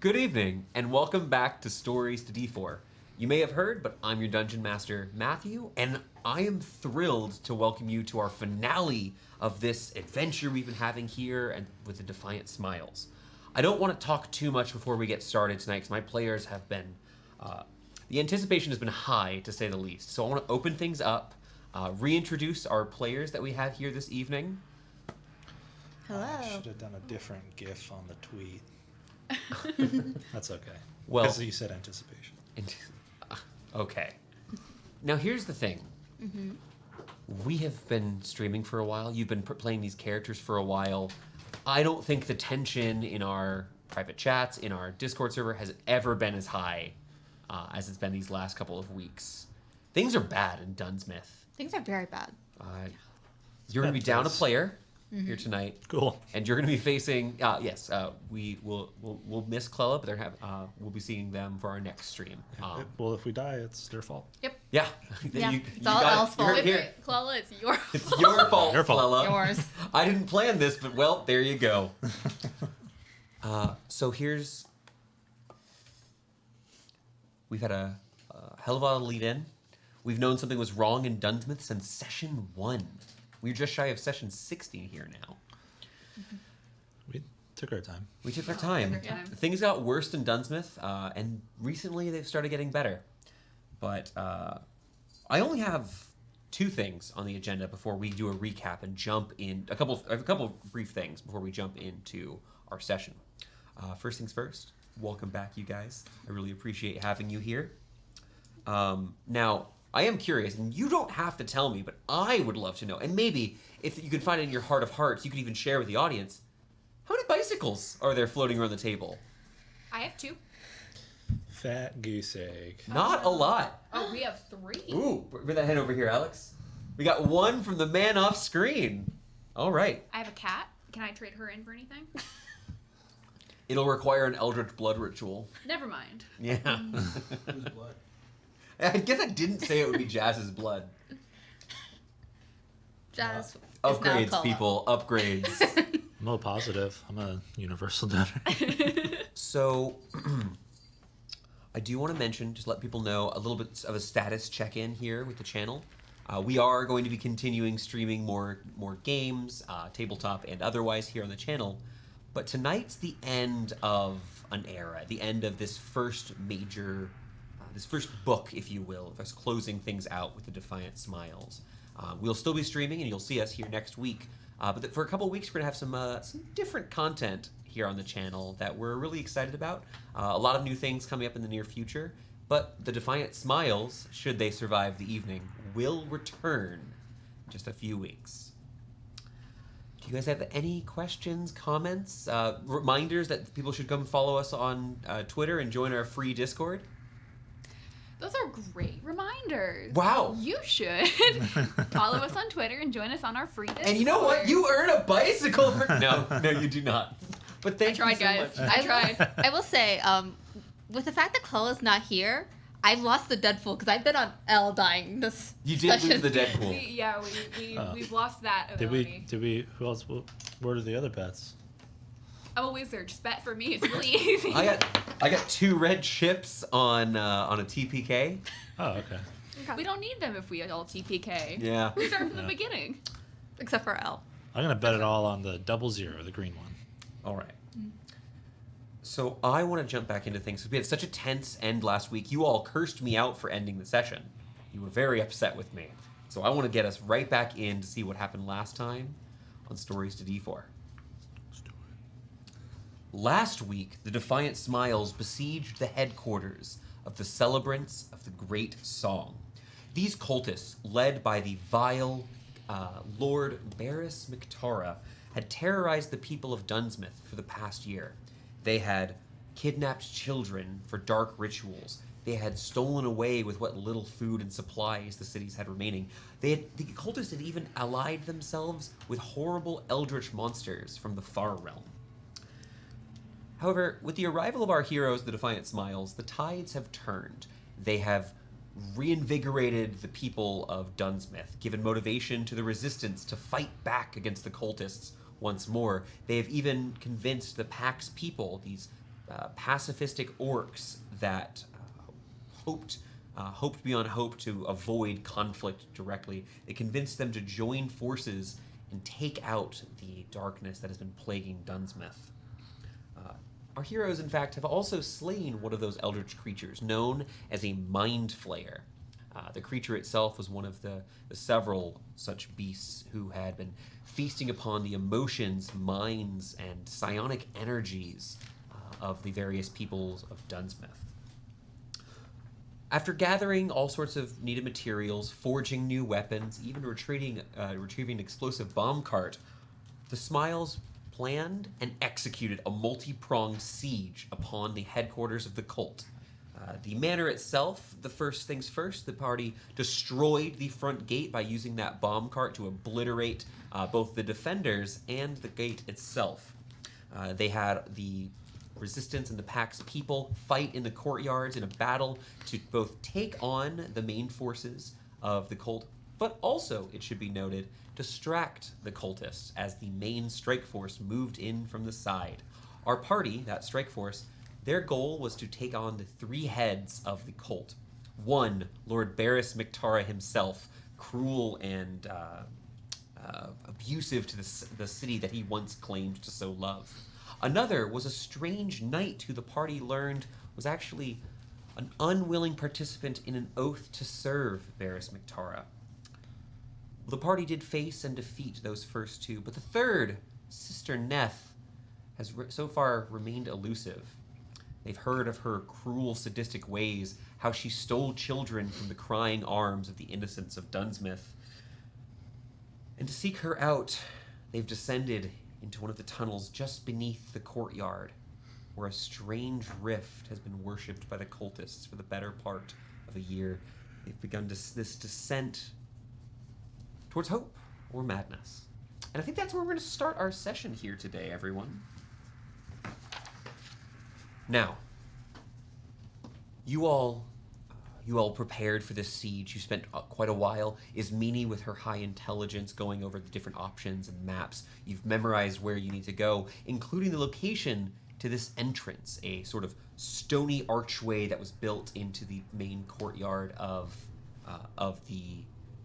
Good evening, and welcome back to Stories to D4. You may have heard, but I'm your Dungeon Master, Matthew, and I am thrilled to welcome you to our finale of this adventure we've been having here and with the Defiant Smiles. I don't want to talk too much before we get started tonight, because my players have been... the anticipation has been high, to say the least. So I want to open things up, reintroduce our players that we have here this evening. Hello. I should have done a different GIF on the tweet. That's okay. Well, because you said anticipation. Okay. Now here's the thing. Mm-hmm. We have been streaming for a while. You've been playing these characters for a while. I don't think the tension in our private chats, in our Discord server, has ever been as high as it's been these last couple of weeks. Things are bad in Dunnsmouth. Things are very bad. You're going to be down a player here tonight. Cool. And you're going to be facing, we'll miss Clella, but we'll be seeing them for our next stream. Well, if we die, it's their fault. Yep. Yeah. Yeah. You It's all Elle's fault. Here. Clella, it's your fault. It's your fault, Your fault. Clella. Yours. I didn't plan this, but well, there you go. So we've had a hell of a lot of lead in. We've known something was wrong in Dunnsmouth since session 1. We're just shy of session 60 here now. We took our time. We took our time. Yeah. Things got worse in Dunnsmouth, and recently they've started getting better. But I only have 2 things on the agenda before we do a recap and jump in. I have a couple brief things before we jump into our session. First things first, welcome back, you guys. I really appreciate having you here. Now, I am curious, and you don't have to tell me, but I would love to know, and maybe if you can find it in your heart of hearts, you could even share with the audience, how many bicycles are there floating around the table? I have 2. Fat goose egg. Not a lot. Oh, we have 3. Ooh, bring that head over here, Alex. We got 1 from the man off screen. All right. I have a cat. Can I trade her in for anything? It'll require an Eldritch Blood ritual. Never mind. Yeah. Whose blood? I guess I didn't say it would be Jazz's blood. Jazz. is Upgrades, now Cole. people. Upgrades. I'm a positive. I'm a universal donor. So, I do want to mention, just let people know, a little bit of a status check-in here with the channel. We are going to be continuing streaming more games, tabletop and otherwise here on the channel. But tonight's the end of an era, the end of this first major, this first book, if you will, of us closing things out with the Defiant Smiles. We'll still be streaming, and you'll see us here next week. But for a couple of weeks, we're going to have some different content here on the channel that we're really excited about. A lot of new things coming up in the near future. But the Defiant Smiles, should they survive the evening, will return in just a few weeks. Do you guys have any questions, comments, reminders that people should come follow us on Twitter and join our free Discord? Those are great reminders. Wow. You should follow us on Twitter and join us on our free Discord. And you know what? You earn a bicycle for... No, you do not. But thank I tried, you so guys. much. I tried. I will say, with the fact that Clella's not here, I've lost the Deadpool because I've been on L dying this You did session. lose the Deadpool. We've lost that Did ability. we, who else, where are the other bets? I'm a wizard. Just bet for me. It's really easy. I got 2 red chips on a TPK. Oh, okay. We don't need them if we all TPK. Yeah. We start from the Yeah. beginning. Except for L. I'm going to bet it all on the 00, the green one. All right. So I want to jump back into things. We had such a tense end last week. You all cursed me out for ending the session. You were very upset with me. So I want to get us right back in to see what happened last time on Stories to D4. Let's do it. Last week, the Defiant Smiles besieged the headquarters of the Celebrants of the Great Song. These cultists, led by the vile Lord Barris McTara, had terrorized the people of Dunnsmouth for the past year. They had kidnapped children for dark rituals. They had stolen away with what little food and supplies the cities had remaining. The cultists had even allied themselves with horrible eldritch monsters from the far realm. However, with the arrival of our heroes, the Defiant Smiles, the tides have turned. They have reinvigorated the people of Dunnsmouth, given motivation to the resistance to fight back against the cultists once more. They have even convinced the Pax people, these pacifistic orcs that hoped beyond hope to avoid conflict directly. It convinced them to join forces and take out the darkness that has been plaguing Dunnsmouth. Our heroes, in fact, have also slain one of those eldritch creatures, known as a Mind Flayer. The creature itself was one of the several such beasts who had been feasting upon the emotions, minds, and psionic energies of the various peoples of Dunnsmouth. After gathering all sorts of needed materials, forging new weapons, even retrieving an explosive bomb cart, the Smiles planned and executed a multi-pronged siege upon the headquarters of the cult. The manor itself, the first things first, the party destroyed the front gate by using that bomb cart to obliterate both the defenders and the gate itself. They had the resistance and the Pax people fight in the courtyards in a battle to both take on the main forces of the cult, but also, it should be noted, distract the cultists as the main strike force moved in from the side. Our party, that strike force, their goal was to take on the three heads of the cult. One, Lord Barris McTara himself, cruel and abusive to the city that he once claimed to so love. Another was a strange knight who the party learned was actually an unwilling participant in an oath to serve Barris McTara. The party did face and defeat those first two, but the third, Sister Neth, has so far remained elusive. They've heard of her cruel, sadistic ways, how she stole children from the crying arms of the innocents of Dunnsmouth. And to seek her out, they've descended into one of the tunnels just beneath the courtyard, where a strange rift has been worshipped by the cultists for the better part of a year. They've begun this descent towards hope or madness. And I think that's where we're going to start our session here today, everyone. Now, you all prepared for this siege. You spent quite a while. Is Meanie, with her high intelligence, going over the different options and maps. You've memorized where you need to go, including the location to this entrance, a sort of stony archway that was built into the main courtyard of the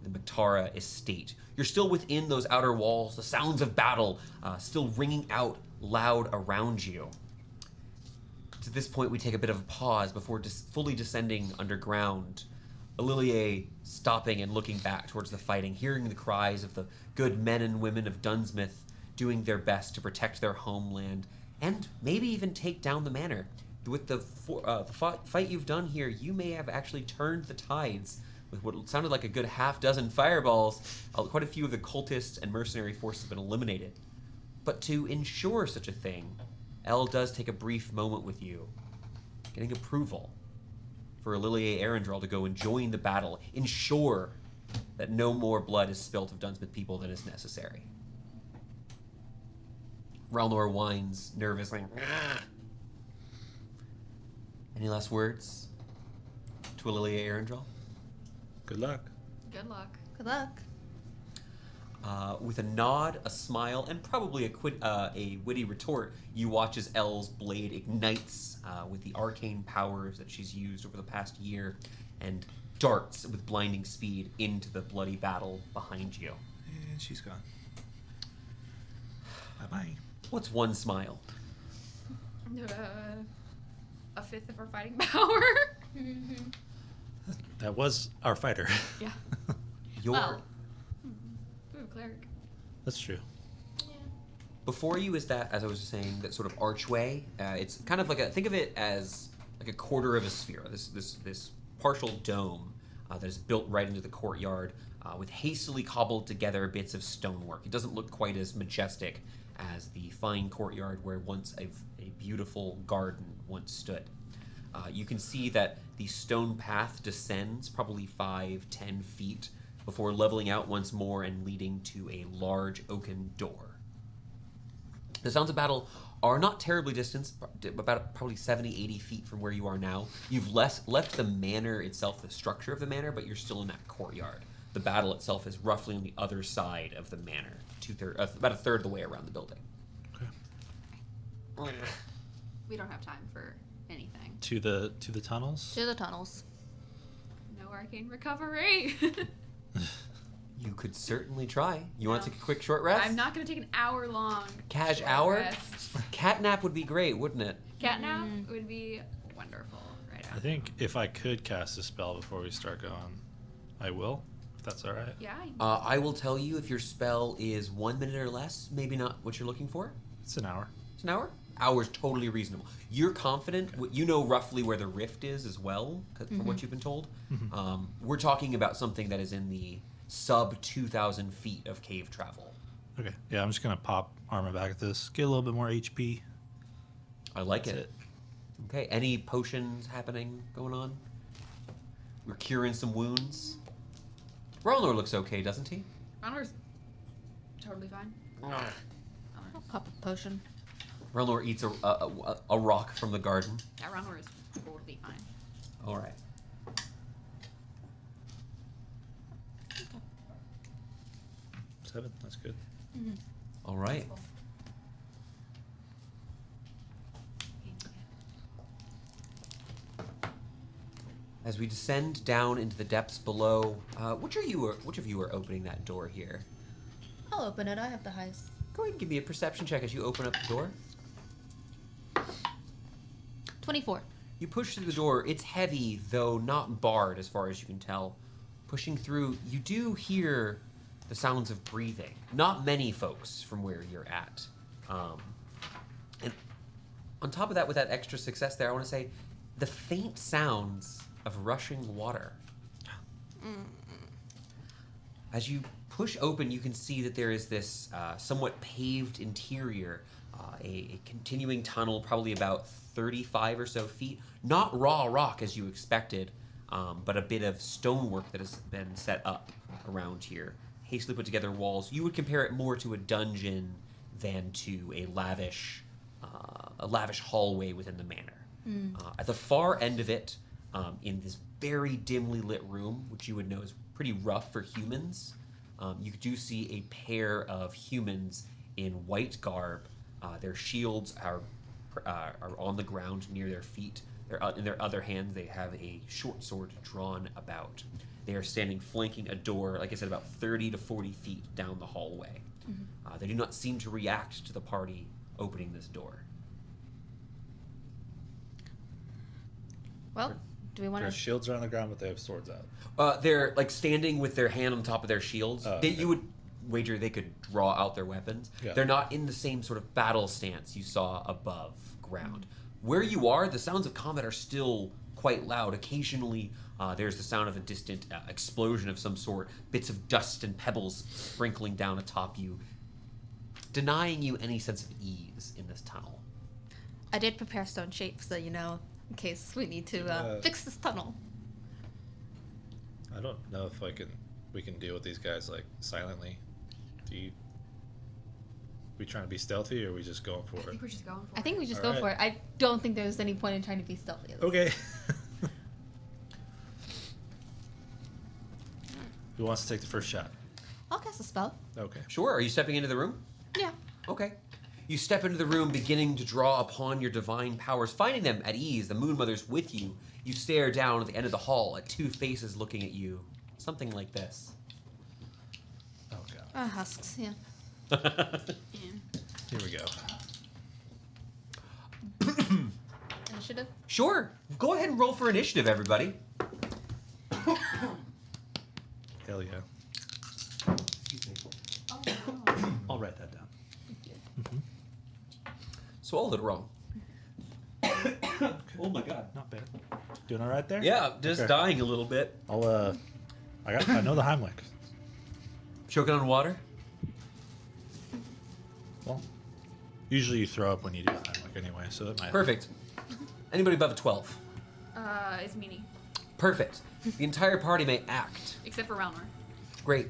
McTara estate. You're still within those outer walls, the sounds of battle still ringing out loud around you. To this point, we take a bit of a pause before fully descending underground. Alilier stopping and looking back towards the fighting, hearing the cries of the good men and women of Dunnsmouth doing their best to protect their homeland, and maybe even take down the manor. With the fight you've done here, you may have actually turned the tides with what sounded like a good half dozen fireballs. Quite a few of the cultists and mercenary forces have been eliminated. But to ensure such a thing, Elle does take a brief moment with you, getting approval for Alilier Arundel to go and join the battle, ensure that no more blood is spilt of Dunnsmouth people than is necessary. Ralnor whines nervously. Any last words to Alilier Arundel? Good luck. Good luck. Good luck. With a nod, a smile, and probably a witty retort, you watch as Elle's blade ignites with the arcane powers that she's used over the past year and darts with blinding speed into the bloody battle behind you. And she's gone. Bye-bye. What's one smile? A fifth of our fighting power. That was our fighter. Yeah. Your Well, ooh, cleric. That's true. Before you is that, as I was just saying, that sort of archway. It's kind of like think of it as like a quarter of a sphere. This partial dome that is built right into the courtyard with hastily cobbled together bits of stonework. It doesn't look quite as majestic as the fine courtyard where once a beautiful garden once stood. You can see that the stone path descends probably 5-10 feet before leveling out once more and leading to a large oaken door. The sounds of battle are not terribly distant, about probably 70-80 feet from where you are now. You've left the manor itself, the structure of the manor, but you're still in that courtyard. The battle itself is roughly on the other side of the manor, about a third of the way around the building. Okay. We We don't have time for anything. To the tunnels. To the tunnels. No arcane recovery. You could certainly try. You want No. to take a quick short rest? I'm not gonna take an hour long. Cash short hour? Rest. Catnap would be great, wouldn't it? Catnap would be wonderful right I after. think if I could cast a spell before we start going, I will. If that's all right. Yeah. I will tell you if your spell is 1 minute or less, maybe not what you're looking for. It's an hour. It's an hour? Hour's totally reasonable. You're confident. You know roughly where the rift is as well, from what you've been told. We're talking about something that is in the sub 2,000 feet of cave travel. Okay. Yeah, I'm just gonna pop armor back at this. Get a little bit more HP. I like That's it. Okay, any potions happening going on? We're curing some wounds. Roller looks okay, doesn't he? Runner's totally fine. I'll pop a potion. Roller eats a rock from the garden. Yeah, Runner is totally fine. All right. Seven. That's good. All right. As we descend down into the depths below, which of you are opening that door here? I'll open it. I have the highest. Go ahead and give me a perception check as you open up the door. 24. You push through the door. It's heavy, though not barred as far as you can tell. Pushing through, you do hear the sounds of breathing. Not many folks from where you're at. And on top of that, with that extra success there, I want to say the faint sounds of rushing water. As you push open, you can see that there is this somewhat paved interior, a continuing tunnel, probably about 35 or so feet. Not raw rock as you expected, but a bit of stonework that has been set up around here. Hastily put together walls. You would compare it more to a dungeon than to a lavish hallway within the manor. At the far end of it, in this very dimly lit room, which you would know is pretty rough for humans, you do see a pair of humans in white garb. Their shields are on the ground near their feet. In their other hands, they have a short sword drawn about. They are standing flanking a door, like I said, about 30 to 40 feet down the hallway. They do not seem to react to the party opening this door. Well, do we want Their to? shields are on the ground, but they have swords out. They're like standing with their hand on top of their shields. Oh, okay. You would wager they could draw out their weapons. Yeah. They're not in the same sort of battle stance you saw above ground. Where you are, the sounds of combat are still quite loud. Occasionally, there's the sound of a distant explosion of some sort, bits of dust and pebbles sprinkling down atop you, denying you any sense of ease in this tunnel. I did prepare stone shapes, so in case we need to fix this tunnel. I don't know if we can deal with these guys like silently. We trying to be stealthy, or are we just going for I it? think we're just going for I think we just All go for right. it. I don't think there's any point in trying to be stealthy. Okay. Who wants to take the first shot? I'll cast a spell. Okay. Sure, are you stepping into the room? Yeah. Okay. You step into the room, beginning to draw upon your divine powers. Finding them at ease, the Moon Mother's with you. You stare down at the end of the hall at two faces looking at you. Something like this. Oh god. Husks, yeah. Here we go. Initiative? Sure. Go ahead and roll for initiative, everybody. Hell yeah. I'll write that down. Swallowed it wrong. Oh my god. Not bad. Doing all right there? Yeah, just Okay. dying a little bit. I'll I know the Heimlich. Choking on water? Well, usually you throw up when you do the Heimlich anyway, so that might. Perfect. Anybody above a 12? It's Meanie. Perfect. The entire party may act. Except for Roundmer. Great.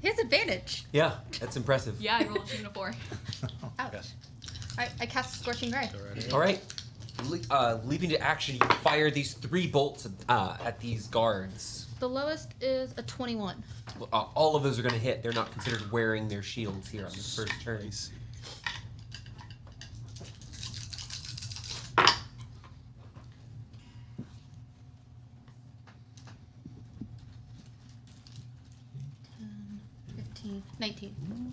He has advantage. Yeah, that's impressive. Yeah, I rolled a 4. Ouch. Yes. I cast Scorching Ray. Go right ahead. All right. Leaping to action, you fire these 3 bolts at these guards. The lowest is a 21. All of those are going to hit. They're not considered wearing their shields here on this first turn. I see. 19.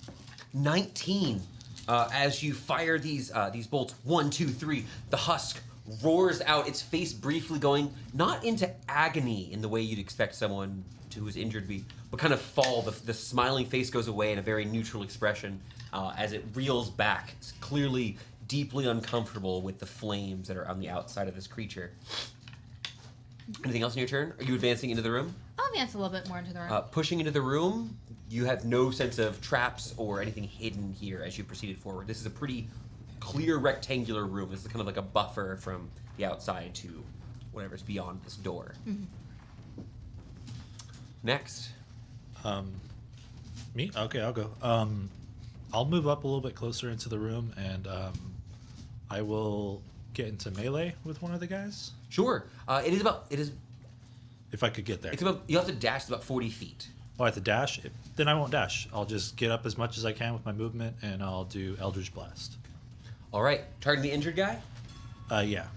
19. As you fire these bolts, 1, 2, 3, the husk roars out, its face briefly going not into agony in the way you'd expect someone who is injured to be, but kind of fall. The smiling face goes away in a very neutral expression as it reels back. It's clearly deeply uncomfortable with the flames that are on the outside of this creature. Anything else in your turn? Are you advancing into the room? I'll advance a little bit more into the room. Pushing into the room, you have no sense of traps or anything hidden here as you proceeded forward. This is a pretty clear rectangular room. This is kind of like a buffer from the outside to whatever's beyond this door. Mm-hmm. Next. Me? Okay, I'll go. I'll move up a little bit closer into the room, and I will get into melee with one of the guys. Sure. It is. If I could get there. It's about. You have to dash about 40 feet. Oh, I have to dash? Then I won't dash. I'll just get up as much as I can with my movement, and I'll do Eldritch Blast. All right. Targeting the injured guy. Yeah.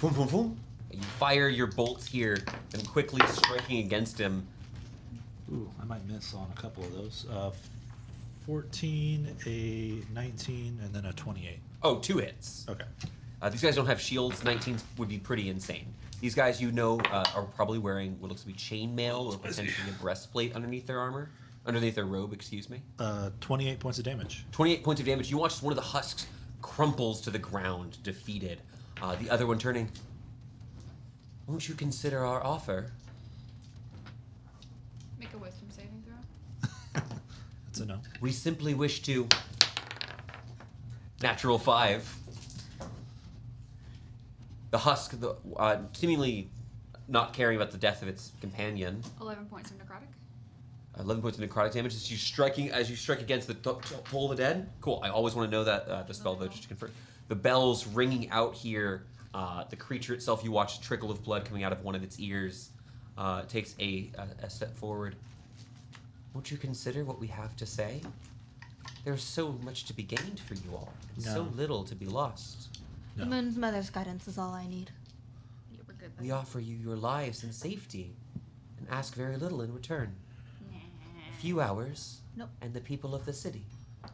Boom, boom, boom. You fire your bolts here, and quickly striking against him. Ooh, I might miss on a couple of those. 14, a 19, and then a 28. Oh, 2 hits. Okay. These guys don't have shields. 19s would be pretty insane. These guys, are probably wearing what looks to be chainmail or potentially a breastplate underneath their armor. Underneath their robe, excuse me. 28 points of damage. 28 points of damage. You watch as one of the husks crumples to the ground, defeated. The other one turning. Won't you consider our offer? Make a wisdom saving throw. That's a no. We simply wish to... Natural 5. The husk, seemingly not caring about the death of its companion. 11 points of necrotic. 11 points of necrotic damage as you strike against the Toll of the Dead. Cool. I always want to know that the spell, though, just to confirm. The bells ringing out here. The creature itself, you watch a trickle of blood coming out of one of its ears. Takes a step forward. Won't you consider what we have to say? There's so much to be gained for you all, and so little to be lost. The Moon's Mother's guidance is all I need. Yeah, we're good. We offer you your lives and safety, and ask very little in return. A few hours, Nope. and the people of the city.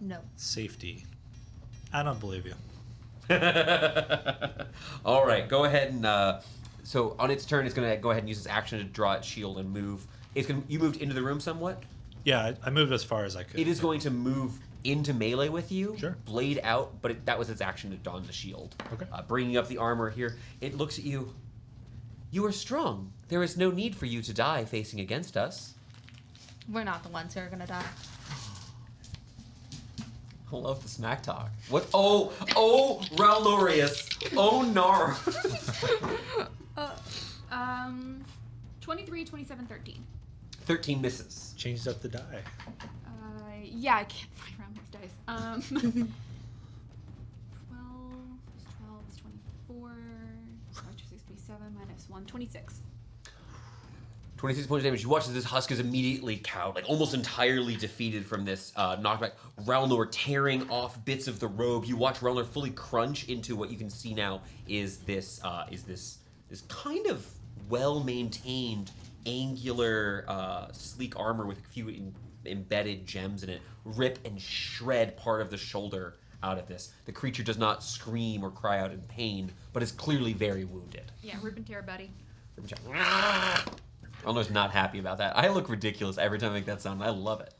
No. Safety. I don't believe you. All right, go ahead and so on its turn, it's going to go ahead and use its action to draw its shield and move. You moved into the room somewhat. Yeah, I moved as far as I could. It is going to move into melee with you, Sure. blade out, but that was its action to don the shield. Okay. Bringing up the armor here, it looks at you. You are strong. There is no need for you to die facing against us. We're not the ones who are gonna die. I love the smack talk. What? Oh, Ralnorius. Oh, Nar. 23, 27, 13. 13 misses. Changed up the die. Yeah, I can't find around those dice. 12 is 24. 67 minus 1, 26. 26 points of damage. You watch as this husk is immediately cowed, like almost entirely defeated from this knockback. Ralnor tearing off bits of the robe. You watch Ralnor fully crunch into what you can see now is this kind of well-maintained, angular, sleek armor with a few embedded gems in it. Rip and shred part of the shoulder out of this. The creature does not scream or cry out in pain, but is clearly very wounded. Yeah, rip and tear, buddy. Ralnor's not happy about that. I look ridiculous every time I make that sound. I love it.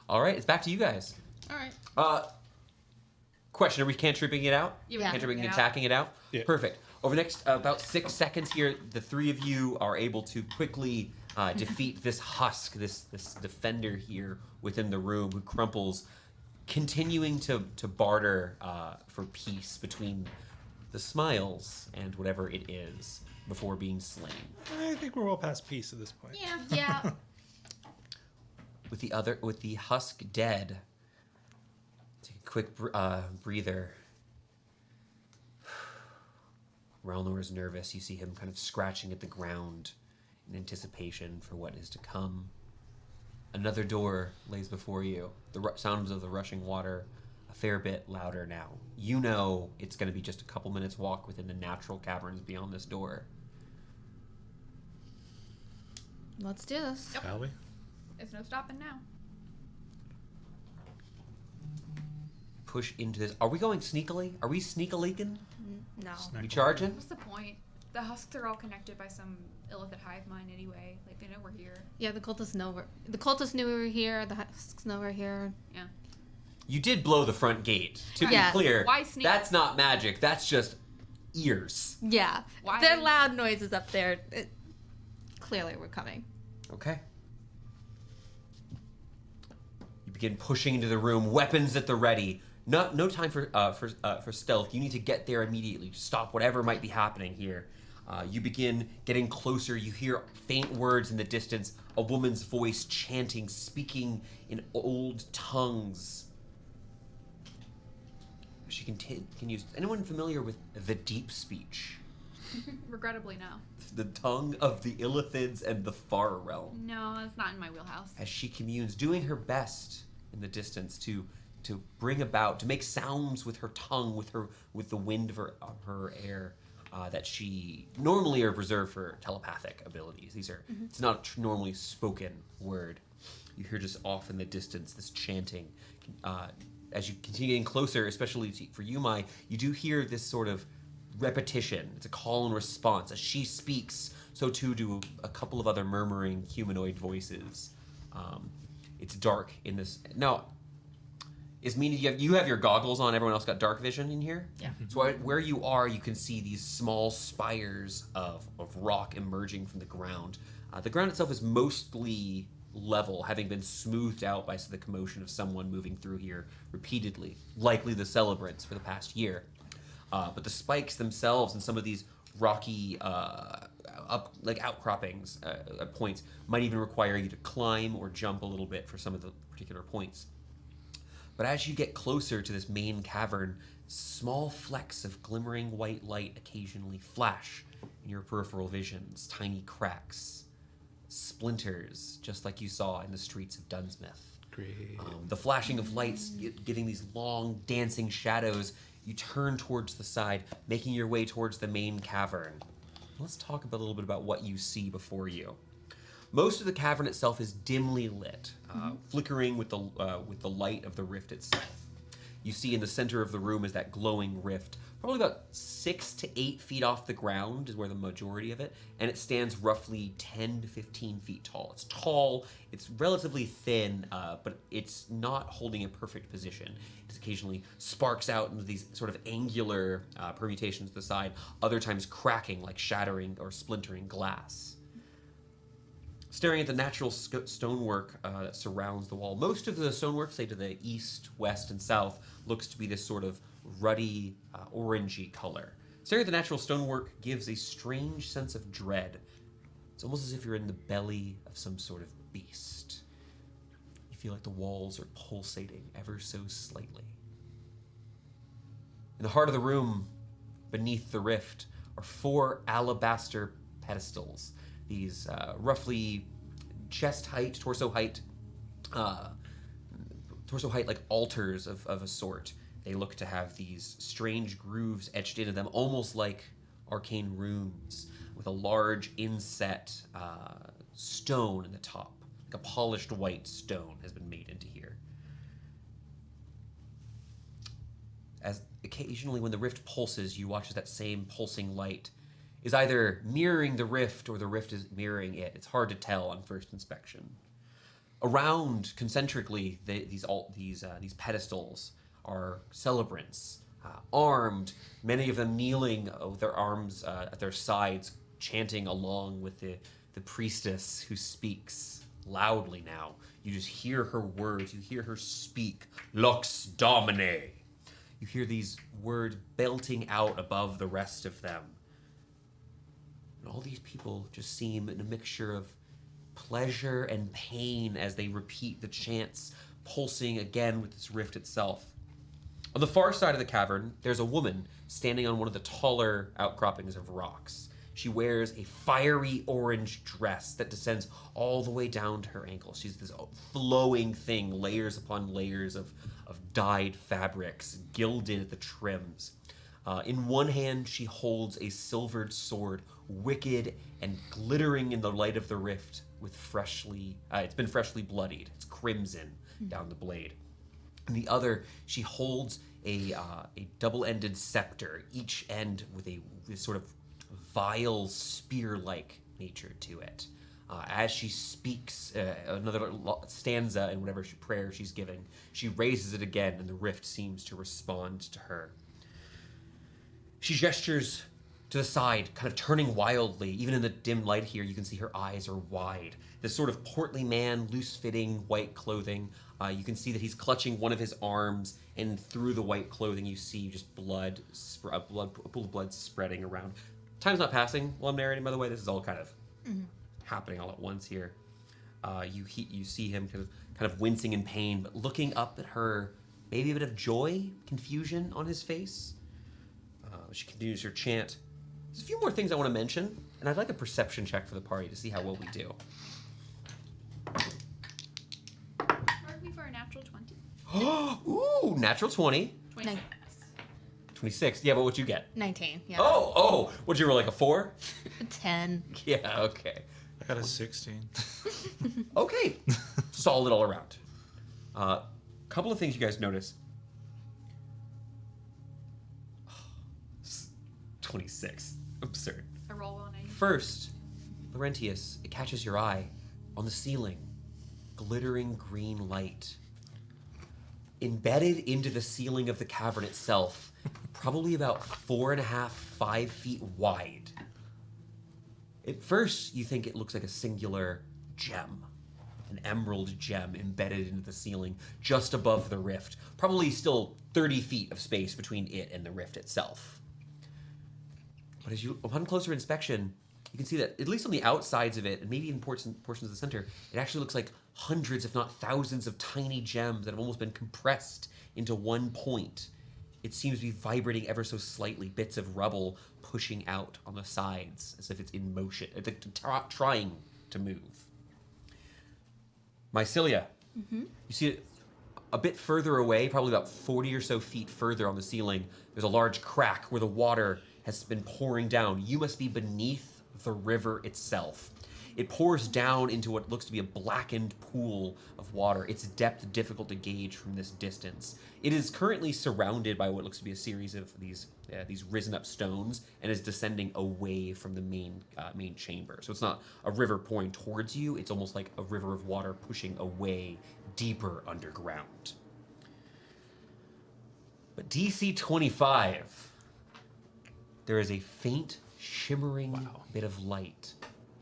All right, it's back to you guys. All right. Question: Are we cantripping it out? Yeah, Cantripping and it out. attacking it out? Yeah. Perfect. Over the next about 6 seconds here, the three of you are able to quickly defeat this husk, this defender here within the room who crumples, continuing to barter for peace between the smiles and whatever it is before being slain. I think we're well past peace at this point. Yeah. With the husk dead, take a quick breather. Ralnor is nervous. You see him kind of scratching at the ground in anticipation for what is to come. Another door lays before you. The sounds of the rushing water a fair bit louder now. You know it's going to be just a couple minutes walk within the natural caverns beyond this door. Let's do this. Shall we? There's no stopping now. push into this. Are we going sneakily? Are we sneak-a-leaking? No. We charging? What's the point? The husks are all connected by some illithid hive mind anyway. Like, they know we're here. Yeah, the cultists know we were here. The husks know we're here. Yeah. You did blow the front gate. To be Yeah. clear, Why sneak? that's not magic. That's just ears. Yeah. Why? They're loud noises up there. Clearly, we're coming. Okay. You begin pushing into the room, weapons at the ready. No time for stealth. You need to get there immediately to stop whatever might be happening here. You begin getting closer. You hear faint words in the distance. A woman's voice chanting, speaking in old tongues. She continues. Anyone familiar with the deep speech? Regrettably, no. The tongue of the illithids and the far realm. No, it's not in my wheelhouse. As she communes, doing her best in the distance to bring about, to make sounds with her tongue, with the wind of her air, that she normally are reserved for telepathic abilities. These are it's not a normally spoken word. You hear just off in the distance this chanting. As you continue getting closer, especially for you, Mai, you do hear this sort of repetition. It's a call and response. As she speaks, so too do a couple of other murmuring humanoid voices. It's dark in this. Now, is meaning you have your goggles on. Everyone else got dark vision in here? Yeah. So where you are, you can see these small spires of rock emerging from the ground. The ground itself is mostly level, having been smoothed out by the commotion of someone moving through here repeatedly, likely the celebrants for the past year. But the spikes themselves and some of these rocky outcroppings at points might even require you to climb or jump a little bit for some of the particular points. But as you get closer to this main cavern, small flecks of glimmering white light occasionally flash in your peripheral visions, tiny cracks, splinters, just like you saw in the streets of Dunnsmouth. Great. The flashing of lights giving these long dancing shadows. You turn towards the side, making your way towards the main cavern. Let's talk a little bit about what you see before you. Most of the cavern itself is dimly lit, flickering with the light of the rift itself. You see in the center of the room is that glowing rift, probably about 6 to 8 feet off the ground is where the majority of it, and it stands roughly 10 to 15 feet tall. It's tall, it's relatively thin, but it's not holding a perfect position. It occasionally sparks out into these sort of angular permutations to the side, other times cracking like shattering or splintering glass. Staring at the natural stonework that surrounds the wall. Most of the stonework, say to the east, west, and south, looks to be this sort of ruddy, orangey color. Staring at the natural stonework gives a strange sense of dread. It's almost as if you're in the belly of some sort of beast. You feel like the walls are pulsating ever so slightly. In the heart of the room, beneath the rift, are 4 alabaster pedestals. These roughly chest height, torso height like altars of a sort. They look to have these strange grooves etched into them, almost like arcane runes, with a large inset stone in the top. Like a polished white stone has been made into here. As occasionally when the rift pulses, you watch as that same pulsing light is either mirroring the rift or the rift is mirroring it. It's hard to tell on first inspection. Around, concentrically, these pedestals are celebrants, armed, many of them kneeling with their arms at their sides, chanting along with the priestess who speaks loudly now. You just hear her words. You hear her speak, Lux Domine. You hear these words belting out above the rest of them. And all these people just seem in a mixture of pleasure and pain as they repeat the chants, pulsing again with this rift itself. On the far side of the cavern, there's a woman standing on one of the taller outcroppings of rocks. She wears a fiery orange dress that descends all the way down to her ankles. She's this flowing thing, layers upon layers of dyed fabrics, gilded at the trims. In one hand, she holds a silvered sword, wicked and glittering in the light of the rift, with it's been freshly bloodied. It's crimson down the blade. In the other, she holds a double-ended scepter, each end with this sort of vile spear-like nature to it. As she speaks another stanza in whatever prayer she's giving, she raises it again, and the rift seems to respond to her. She gestures to the side, kind of turning wildly. Even in the dim light here, you can see her eyes are wide. This sort of portly man, loose-fitting white clothing. You can see that he's clutching one of his arms, and through the white clothing, you see just a pool of blood spreading around. Time's not passing while I'm narrating, by the way. This is all kind of happening all at once here. You see him kind of wincing in pain, but looking up at her, maybe a bit of joy, confusion on his face. She continues her chant. There's a few more things I want to mention, and I'd like a perception check for the party to see how well we do. Mark me for a natural 20. Ooh, natural 20. 26. 26. Yeah, but what'd you get? 19. Yeah. Oh, what'd you roll, like a 4? 10. Yeah, okay. I got a 16. Okay, solid all around. Couple of things you guys notice. 26. Absurd. I roll well on a First, Laurentius, it catches your eye on the ceiling. Glittering green light. Embedded into the ceiling of the cavern itself, probably about 4.5, 5 feet wide. At first, you think it looks like a singular gem. An emerald gem embedded into the ceiling just above the rift. Probably still 30 feet of space between it and the rift itself. But upon closer inspection, you can see that, at least on the outsides of it, and maybe in portions of the center, it actually looks like hundreds, if not thousands, of tiny gems that have almost been compressed into one point. It seems to be vibrating ever so slightly, bits of rubble pushing out on the sides, as if it's in motion, trying to move. Mycelia, you see it a bit further away, probably about 40 or so feet further on the ceiling. There's a large crack where the water has been pouring down. You must be beneath the river itself. It pours down into what looks to be a blackened pool of water, its depth difficult to gauge from this distance. It is currently surrounded by what looks to be a series of these risen up stones, and is descending away from the main chamber. So it's not a river pouring towards you, it's almost like a river of water pushing away deeper underground. But DC 25, there is a faint, shimmering bit of light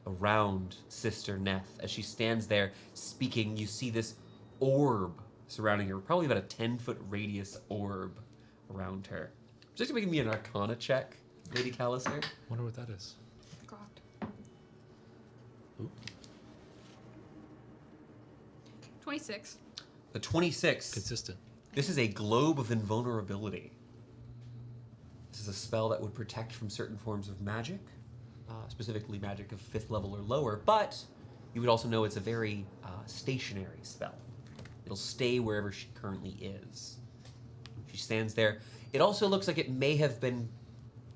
around Sister Neth. As she stands there speaking, you see this orb surrounding her, probably about a 10-foot radius orb around her. Just making me an Arcana check, Lady Callister. Wonder what that is. God. Ooh. 26. The 26. Consistent. This is a globe of invulnerability. This is a spell that would protect from certain forms of magic, specifically magic of 5th level or lower, but you would also know it's a very stationary spell. It'll stay wherever she currently is. She stands there. It also looks like it may have been...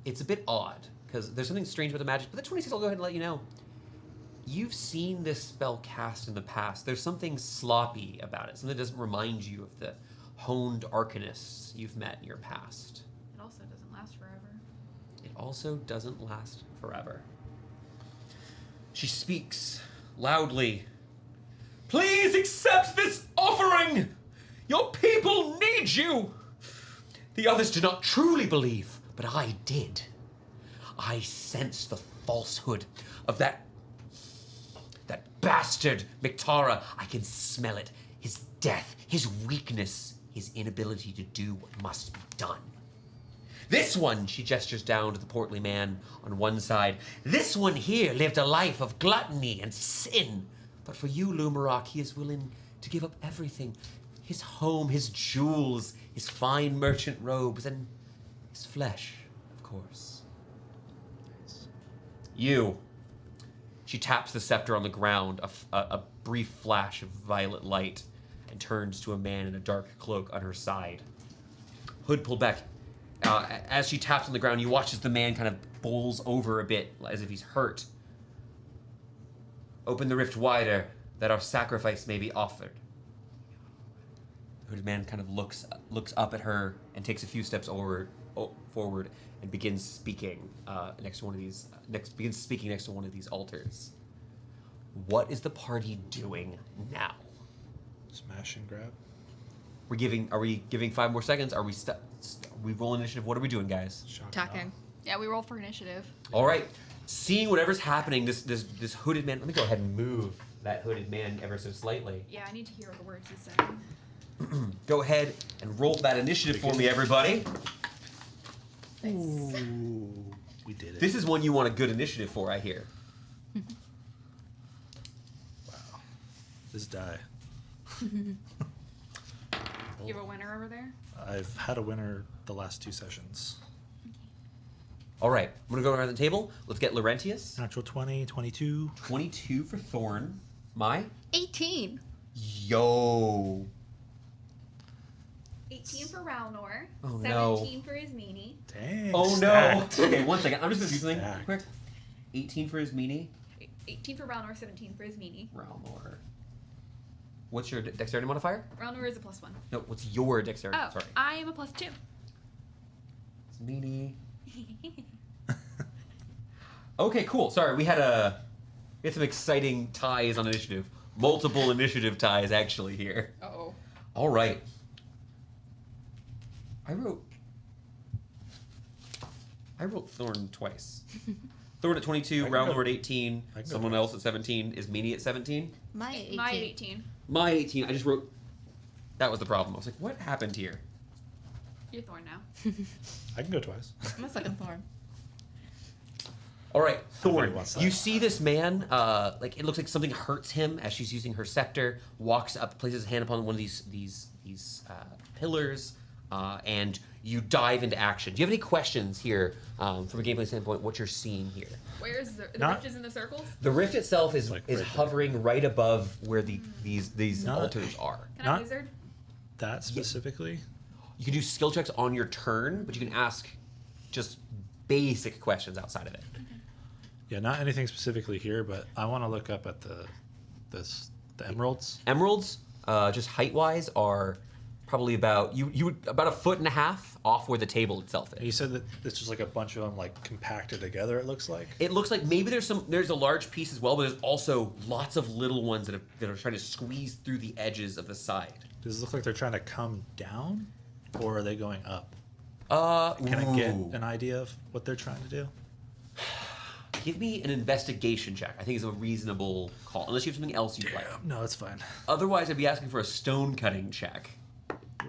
It's a bit odd, because there's something strange about the magic, but the 26, I'll go ahead and let you know. You've seen this spell cast in the past. There's something sloppy about it, something that doesn't remind you of the honed arcanists you've met in your past. It also doesn't last forever. It also doesn't last forever. She speaks loudly. Please accept this offering! Your people need you! The others do not truly believe, but I did. I sense the falsehood of that bastard Mictara. I can smell it. His death, his weakness, his inability to do what must be done. This one, she gestures down to the portly man on one side. This one here lived a life of gluttony and sin. But for you, Lumarok, he is willing to give up everything. His home, his jewels, his fine merchant robes, and his flesh, of course. You. She taps the scepter on the ground, a brief flash of violet light, and turns to a man in a dark cloak on her side. Hood pulled back. As she taps on the ground, you watch as the man kind of bowls over a bit, as if he's hurt. Open the rift wider, that our sacrifice may be offered. hooded man kind of looks up at her and takes a few steps forward and begins speaking next to one of these. Begins speaking next to one of these altars. What is the party doing now? Smash and grab. Are we giving 5 more seconds? Are we we roll initiative? What are we doing, guys? Shock and Attacking. Yeah, we roll for initiative. All right. Seeing whatever's happening, this hooded man. Let me go ahead and move that hooded man ever so slightly. Yeah, I need to hear the words he's saying. Go ahead and roll that initiative for me, everybody. Ooh, we did it. This is one you want a good initiative for, I hear. Wow. This die. You have a winner over there? I've had a winner the last 2 sessions. All right, I'm going to go around the table. Let's get Laurentius. Natural 20, 22. 22 for Thorn. My? 18. Yo. 18 for Ralnor. Oh, 17 for his meanie. Dang. Oh, no. stacked. Okay, one second. I'm just going to do something Stacked. quick. 18 for his meanie. 18 for Ralnor, 17 for his meanie. Ralnor. What's your dexterity modifier? Ralnor is a +1. No, what's your dexterity? Oh, Sorry. I am a +2. It's meanie. Okay, cool. Sorry, we had some exciting ties on initiative. Multiple initiative ties, actually, here. Uh-oh. All right. I wrote Thorn twice. Thorn at 22, I can Round go- Lord 18, I can go someone twice. else at 17. Is Meanie at 17? My 18. My 18. My 18. I just wrote... That was the problem. I was like, what happened here? You're Thorn now. I can go twice. I'm a second Thorn. All right, Thorn. Nobody wants that. You see this man, like it looks like something hurts him as she's using her scepter. Walks up, places his hand upon one of these pillars, and you dive into action. Do you have any questions here from a gameplay standpoint? What you're seeing here? Where's the Not- rift is in the circles? The rift itself is Like is right there. hovering right above where these Not- altars are. Can Not- I wizard? That specifically? You can do skill checks on your turn, but you can ask just basic questions outside of it. Yeah, not anything specifically here, but I want to look up at the emeralds. Emeralds, just height wise, are probably about about 1.5 feet off where the table itself And you is. said that it's just like a bunch of them like compacted together, it looks like. It looks like maybe there's a large piece as well, but there's also lots of little ones that are trying to squeeze through the edges of the side. Does it look like they're trying to come down? Or are they going up? Can I get Ooh. an idea of what they're trying to do? Give me an investigation check. I think is a reasonable call, unless you have something else you'd like. No, it's fine. Otherwise, I'd be asking for a stone cutting check.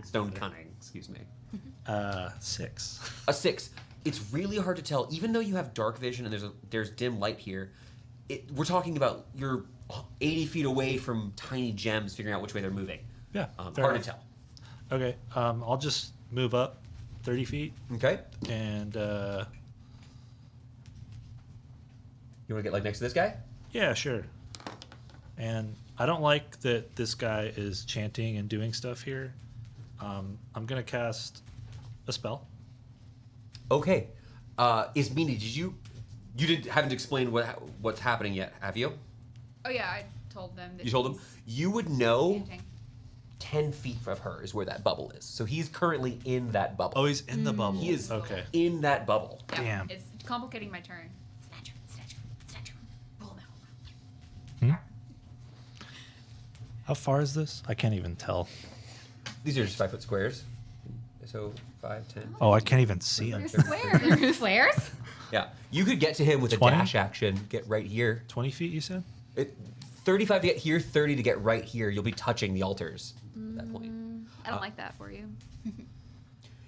Stone cunning, excuse me. 6. A 6. It's really hard to tell, even though you have dark vision and there's dim light here. We're talking about you're 80 feet away from tiny gems, figuring out which way they're moving. Yeah, Hard fair to enough. tell. Okay, I'll just move up 30 feet Okay. and You want to get like next to this guy? yeah, sure. And I don't like that this guy is chanting and doing stuff here. I'm gonna cast a spell. Okay. Is Meanie? You haven't explained what's happening yet, have you? Oh yeah, I told them. That You told him. he's You would know chanting. 10 feet of her is where that bubble is. So he's currently in that bubble. Oh, he's in the bubble. He is Okay. in that bubble. Yeah, Damn. It's complicating my turn. Snatcher, snatcher, snatcher. Roll now. How far is this? I can't even tell. These are just 5 foot squares. So 5, 10. Oh, I can't even see him. They're square. Flares? Yeah. You could get to him with 20? a dash action. Get right here. 20 feet, you said? 35 to get here, 30 to get right here. You'll be touching the altars at that point. I don't like that for you.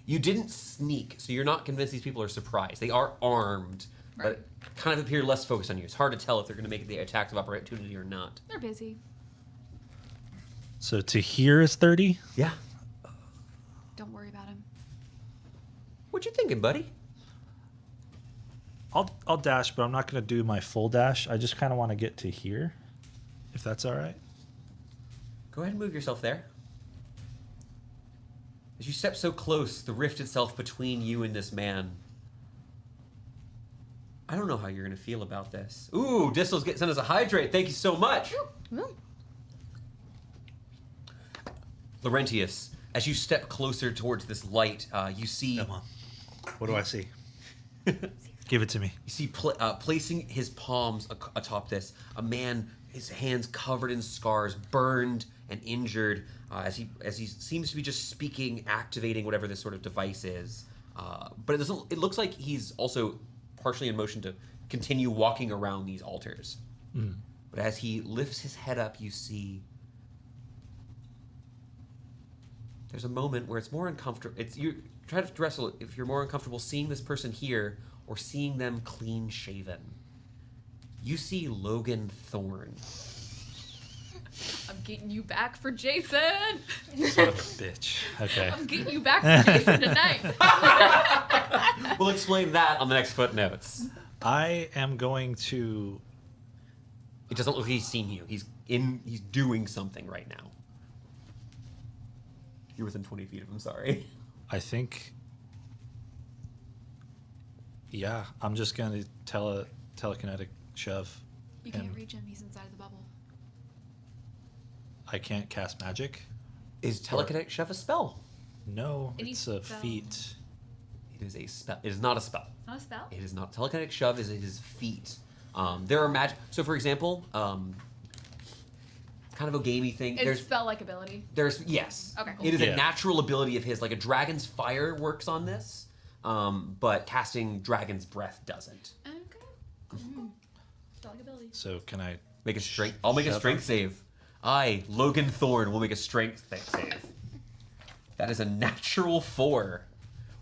You didn't sneak, so you're not convinced these people are surprised. They are armed, Right. but kind of appear less focused on you. It's hard to tell if they're going to make the attacks of opportunity or not. They're busy. So to here is 30? Yeah. Don't worry about him. What you thinking, buddy? I'll dash, but I'm not going to do my full dash. I just kind of want to get to here, if that's all right. Go ahead and move yourself there. As you step so close, the rift itself between you and this man. I don't know how you're going to feel about this. Ooh, Distel's sent us a hydrate. Thank you so much. Ooh. Laurentius, As you step closer towards this light, you see Come on. What do I see? Give it to me. you see placing his palms atop this, a man, his hands covered in scars, burned and injured, as he seems to be just speaking, activating whatever this sort of device is. But it doesn't. It looks like he's also partially in motion to continue walking around these altars. But as he lifts his head up, you see there's a moment where it's more uncomfortable. It's you try to wrestle if you're more uncomfortable seeing this person here or seeing them clean shaven. You see Logan Thorne. I'm getting you back for Jason. Son of a bitch. Okay. I'm getting you back for Jason tonight. We'll explain that on the next footnotes. I am going to. It doesn't look like he's seen you. He's doing something right now. You're within 20 feet of him, sorry. I think. Yeah, I'm just going to telekinetic shove. You can't And reach him. He's inside of the bubble. I can't cast magic? Is telekinetic shove a spell? No, Any it's a spell. feat. It is a spell. It is not a spell. Not a spell? It is not. Telekinetic shove is his feat. There are magic. So, for example, kind of a gamey thing. It's spell-like ability. There's yes. Okay, cool. It is Yeah. a natural ability of his. Like a dragon's fire works on this, but casting dragon's breath doesn't. Okay. Spell-like ability. So can I? Make a strength. I'll make a Shove strength him. save. I, Logan Thorne, will make a strength save. That is a natural 4.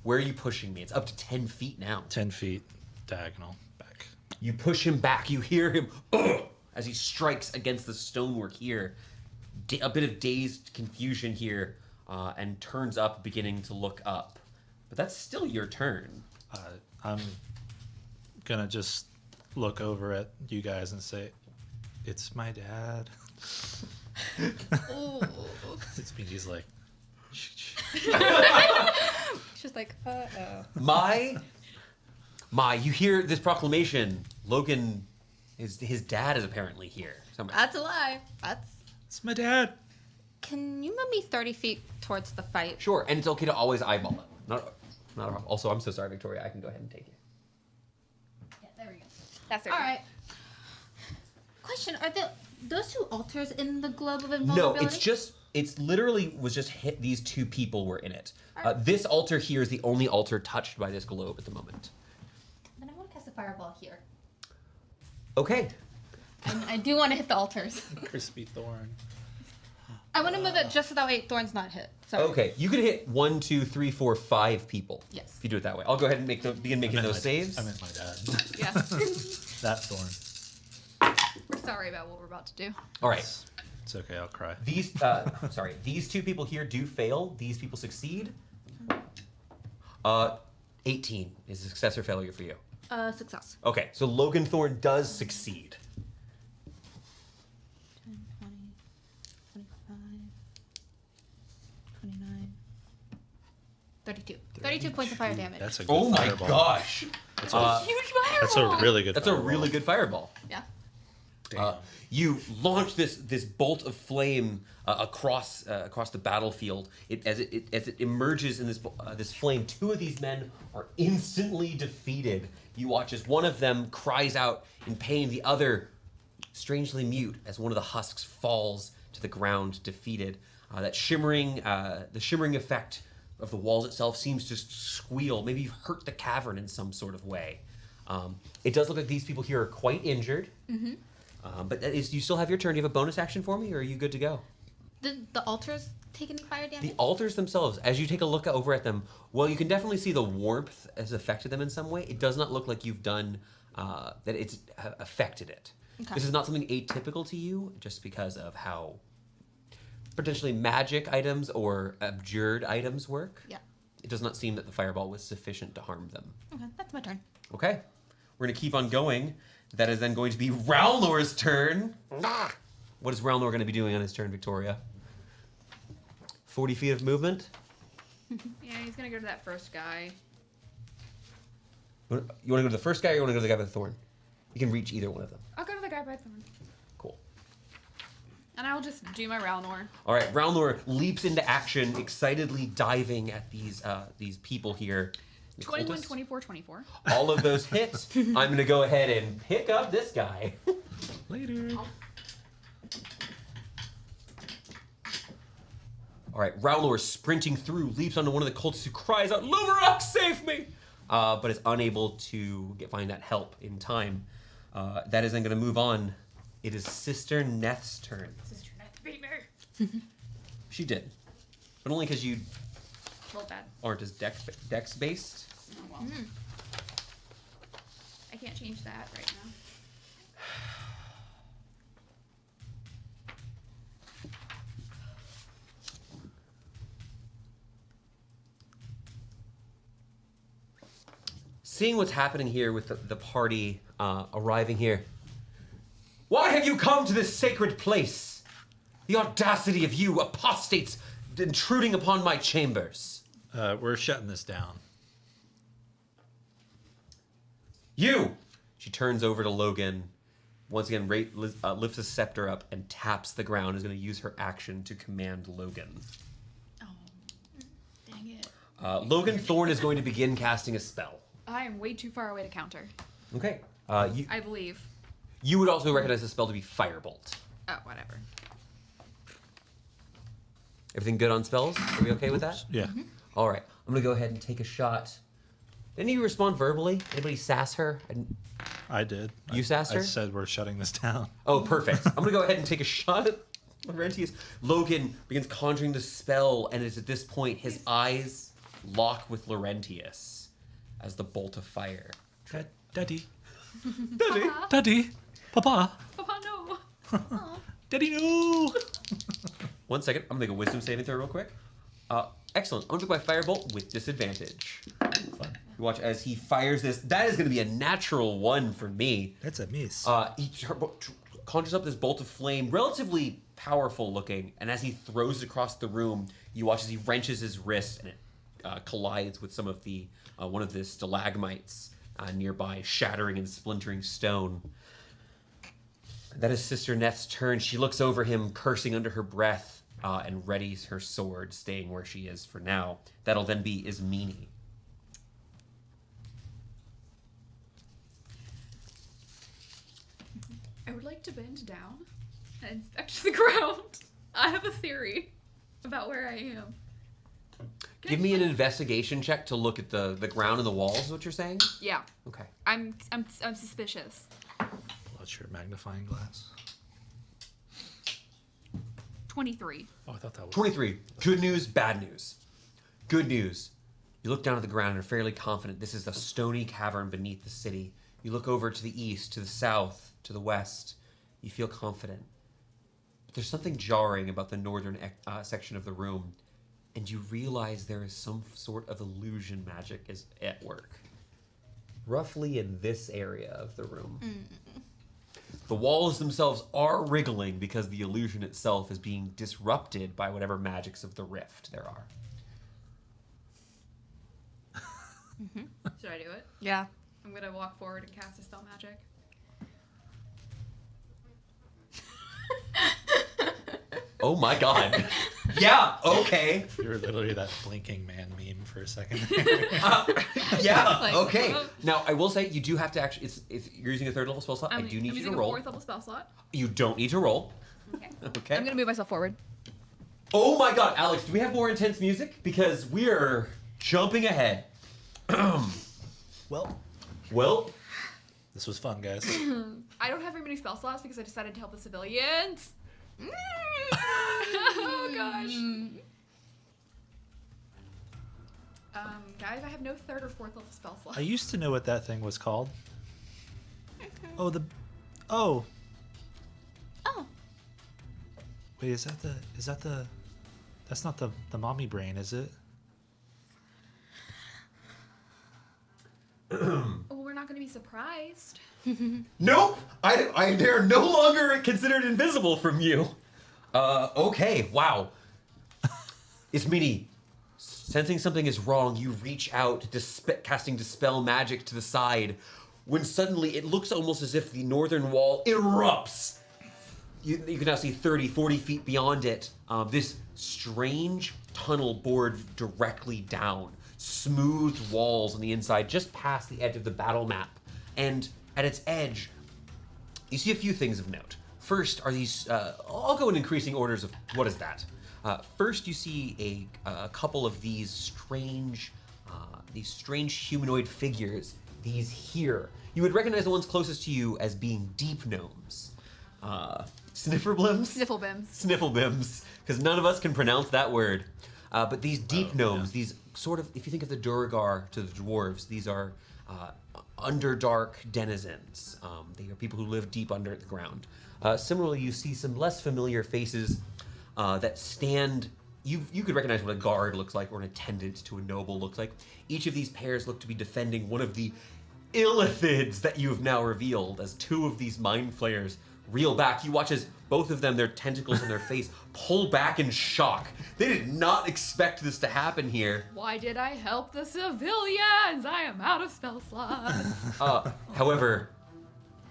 Where are you pushing me? It's up to 10 feet now. 10 feet diagonal back. You push him back. You hear him "Ugh," as he strikes against the stonework here. A bit of dazed confusion here, and turns up, beginning to look up. But that's still your turn. I'm gonna just look over at you guys and say, "It's my dad." Ooh. It's me. He's like, "Shh." She's like, uh-oh. My, you hear this proclamation. Logan, his dad is apparently here. That's a lie. That's. It's my dad. Can you move me 30 feet towards the fight? Sure, and it's okay to always eyeball it. Not a problem. Also, I'm so sorry, Victoria. I can go ahead and take you. Yeah, there we go. That's All right. Question: are those two altars in the globe of No, invulnerability? it's literally was just hit. These 2 people were in it. Alright. This altar here is the only altar touched by this globe at the moment. Then I want to cast a fireball here. Okay. And I do want to hit the altars. Crispy thorn. I want to move it just so that way Thorn's not hit. So. Okay, you can hit 1, 2, 3, 4, 5 people. Yes. If you do it that way, I'll go ahead and begin making those saves. I meant my dad. Yeah. That thorn. We're sorry about what we're about to do. All right. It's okay. I'll cry. These these 2 people here do fail. These people succeed. 18 is a success or failure for you. Success. Okay, so Logan Thorne does succeed. 10, 20, 25, 29, 32. 32 points of fire damage. That's a good Oh my fireball. gosh! Huge fireball! That's a really good. That's a fireball. really good fireball. Yeah. Damn. You launch this bolt of flame across the battlefield. As it emerges in this flame, 2 of these men are instantly defeated. You watch as one of them cries out in pain, the other strangely mute as one of the husks falls to the ground, defeated. The shimmering effect of the walls itself seems to squeal. Maybe you've hurt the cavern in some sort of way. It does look like these people here are quite injured. Mm-hmm. But you still have your turn. Do you have a bonus action for me, or are you good to go? The altars take any fire damage? The altars themselves, as you take a look over at them, well, you can definitely see the warmth has affected them in some way. It does not look like you've done that it's affected it. Okay. This is not something atypical to you, just because of how potentially magic items or abjured items work. Yeah. It does not seem that the fireball was sufficient to harm them. Okay, that's my turn. Okay, we're gonna keep on going. That is then going to be Rowlnor's turn. What is Rowlnor going to be doing on his turn, Victoria? 40 feet of movement? Yeah, he's gonna go to that first guy. You want to go to the first guy or you want to go to the guy with the thorn? You can reach either one of them. I'll go to the guy by the thorn. Cool. And I'll just do my Ralnor. All right, Ralnor leaps into action, excitedly diving at these people here. The 21, cultists. 24, 24. All of those hits. I'm going to go ahead and pick up this guy. Later. All right, Rowlor sprinting through, leaps onto one of the cultists who cries out, Lumarok, save me! But is unable to find that help in time. That is then going to move on. It is Sister Neth's turn. Sister Neth beat me. She did. But only because you Rolled bad. aren't as dex-based. Oh, well. I can't change that right now. Seeing what's happening here with the party arriving here. Why have you come to this sacred place? The audacity of you apostates intruding upon my chambers. We're shutting this down. You! She turns over to Logan. Once again, lifts a scepter up and taps the ground. Is going to use her action to command Logan. Oh, dang it. Logan Thorne is going to begin casting a spell. I am way too far away to counter. Okay. I believe. You would also recognize the spell to be Firebolt. Oh, whatever. Everything good on spells? Are we okay with that? Yeah. All right. I'm going to go ahead and take a shot. Didn't you respond verbally? Anybody sass her? I did. You sassed her? I said we're shutting this down. Oh, perfect. I'm going to go ahead and take a shot at Laurentius. Logan begins conjuring the spell, and it's at this point his eyes lock with Laurentius as the bolt of fire. Daddy. Daddy. Daddy. Papa. Papa, no. Daddy, no. 1 second. I'm going to make a wisdom saving throw real quick. Excellent. I'm going to go by Firebolt with disadvantage. Fun. You watch as he fires this. That is going to be a natural 1 for me. That's a miss. He conjures up this bolt of flame, relatively powerful looking, and as he throws it across the room, you watch as he wrenches his wrist and it collides with some of the one of the stalagmites nearby, shattering and splintering stone. That is Sister Neth's turn. She looks over him, cursing under her breath, and readies her sword, staying where she is for now. That'll then be Ismini. I would like to bend down and inspect the ground. I have a theory about where I am. Give me an investigation check to look at the ground and the walls, is what you're saying? Yeah, Okay. I'm suspicious. What's your magnifying glass? 23. Oh, I thought that was 23. Good news, bad news. Good news. You look down at the ground and are fairly confident this is the stony cavern beneath the city. You look over to the east, to the south, to the west. You feel confident. But there's something jarring about the northern section of the room, and you realize there is some sort of illusion magic is at work. Roughly in this area of the room. The walls themselves are wriggling because the illusion itself is being disrupted by whatever magics of the rift there are. Should I do it? Yeah. I'm gonna walk forward and cast a spell magic. Oh my god. Yeah, okay. You were literally that blinking man meme for a second. Yeah, Like, okay. Now, I will say, you do have to actually, if you're using a third level spell slot, I I'm do need you using to a roll. 4th level spell slot. You don't need to roll. Okay. Okay. I'm gonna move myself forward. Oh my god, Alex, do we have more intense music? Because we're jumping ahead. Well, Well, this was fun, guys. I don't have very many spell slots because I decided to help the civilians. Oh gosh. Guys, I have no 3rd or 4th level spell slots. I used to know what that thing was called. Oh, Oh. wait, is that the, that's not the mommy brain, is it? Well, we're not gonna be surprised. nope. They're no longer considered invisible from you. Okay, wow. Ismini, sensing something is wrong, you reach out, casting Dispel Magic to the side, when suddenly it looks almost as if the northern wall erupts. you can now see 30, 40 feet beyond it, this strange tunnel bored directly down. Smooth walls on the inside, just past the edge of the battle map. And at its edge, you see a few things of note. First are these, I'll go in increasing orders of what is that. First, you see a couple of these strange humanoid figures. These here. You would recognize the ones closest to you as being deep gnomes. Snifferblims? Snifflebims. Snifflebims, because none of us can pronounce that word. But these deep gnomes, these sort of, if you think of the Durgar to the dwarves, these are underdark denizens. They are people who live deep under the ground. Similarly, you see some less familiar faces that stand. You could recognize what a guard looks like or an attendant to a noble looks like. Each of these pairs look to be defending one of the illithids that you have now revealed as two of these mind flayers reel back. You watch as both of them, their tentacles on their face, pull back in shock. They did not expect this to happen here. Why did I help the civilians? I am out of spell slots. However,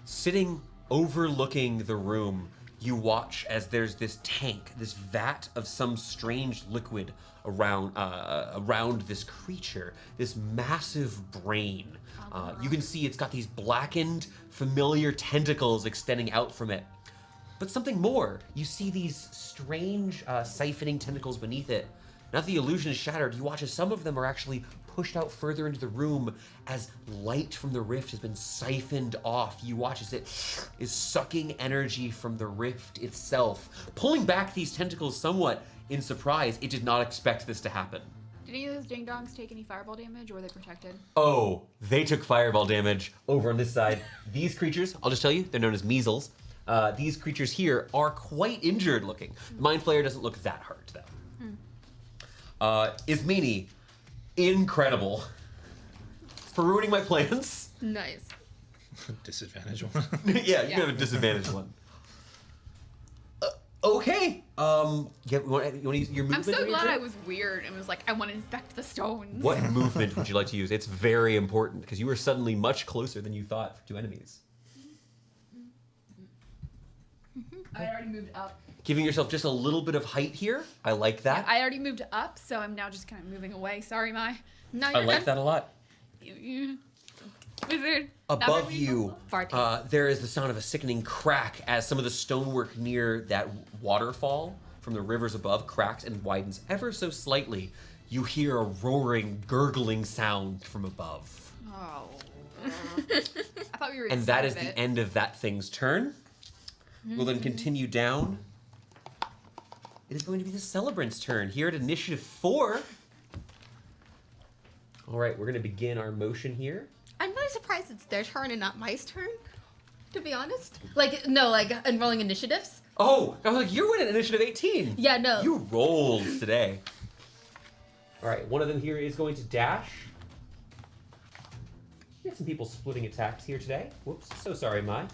sitting overlooking the room, you watch as there's this tank, this vat of some strange liquid around this creature, this massive brain. You can see it's got these blackened, familiar tentacles extending out from it. But something more. You see these strange siphoning tentacles beneath it. Now that the illusion is shattered, you watch as some of them are actually pushed out further into the room as light from the rift has been siphoned off. You watch as it is sucking energy from the rift itself, pulling back these tentacles somewhat in surprise. It did not expect this to happen. Did any of those ding-dongs take any fireball damage, or were they protected? Oh, they took fireball damage over on this side. These creatures, I'll just tell you, they're known as measles. These creatures here are quite injured looking. The Mind Flayer doesn't look that hurt, though. Ismini, incredible. For ruining my plans. Nice. Disadvantage one. Yeah, you have a disadvantage one. Okay. You want to use your I'm movement? so on your glad turn? I was weird and was like, I want to inspect the stones. What movement would you like to use? It's very important because you are suddenly much closer than you thought to enemies. I already moved up. Giving yourself just a little bit of height here. I like that. I already moved up, so I'm now just kind of moving away. Sorry, Mai. No, I you're like done. that a lot. Wizard. Above you, Farting. there is the sound of a sickening crack as some of the stonework near that waterfall from the rivers above cracks and widens ever so slightly. You hear a roaring, gurgling sound from above. Oh. I thought we were And that is inside of the it. end of that thing's turn. We'll then continue down. It is going to be the celebrant's turn here at initiative 4. All right, we're going to begin our motion here. I'm really surprised it's their turn and not my turn, to be honest. Like, no, like, enrolling initiatives. Oh, I was like, you're winning initiative 18. Yeah, no. You rolled today. All right, one of them here is going to dash. We have some people splitting attacks here today. Whoops, so sorry, Mai.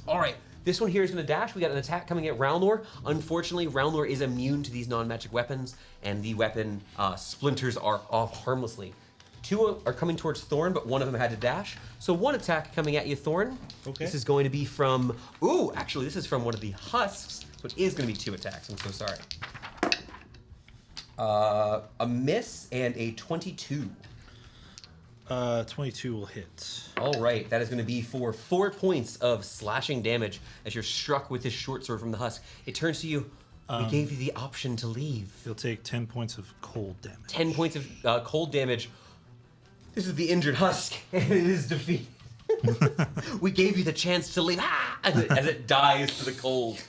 All right, this one here is going to dash. We got an attack coming at Ralnor. Unfortunately, Ralnor is immune to these non-magic weapons, and the weapon splinters are off harmlessly. 2 are coming towards Thorn, but one of them had to dash. So one attack coming at you, Thorn. Okay. This is going to be from... Ooh, actually, this is from one of the husks, so it is going to be 2 attacks. I'm so sorry. A miss and a 22. 22 will hit. All right, that is going to be for 4 points of slashing damage as you're struck with this short sword from the husk. It turns to you. We gave you the option to leave. You'll take 10 points of cold damage. 10 points of cold damage. This is the injured husk, and it is defeated. We gave you the chance to leave. Ah! As it dies to the cold.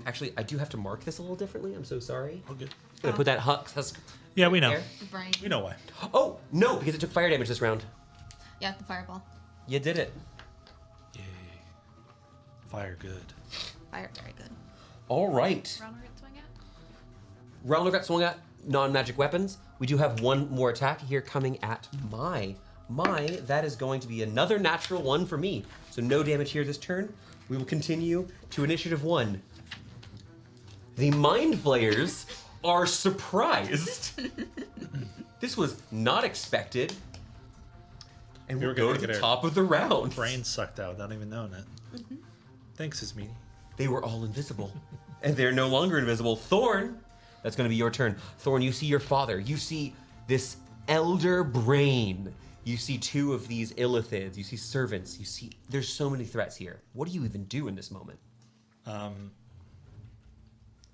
Actually, I do have to mark this a little differently. I'm so sorry. Oh, good. I'm going to put that husk. Yeah, we know. there. Brain. We know why. Oh, no, because it took fire damage this round. Yeah, the fireball. You did it. Yay. Fire good. Fire, very good. All right. Round we're gonna swing at? Ralnor got swung at non-magic weapons. We do have one more attack here coming at Mai. That is going to be another natural 1 for me. So no damage here this turn. We will continue to initiative 1. The Mind Flayers are surprised. This was not expected. And We we'll were gonna go to get the our top of the round. Brain sucked out without even knowing it. Thanks, Ismini. They were all invisible. And they're no longer invisible. Thorn, that's going to be your turn. Thorn, you see your father. You see this elder brain. You see 2 of these illithids. You see servants. You see, there's so many threats here. What do you even do in this moment? I'm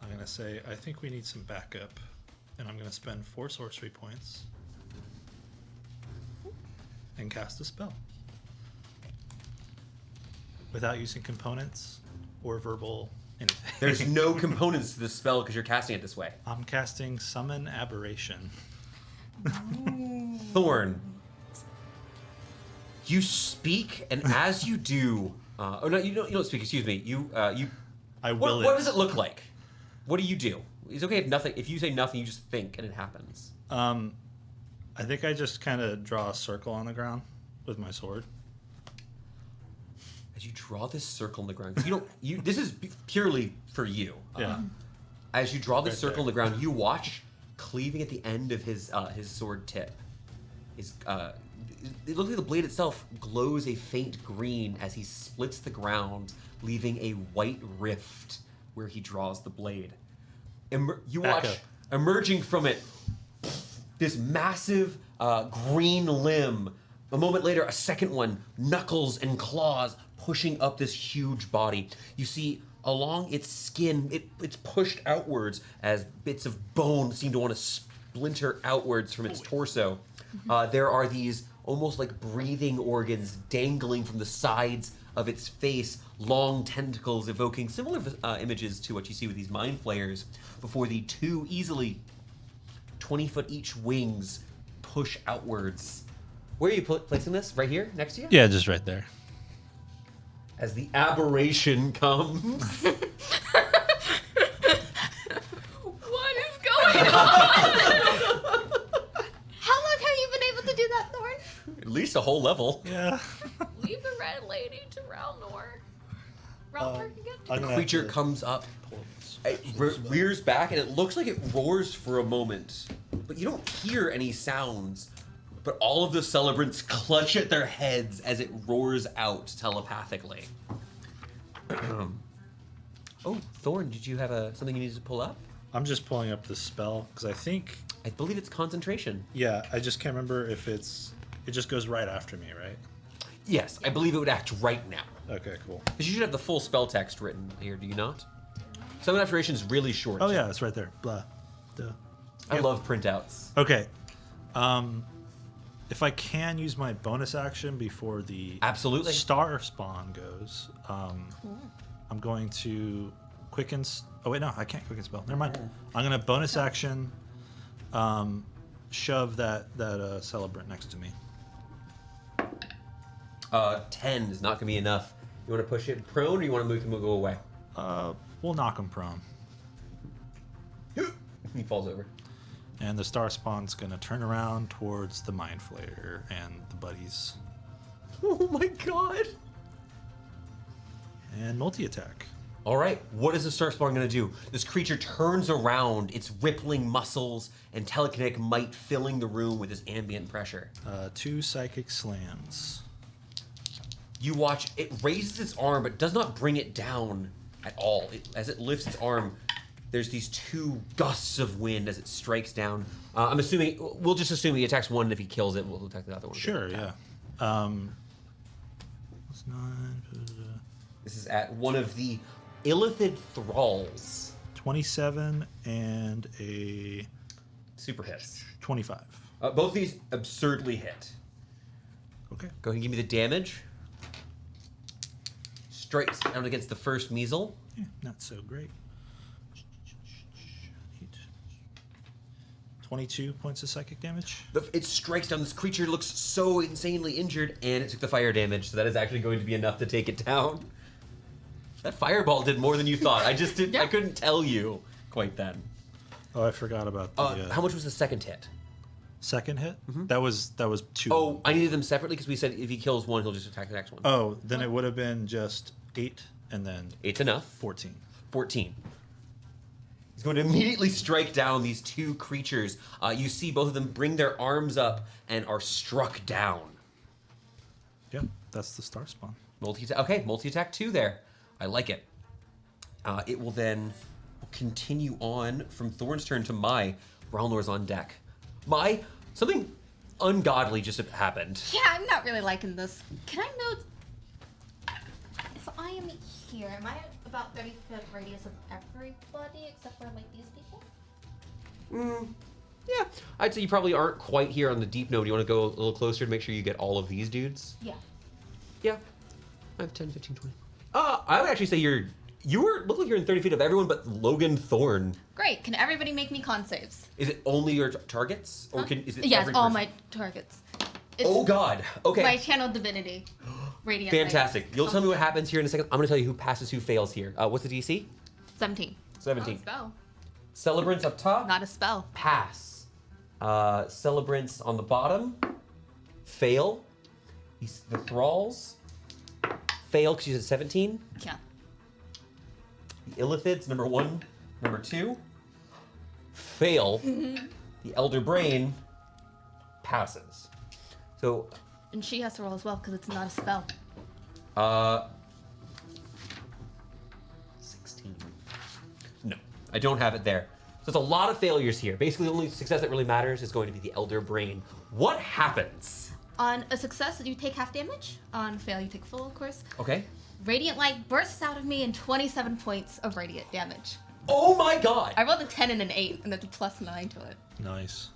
going to say, I think we need some backup. And I'm going to spend 4 sorcery points and cast a spell. Without using components or verbal anything. There's no components to this spell because you're casting it this way. I'm casting Summon Aberration. Thorn, you speak, and as you do, oh no, you don't speak. Excuse me. I will What does it look like? What do you do? It's okay if nothing. If you say nothing, you just think, and it happens. I think I just kind of draw a circle on the ground with my sword. As you draw this circle in the ground, 'cause you don't. This is purely for you. Yeah. As you draw this Right circle in there. the ground, you watch cleaving at the end of his sword tip. It looks like the blade itself glows a faint green as he splits the ground, leaving a white rift where he draws the blade. You Back watch up. emerging from it this massive green limb. A moment later, a second one, knuckles and claws pushing up this huge body. You see along its skin, it's pushed outwards as bits of bone seem to want to splinter outwards from its torso. There are these almost like breathing organs dangling from the sides of its face, long tentacles evoking similar images to what you see with these mind flayers, before the 2 easily 20-foot each wings push outwards. Where are you placing this? Right here, next to you? Yeah, just right there. As the aberration comes. What is going on? How long have you been able to do that, Thorn? At least a whole level. Yeah. Leave the red lady to Ralnor. Ralnor can get to I'm The gonna creature have to comes up, pull this it rears back, and it looks like it roars for a moment. But you don't hear any sounds. But all of the celebrants clutch at their heads as it roars out telepathically. Oh, Thorn, did you have something you needed to pull up? I'm just pulling up the spell because I think, I believe it's concentration. yeah, I just can't remember if it just goes right after me, right? Yes, I believe it would act right now. Okay, cool. Because you should have the full spell text written here, do you not? Summon Aberration is really short. Oh yeah, it's right there. Blah. Duh. I love printouts. Okay. If I can use my bonus action before the Absolutely. star spawn goes, I'm going to quicken. Oh wait, no, I can't quicken spell. Never mind. I'm gonna bonus action, shove that celebrant next to me. 10 is not going to be enough. You want to push it prone, or you want to make him go away? We'll knock him prone, He falls over. and the star spawn's gonna turn around towards the mind flayer and the buddies, Oh my god! and multi attack. All right, what is the Star Spawn going to do? This creature turns around, its rippling muscles and telekinetic might filling the room with this ambient pressure. 2 psychic slams. You watch, it raises its arm, but does not bring it down at all. As it lifts its arm, there's these 2 gusts of wind as it strikes down. I'm assuming, we'll just assume he attacks one, and if he kills it, we'll attack the other one. Sure, yeah. That's 9. This is at one of the Illithid Thralls. 27 and a Super hits. 25. Both these absurdly hit. Okay. Go ahead and give me the damage. Strikes down against the first measle. Yeah, not so great. 22 points of psychic damage. It strikes down. This creature looks so insanely injured, and it took the fire damage, so that is actually going to be enough to take it down. That fireball did more than you thought. I just didn't. I couldn't tell you quite then. Oh, I forgot about the How much was the second hit? second hit. That was 2. Oh, I needed them separately because we said if he kills one, he'll just attack the next one. Oh, then it would have been just 8 and then 8's enough. 14. 14. He's going to immediately strike down these 2 creatures. You see both of them bring their arms up and are struck down. Yep, that's the star spawn. Multi-attack 2 there. I like it. It will then continue on from Thorn's turn to Mai. Ralnor's on deck. Mai, something ungodly just happened. Yeah, I'm not really liking this. Can I note if I am here, am I at about 30-foot radius of everybody except for like these people? Yeah, I'd say you probably aren't quite here on the deep node. You want to go a little closer to make sure you get all of these dudes? Yeah. Yeah. I have 10, 15, 20. I would actually say look like you're in 30 feet of everyone but Logan Thorn. Great. Can everybody make me con saves? Is it only your targets? Or Huh? is it Yeah, every it's all person? my targets. It's Oh god. Okay. my channel divinity. Radiant Fantastic. Light. You'll tell me what happens here in a second. I'm going to tell you who passes, who fails here. What's the DC? 17. 17. Spell. Celebrants up top. Not a spell. Pass. Celebrants on the bottom. Fail. The Thralls. Fail because she's at 17. Yeah. The Illithids, number 1. Number 2. Fail. The Elder Brain passes. So, And she has to roll as well because it's not a spell. 16. No, I don't have it there. So it's a lot of failures here. Basically, the only success that really matters is going to be the Elder Brain. What happens? On a success, you take half damage. On fail, you take full, of course. Okay. Radiant light bursts out of me in 27 points of radiant damage. Oh my god! I rolled a 10 and an 8, and that's a +9 to it. Nice.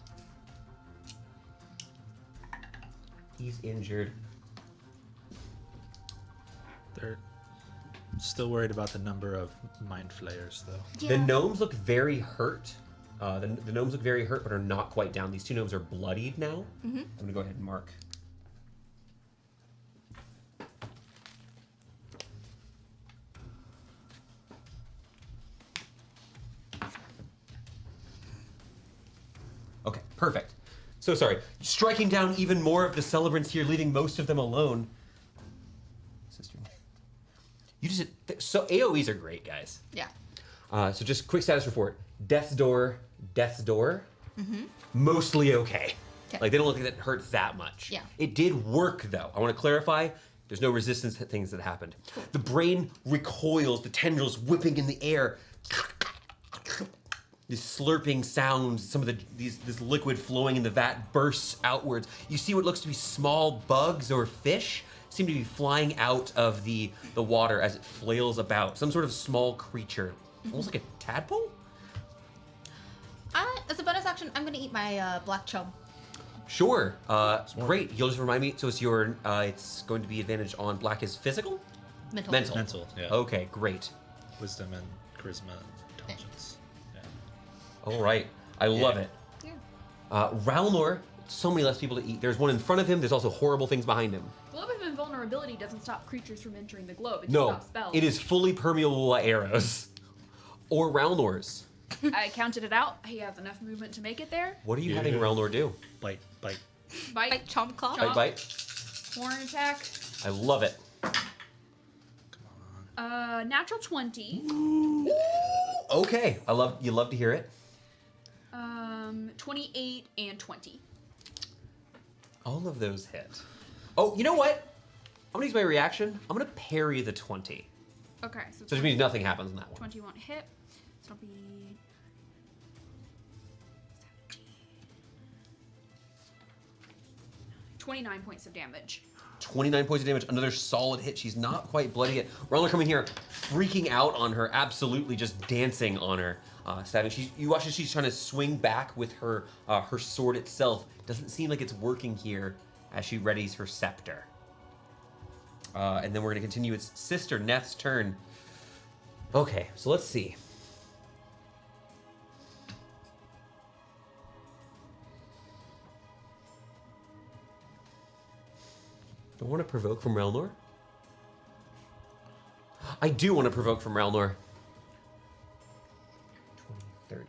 He's injured. They're still worried about the number of mind flayers, though. The gnomes look very hurt. The gnomes look very hurt, but are not quite down. These 2 gnomes are bloodied now. I'm gonna go ahead and mark. Okay, perfect. So sorry. Striking down even more of the celebrants here, leaving most of them alone. Sister. You just so AoEs are great, guys. Yeah. So just quick status report. Death's Door. Mostly okay. Okay. Like they don't look like that hurts that much. Yeah. It did work though. I want to clarify. There's no resistance to things that happened. The brain recoils, the tendrils whipping in the air. These slurping sounds, some of this liquid flowing in the vat bursts outwards. You see what looks to be small bugs or fish seem to be flying out of the water as it flails about. Some sort of small creature, almost like a tadpole? As a bonus action, I'm going to eat my black chum. Sure. Great. You'll just remind me. So it's it's going to be advantage on black is physical? Mental. Mental, yeah. Okay, great. Wisdom and charisma and intelligence. Yeah. All right. I love it. Yeah. Ralnor, so many less people to eat. There's one in front of him. There's also horrible things behind him. Globe of Invulnerability doesn't stop creatures from entering the globe. It just No, stops spells. it is fully permeable by arrows. Or Ralnor's. I counted it out. He has enough movement to make it there. What are you Yeah. having Ralnor do? Bite. Bite. Like chomp claw? Chomp. Bite? Horn attack. I love it. Natural 20. Okay. You love to hear it. 28 and 20. All of those hit. Oh, you know what? I'm gonna use my reaction. I'm gonna parry the 20. Okay, so So it means nothing happens in that one. 20 won't hit. So it'll be 29 points of damage. 29 points of damage, another solid hit. She's not quite bloody yet. Ralnor coming here, freaking out on her, absolutely just dancing on her, stabbing. You watch as she's trying to swing back with her her sword itself. Doesn't seem like it's working here as she readies her scepter. And then we're going to continue. It's Sister Neth's turn. Okay, so let's see. Do I want to provoke from Ralnor? I do want to provoke from Ralnor. 20,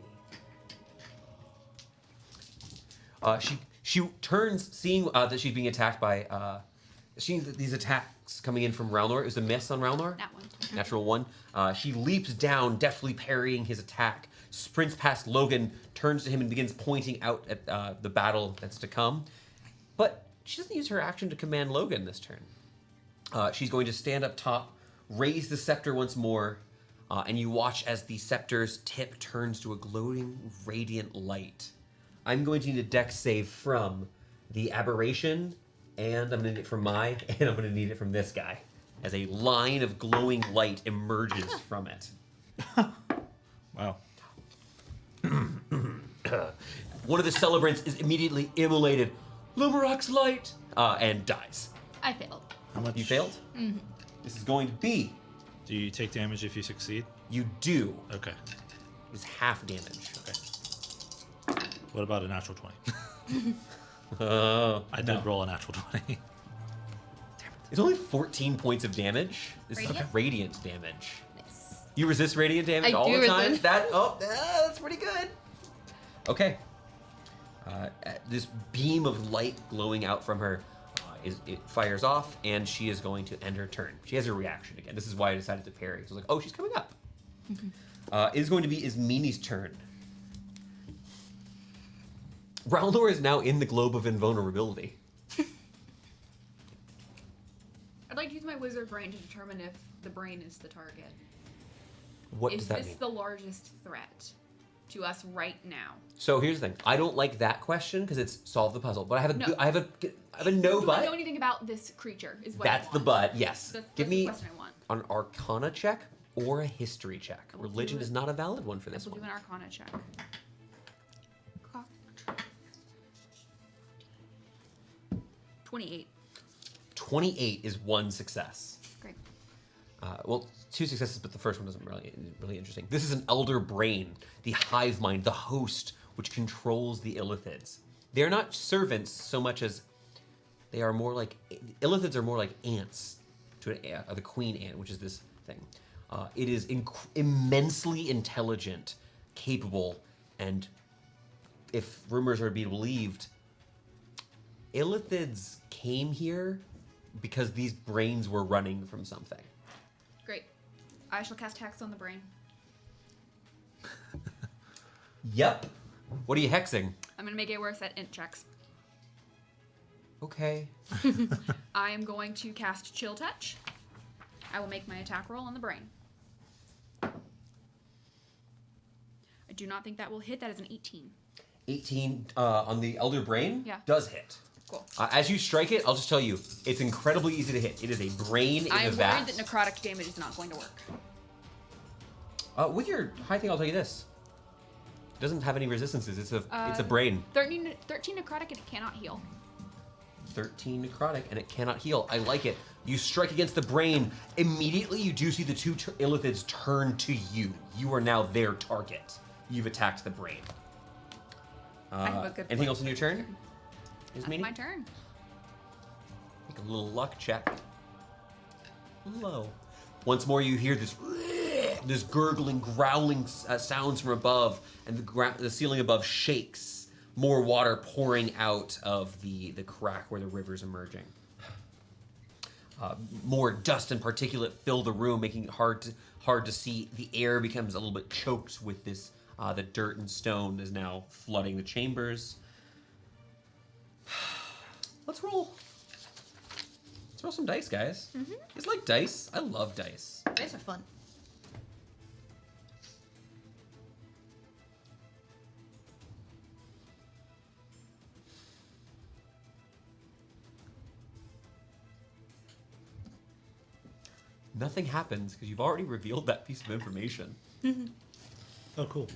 30. She turns, seeing that she's being attacked by, seeing these attacks coming in from Ralnor. It was a miss on Ralnor. That one. Natural 1. She leaps down, deftly parrying his attack, sprints past Logan, turns to him and begins pointing out at the battle that's to come. But she doesn't use her action to command Logan this turn. She's going to stand up top, raise the scepter once more, and you watch as the scepter's tip turns to a glowing, radiant light. I'm going to need a dex save from the aberration, and I'm going to need it from and I'm going to need it from this guy, as a line of glowing light emerges from it. Wow. One of the celebrants is immediately immolated. Lumarok's light! And dies. I failed. How much? You failed? Mm-hmm. This is going to be... Do you take damage if you succeed? You do. Okay. It's half damage. Okay. What about a natural 20? I did No. roll a natural 20. It's only 14 points of damage. This is Radiant? radiant damage. Nice. You resist radiant damage I all do the time? resist. That's pretty good. Okay. This beam of light glowing out from her, it fires off, and she is going to end her turn. She has a reaction again. This is why I decided to parry. So I was like, oh, she's coming up. It is going to be Ismini's turn. Raldor is now in the globe of invulnerability. I'd like to use my wizard brain to determine if the brain is the target. What Is does that this mean? the largest threat to us right now? So here's the thing. I don't like that question because it's solve the puzzle. But I have a No. I have a no Do I but. know anything about this creature? Is what That's I the want. but. Yes. That's Give the me question I want. an Arcana check or a History check. I will Religion do is it. not a valid one for this We'll one. do an Arcana check. 28. 28 is one success. Great. Well, two successes, but the first one isn't really interesting. This is an elder brain, the hive mind, the host, which controls the illithids. They're not servants so much as they are more like illithids are more like ants to the queen ant, which is this thing. It is immensely intelligent, capable, and if rumors are to be believed, illithids came here because these brains were running from something. Great. I shall cast Hex on the brain. Yep. What are you hexing? I'm going to make it worse at int checks. Okay. I am going to cast Chill Touch. I will make my attack roll on the brain. I do not think that will hit. That is an 18. 18 on the elder brain Yeah. does hit. Cool. As you strike it, I'll just tell you, it's incredibly easy to hit. It is a brain in I a am vat. worried that necrotic damage is not going to work. With your high thing, I'll tell you this. It doesn't have any resistances. It's a brain. 13 necrotic and it cannot heal. 13 necrotic, and it cannot heal. I like it. You strike against the brain. Immediately, you do see the two illithids turn to you. You are now their target. You've attacked the brain. I have a good Anything point. else in your turn? That's Ismini? my turn. Make a little luck check. Low. Once more, you hear this gurgling, growling sounds from above, and the ceiling above shakes. More water pouring out of the crack where the river's emerging. More dust and particulate fill the room, making it hard to see. The air becomes a little bit choked with this. The dirt and stone is now flooding the chambers. Let's roll. Let's roll some dice, guys. Mm-hmm. It's like dice. I love dice. Dice are fun. Nothing happens because you've already revealed that piece of information. Oh, cool.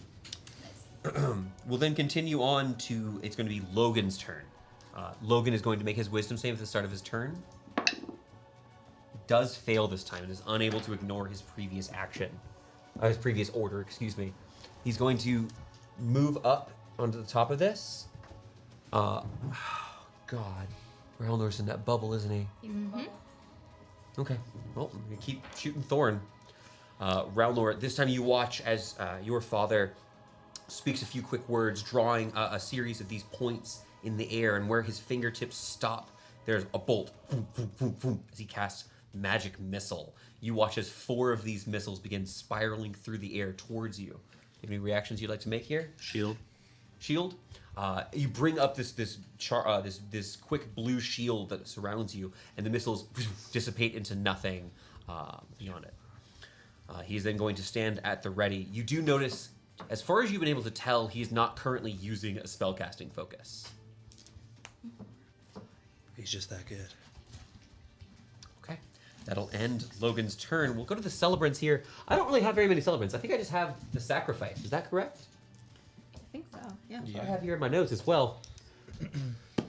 We'll then continue on to, it's going to be Logan's turn. Logan is going to make his wisdom save at the start of his turn. Does fail this time and is unable to ignore his previous action. His previous order, excuse me. He's going to move up onto the top of this. God. Ralnor's in that bubble, isn't he? Okay. Well, I'm going to keep shooting Thorn. Ralnor, this time you watch as your father speaks a few quick words, drawing a series of these points in the air, and where his fingertips stop, there's a bolt, boom, boom, boom, boom, as he casts Magic Missile. You watch as 4 of these missiles begin spiraling through the air towards you. Any reactions you'd like to make here? Shield. Shield. You bring up this quick blue shield that surrounds you, and the missiles dissipate into nothing. beyond it. He's then going to stand at the ready. You do notice, as far as you've been able to tell, he's not currently using a spellcasting focus. He's just that good. Okay. That'll end Logan's turn. We'll go to the celebrants here. I don't really have very many celebrants. I think I just have the sacrifice. Is that correct? I think so. Yeah. I have here in my notes as well.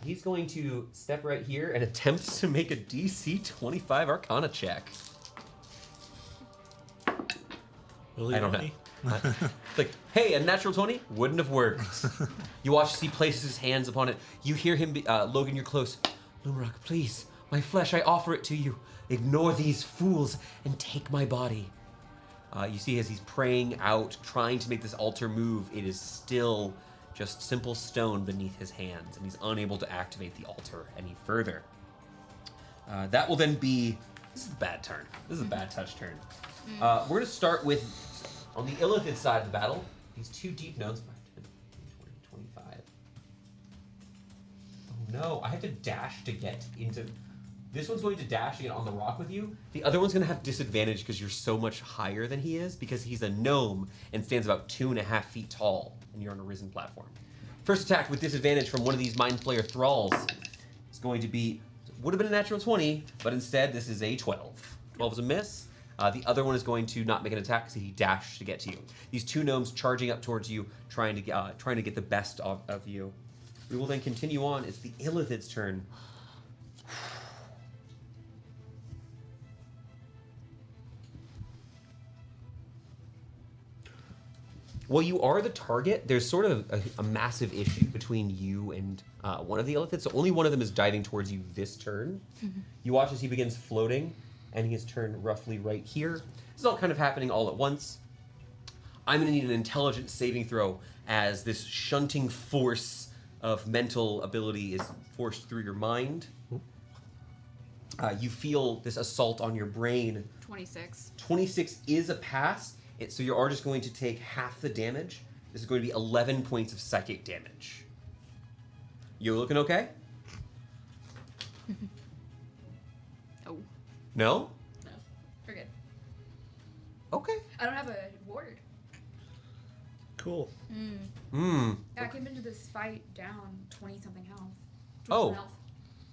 He's going to step right here and attempt to make a DC 25 Arcana check. Will he I don't let know. me? It's like, hey, a natural 20 wouldn't have worked. You watch as he places his hands upon it. You hear him, Logan, you're close. Lumrock, please, my flesh, I offer it to you. Ignore these fools and take my body. You see as he's praying out, trying to make this altar move, it is still just simple stone beneath his hands, and he's unable to activate the altar any further. That will then be... This is a bad turn. This is a bad touch turn. We're going to start with, on the Illithid side of the battle, these two deep nodes. 5, 10, 20, 25. Oh no, I have to dash to get into... This one's going to dash to get on the rock with you. The other one's going to have disadvantage because you're so much higher than he is, because he's a gnome and stands about 2.5 feet tall, and you're on a risen platform. First attack with disadvantage from one of these Mind Flayer thralls is going to be... Would have been a natural 20, but instead this is a 12. 12 is a miss. The other one is going to not make an attack because he dashed to get to you. These two gnomes charging up towards you, trying to get the best of you. We will then continue on. It's the Illithid's turn. Well, you are the target. There's sort of a massive issue between you and one of the Illithids. So only one of them is diving towards you this turn. Mm-hmm. You watch as he begins floating, and he is turned roughly right here. This is all kind of happening all at once. I'm going to need an intelligence saving throw as this shunting force of mental ability is forced through your mind. You feel this assault on your brain. 26. 26 is a pass. So you are just going to take half the damage. This is going to be 11 points of psychic damage. You looking okay? Oh. No? No. We're good. Okay. I don't have a ward. Cool. Yeah, I came into this fight down 20-something health. 20 Oh. Health.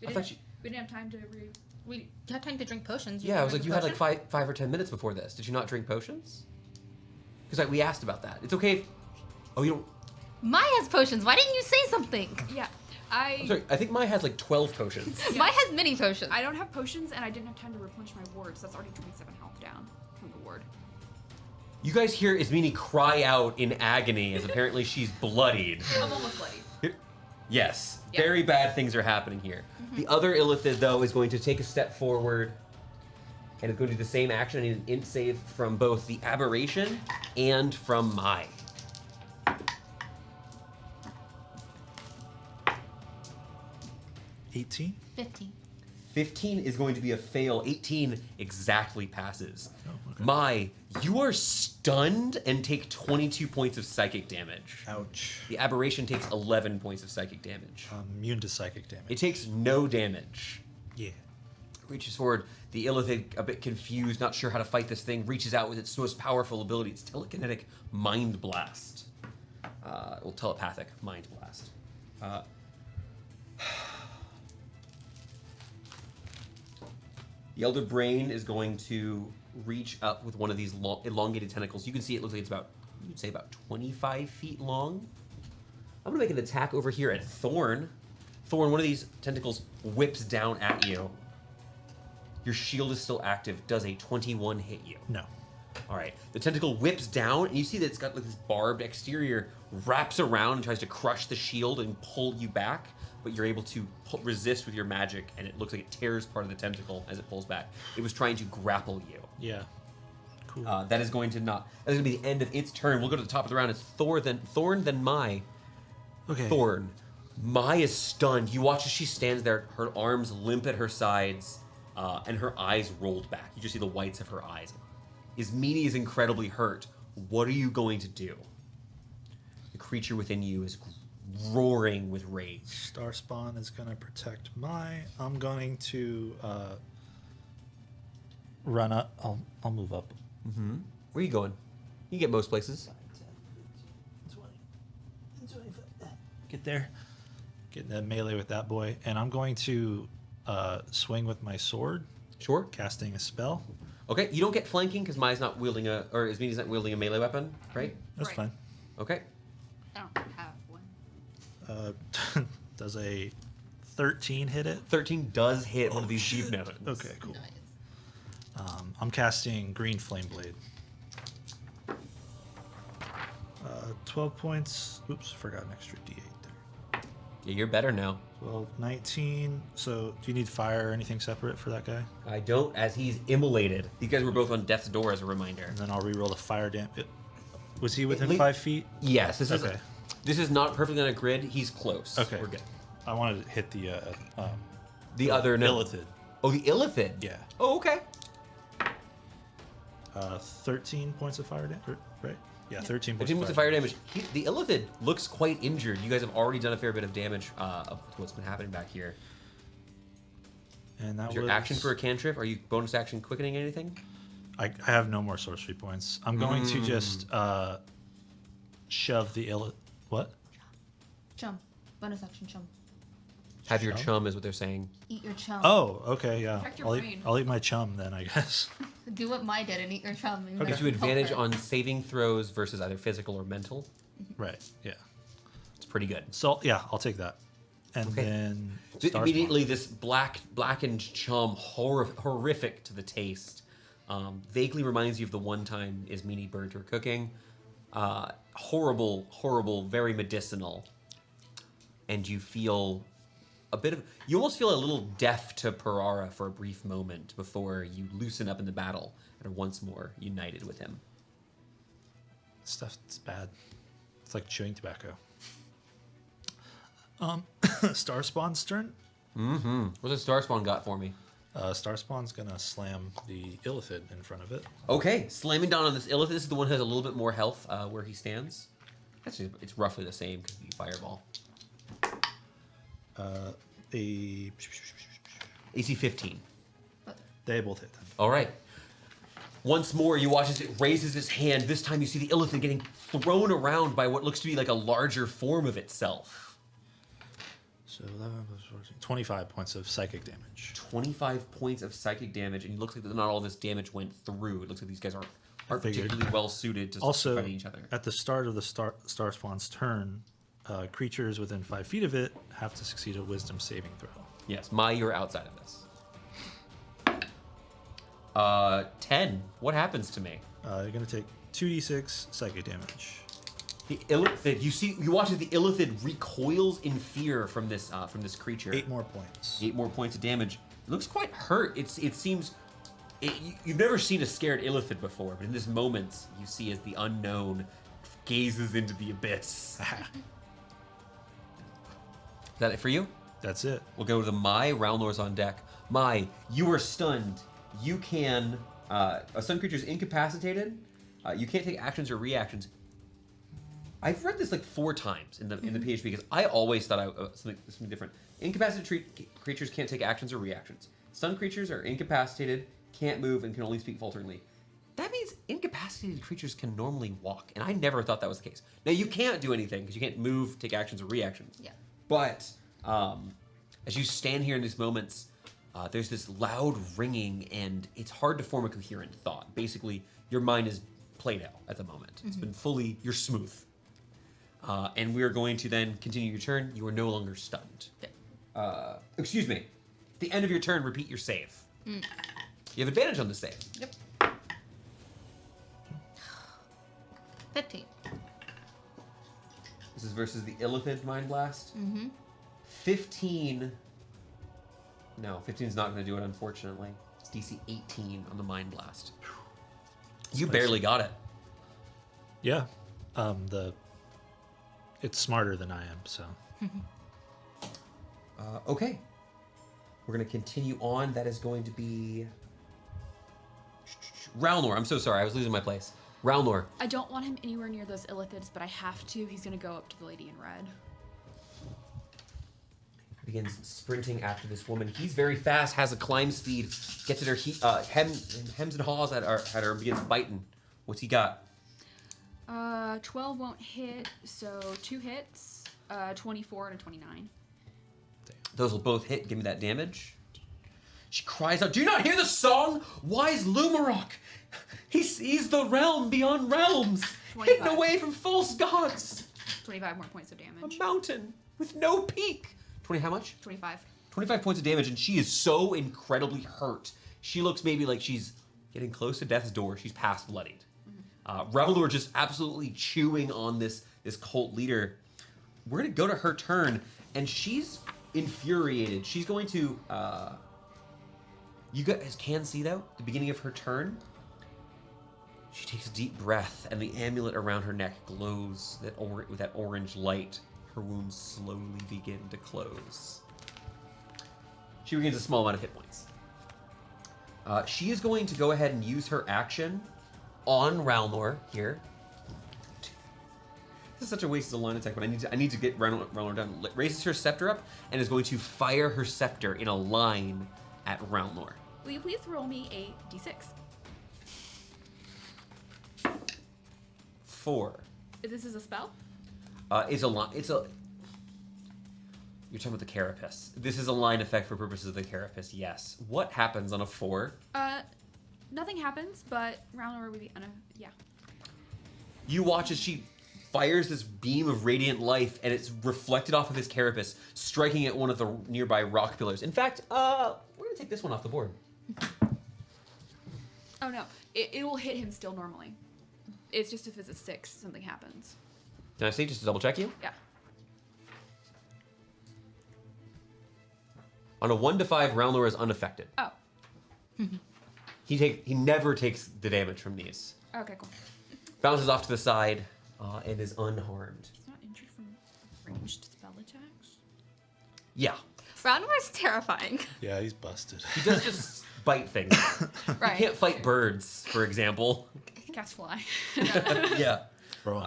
I thought you... We didn't have time to We had time to drink potions. Yeah, I was like, drink you a had like potion? 5 or 10 minutes before this. Did you not drink potions? Because we asked about that. It's okay if... Oh, you don't... Mai has potions. Why didn't you say something? Yeah. I'm sorry, I think Mai has like 12 potions. Yeah. Mai has many potions. I don't have potions, and I didn't have time to replenish my ward, so that's already 27 health down from the ward. You guys hear Ismini cry out in agony as apparently she's bloodied. I'm almost bloody. Yes, Yeah. very bad things are happening here. The other Illithid, though, is going to take a step forward and is going to do the same action. I need an int save from both the Aberration and from Mai. 18? 15. 15 is going to be a fail. 18 exactly passes. Oh, okay. Mai, you are stunned and take 22 points of psychic damage. Ouch. The Aberration takes 11 points of psychic damage. I'm immune to psychic damage. It takes no damage. Yeah. Reaches forward. The Illithid, a bit confused, not sure how to fight this thing, reaches out with its most powerful ability. It's Telekinetic Mind Blast. Well, Telepathic Mind Blast. The Elder Brain is going to reach up with one of these elongated tentacles. You can see it looks like it's about, you'd say about 25 feet long. I'm going to make an attack over here at Thorn. Thorn, one of these tentacles whips down at you. Your shield is still active. Does a 21 hit you? No. All right. The tentacle whips down, and you see that it's got like this barbed exterior, wraps around and tries to crush the shield and pull you back, but you're able to resist with your magic, and it looks like it tears part of the tentacle as it pulls back. It was trying to grapple you. Yeah. Cool. That is going to be the end of its turn. We'll go to the top of the round. It's Thorn, then Mai. Okay. Thorn. Mai is stunned. You watch as she stands there, her arms limp at her sides, and her eyes rolled back. You just see the whites of her eyes. Ismini is incredibly hurt. What are you going to do? The creature within you is roaring with rage. Starspawn is going to protect I'm going to run up. I'll move up. Mm-hmm. Where are you going? You get most places. 20. Get there. Get in that melee with that boy. And I'm going to swing with my sword, Sure. casting a spell. Okay, you don't get flanking because Mai's not wielding Ismini's not wielding a melee weapon, right? That's Right. fine. Okay. I don't have one. Does a 13 hit it? 13 does hit one of these deep weapons. Okay, cool. Nice. I'm casting Green Flame Blade. 12 points. Oops, forgot an extra d8 there. Yeah, you're better now. 12, 19. So, do you need fire or anything separate for that guy? I don't, as he's immolated. These guys were both on death's door as a reminder. And then I'll reroll the fire damage. Was he within Le- 5 feet? Yes, this Okay. is not perfectly on a grid. He's close. Okay. We're good. I wanted to hit The other no. Illithid. Oh, the Illithid. Yeah. Oh, okay. 13 points of fire damage, right? Yeah, 13 points 13 points of fire damage. The Illithid looks quite injured. You guys have already done a fair bit of damage of what's been happening back here. And that Is your was action for a cantrip? Are you bonus action quickening anything? I have no more sorcery points. I'm going to just shove the What? Chum. Bonus action chum. Have your Chum? chum is what they're saying. Eat your chum. Oh, okay, yeah. Protect your I'll brain. I'll eat my chum then, I guess. Do what Mai did and eat your chum. Okay. Gives you advantage on saving throws versus either physical or mental. Right, yeah. It's pretty good. So, yeah, I'll take that. And Okay. then Immediately, this blackened chum, horrific to the taste, vaguely reminds you of the one time Ismini burnt her cooking. Horrible, very medicinal. And you feel you almost feel a little deaf to Perara for a brief moment before you loosen up in the battle and are once more united with him. Stuff's bad. It's like chewing tobacco. Starspawn's turn. Mm-hmm. What's the Starspawn got for me? Starspawn's gonna slam the Illithid in front of it. Okay, slamming down on this Illithid. This is the one who has a little bit more health where he stands. Actually, it's roughly the same because you fireball. AC 15. They both hit them. All right. Once more, you watch as it raises its hand. This time, you see the Illithid getting thrown around by what looks to be like a larger form of itself. So 11 plus 14. 25 points of psychic damage. 25 points of psychic damage, and it looks like not all this damage went through. It looks like these guys aren't figured. particularly well suited to Also, fighting each other. at the start of the Starspawn's turn, creatures within 5 feet of it have to succeed a Wisdom saving throw. Yes, Mai, you're outside of this. 10. What happens to me? You're gonna take 2d6 psychic damage. The Illithid. You watch as the Illithid recoils in fear from this creature. 8 more points. 8 more points of damage. It looks quite hurt. It seems. You've never seen a scared Illithid before, but in this moment, you see as the unknown gazes into the abyss. Is that it for you? That's it. We'll go to the Mai. Ralnor's on deck. Mai, you are stunned. You can. A stunned creature is incapacitated. You can't take actions or reactions. I've read this like 4 times in the PHP because I always thought something different. Incapacitated creatures can't take actions or reactions. Stunned creatures are incapacitated, can't move, and can only speak falteringly. That means incapacitated creatures can normally walk, and I never thought that was the case. Now you can't do anything because you can't move, take actions, or reactions. Yeah. But as you stand here in these moments, there's this loud ringing, and it's hard to form a coherent thought. Basically, your mind is played out at the moment. It's been fully. You're smooth. And we are going to then continue your turn. You are no longer stunned. Okay. Excuse me. At the end of your turn, repeat your save. You have advantage on the save. Yep. 15. This is versus the Illithid Mind Blast. Mm-hmm. 15. No, 15 is not going to do it, unfortunately. It's DC 18 on the Mind Blast. You barely got it. Yeah. It's smarter than I am, so. Okay. We're going to continue on. That is going to be... Ralnor. I'm so sorry. I was losing my place. Ralnor. I don't want him anywhere near those Illithids, but I have to. He's gonna go up to the lady in red. begins sprinting after this woman. He's very fast, has a climb speed, gets at her hems and haws at her, and begins biting. What's he got? 12 won't hit, so 2 hits, 24 and a 29. Those will both hit. Give me that damage. She cries out, "Do you not hear the song? Wise Lumarok! He sees the realm beyond realms, hidden 25. away from false gods. 25 more points of A damage. mountain with no peak." 20, how much? 25. 25 points of damage, and she is so incredibly hurt. She looks maybe like she's getting close to death's door. She's past bloodied. Revellor just absolutely chewing on this cult leader. We're going to go to her turn, and she's infuriated. She's going to... you guys can see, though, the beginning of her turn. She takes a deep breath, and the amulet around her neck glows with that orange light. Her wounds slowly begin to close. She regains a small amount of hit points. She is going to go ahead and use her action on Ralnor here. This is such a waste of a line attack, but I need to get Ralnor down. Raises her scepter up and is going to fire her scepter in a line at Ralnor. Will you please roll me a d6? 4. This is a spell? It's a line. You're talking about the carapace. This is a line effect for purposes of the carapace. Yes. What happens on a 4? Nothing happens, but Ralnor would be yeah. You watch as she fires this beam of radiant life, and it's reflected off of his carapace, striking at one of the nearby rock pillars. In fact, we're gonna take this one off the board. Oh no, it will hit him still normally. It's just if it's a 6, something happens. Can I see just to double check you? Yeah. On a 1 to 5, Ralnor is unaffected. Oh. He never takes the damage from these. Okay, cool. Bounces off to the side and is unharmed. It's not injured from ranged spell attacks. Yeah, Ralnor's terrifying. Yeah, he's busted. he does just bite things. Right. He can't fight birds, for example. Cats fly. Yeah. Bro.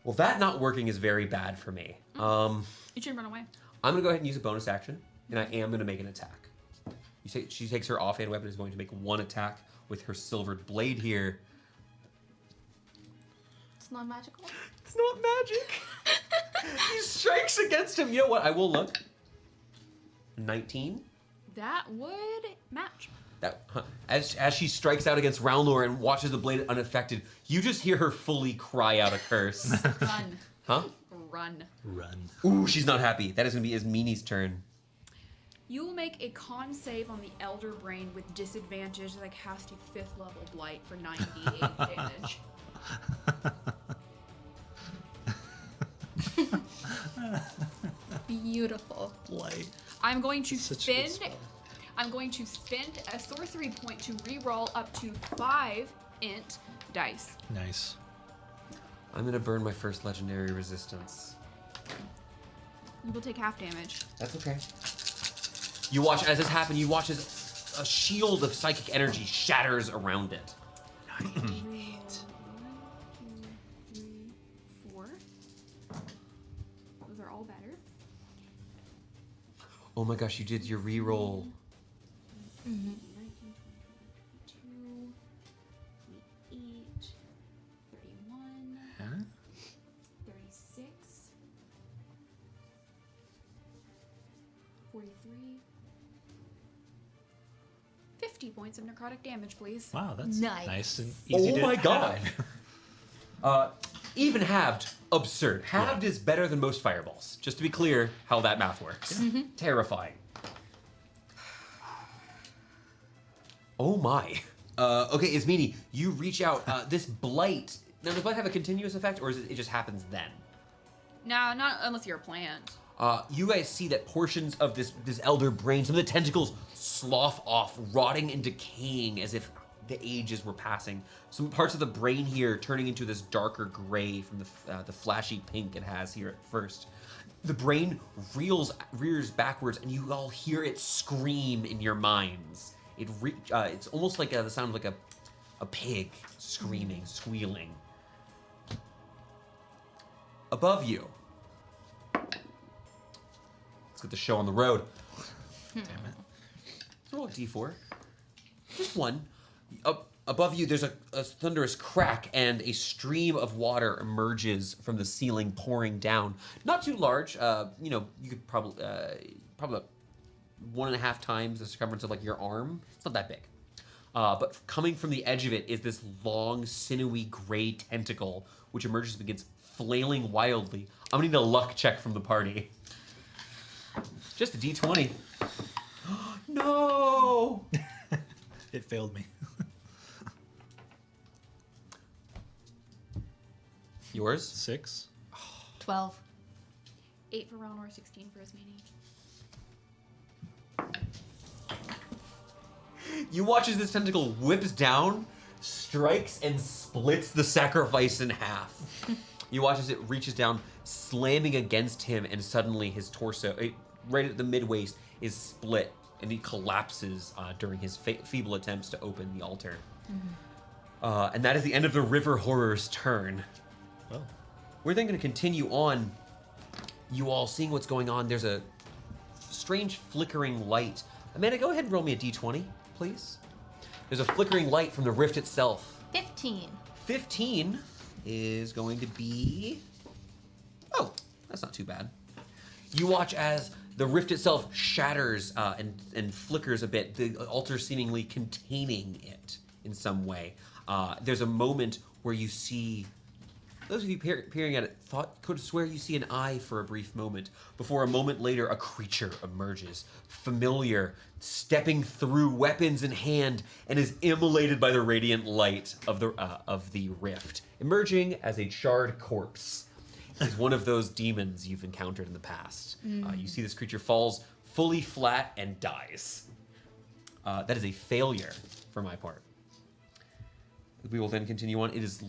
Well, that not working is very bad for me. You should run away. I'm gonna go ahead and use a bonus action, and I am gonna make an attack. She takes her offhand weapon, is going to make 1 attack with her silvered blade here. It's not magical. It's not magic. He strikes against him. You know what? I will look. 19. That would match. As she strikes out against Ralnor and watches the blade unaffected, you just hear her fully cry out a curse. Run. Huh? Run. Run. Ooh, she's not happy. That is going to be Ismini's turn. You will make a con save on the Elder Brain with disadvantage as I cast a 5th level blight for 9d8 damage. Beautiful. Light. I'm going to Such a good spend. spell. I'm going to spend a sorcery point to reroll up to 5 int dice. Nice. I'm going to burn my first legendary resistance. You will take half damage. That's okay. You watch as this happens. You watch as a shield of psychic energy shatters around it. 1, 2, 3, 4. Those are all better. Oh my gosh, you did your reroll. 19, 20, 22, 28, 31, Huh? 36, 43, 50 points of necrotic damage, please. Wow, that's Nice. nice and easy to Oh my god. have. Even halved, absurd. Halved is better than most fireballs. Just to be clear how that math works. Terrifying. Oh my. Okay, Ismini, you reach out. This blight. Now, does blight have a continuous effect, or it just happens then? No, not unless you're a plant. You guys see that portions of this elder brain, some of the tentacles slough off, rotting and decaying as if the ages were passing. Some parts of the brain here turning into this darker gray from the flashy pink it has here at first. The brain rears backwards, and you all hear it scream in your minds. It's almost like the sound of like a pig screaming, squealing. Above you, Let's get the show on the road. Damn it. Roll a d4. Just one. Up above you, there's a thunderous crack, and a stream of water emerges from the ceiling, pouring down. Not too large. You could probably about 1.5 times the circumference of like your arm. It's not that big. But coming from the edge of it is this long, sinewy, gray tentacle, which emerges and begins flailing wildly. I'm gonna need a luck check from the party. Just a d20. No! It failed me. Yours? 6. 12. 8 for Ronor, 16 for his meanie. You watch as this tentacle whips down, strikes, and splits the sacrifice in half. You watch as it reaches down, slamming against him, and suddenly his torso, right at the mid-waist, is split, and he collapses during his feeble attempts to open the altar. And that is the end of the River Horror's turn. Well, We're then going to continue on. You all seeing what's going on. There's a strange flickering light. Amanda, go ahead and roll me a d20, please. There's a flickering light from the rift itself. 15. 15 is going to be... Oh, that's not too bad. You watch as the rift itself shatters and flickers a bit, the altar seemingly containing it in some way. There's a moment where you see... Those of you peering at it could swear you see an eye for a brief moment, before a moment later a creature emerges, familiar, stepping through weapons in hand, and is immolated by the radiant light of the rift, emerging as a charred corpse. He's one of those demons you've encountered in the past. You see this creature falls fully flat and dies. That is a failure for my part. We will then continue on. It is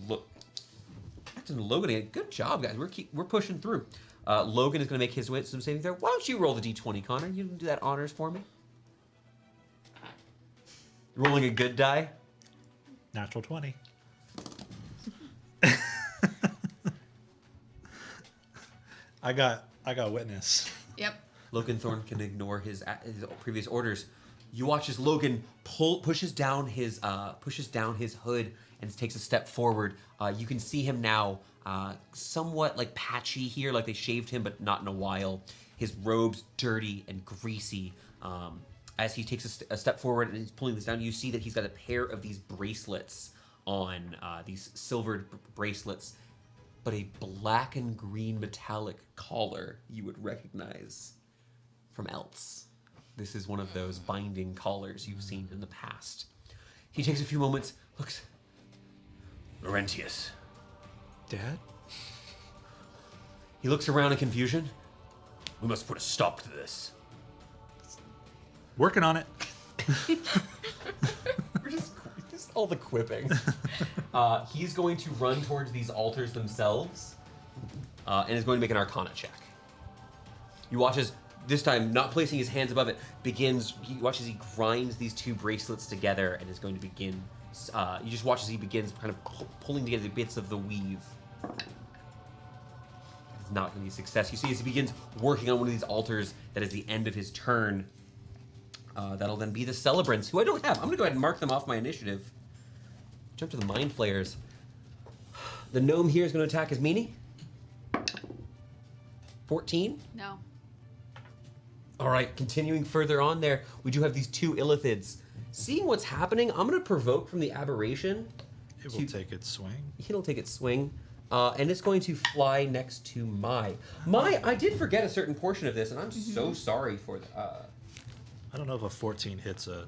Captain Logan again. Good job, guys. We're pushing through. Logan is going to make his wisdom saving throw. Why don't you roll the d20, Connor? You can do that honors for me. Rolling a good die. natural 20. I got witness. Yep. Logan Thorne can ignore his previous orders. You watch as Logan pushes down his hood and takes a step forward. You can see him now, somewhat like patchy here, like they shaved him, but not in a while. His robe's dirty and greasy. As he takes a step forward and he's pulling this down, you see that he's got a pair of these bracelets on, these silvered bracelets, but a black and green metallic collar you would recognize from else. This is one of those binding collars you've seen in the past. He takes a few moments, looks. Laurentius. Dad? He looks around in confusion. We must put a stop to this. Working on it. We're just all the quipping. He's going to run towards these altars themselves and is going to make an Arcana check. You watch as, this time, not placing his hands above it, he watches he grinds these two bracelets together and is going to begin. You just watch as he begins kind of pulling together bits of the weave. It's not going to be a success. You see as he begins working on one of these altars that is the end of his turn. That'll then be the Celebrants, who I don't have. I'm going to go ahead and mark them off my initiative. Jump to the Mind Flayers. The gnome here is going to attack his meanie. 14? No. All right, continuing further on there, we do have these two Illithids. Seeing what's happening, I'm going to provoke from the aberration. It will take its swing. It'll take its swing, and it's going to fly next to my. I did forget a certain portion of this, and I'm so sorry for that. I don't know if a 14 hits a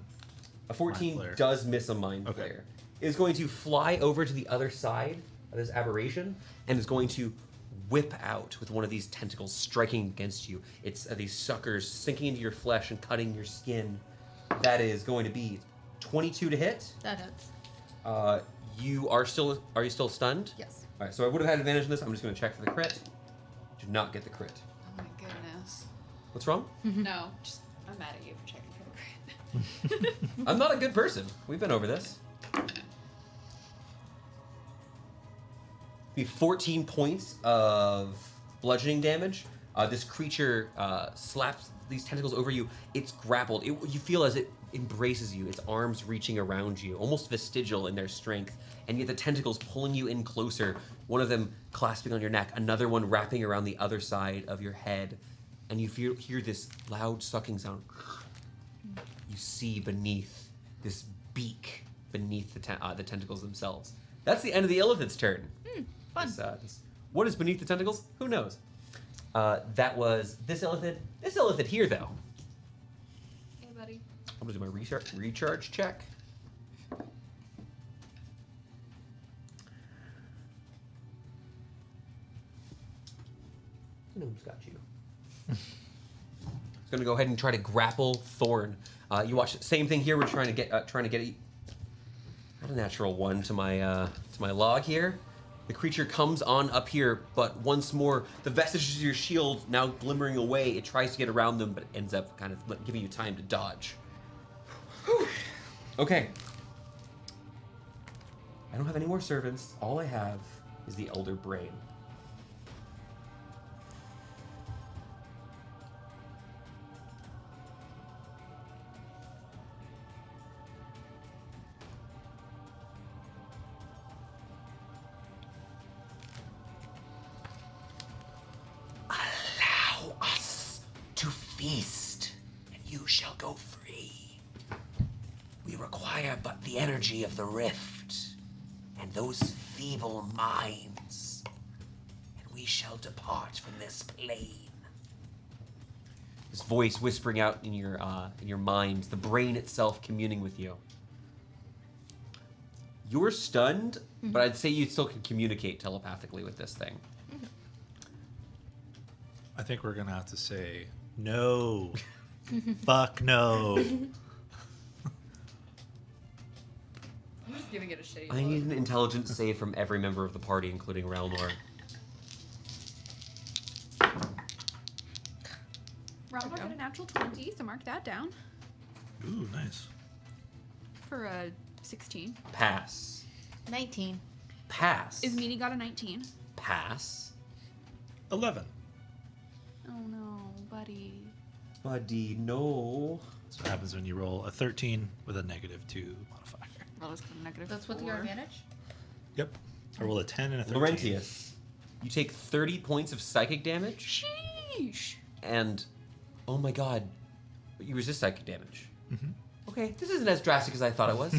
14 Mind Flayer. does miss a Mind Okay. Flayer. Is going to fly over to the other side of this aberration, and is going to whip out with one of these tentacles striking against you. It's these suckers sinking into your flesh and cutting your skin. That is going to be 22 to hit. That hits. Are you still stunned? Yes. All right, so I would have had advantage on this. I'm just going to check for the crit. Did not get the crit. Oh my goodness. What's wrong? No, just I'm mad at you for checking for the crit. I'm not a good person. We've been over this. Be 14 points of bludgeoning damage. This creature slaps these tentacles over you. It's grappled. You feel as it embraces you, its arms reaching around you, almost vestigial in their strength, and yet the tentacles pulling you in closer, one of them clasping on your neck, another one wrapping around the other side of your head, and you hear this loud sucking sound. You see beneath this beak, beneath the tentacles themselves. That's the end of the Illithid's turn. Fun. What is beneath the tentacles? Who knows? That was this Illithid. This Illithid here, though. Hey, buddy. I'm gonna do my recharge check. I know who's got you. It's gonna go ahead and try to grapple Thorn. You watch the same thing here. We're trying to get not a natural one to my log here. The creature comes on up here, but once more, the vestiges of your shield now glimmering away. It tries to get around them, but ends up kind of giving you time to dodge. Whew. Okay. I don't have any more servants. All I have is the Elder Brain. Allow us to feast, and you shall go free. We require but the energy of the rift, and those feeble minds, and we shall depart from this plane. This voice whispering out in your mind, the brain itself communing with you. You're stunned, but I'd say you still can communicate telepathically with this thing. I think we're gonna have to say no. Fuck no. I'm just giving it a shitty I need look. an intelligence save from every member of the party, including Relnor. Ronald got a natural 20, so mark that down Ooh, nice. for a 16. Pass. 19. Pass. Ismini got a 19. Pass. 11. Oh no, buddy. Buddy, no. That's what happens when you roll a 13 with a -2 modifier. Well, it's got a negative That's with 4. your advantage? Yep. I roll a 10 and a 13. Laurentius, you take 30 points of psychic damage, Sheesh. and oh my god, you resist psychic damage. Mhm. Okay, this isn't as drastic as I thought it was.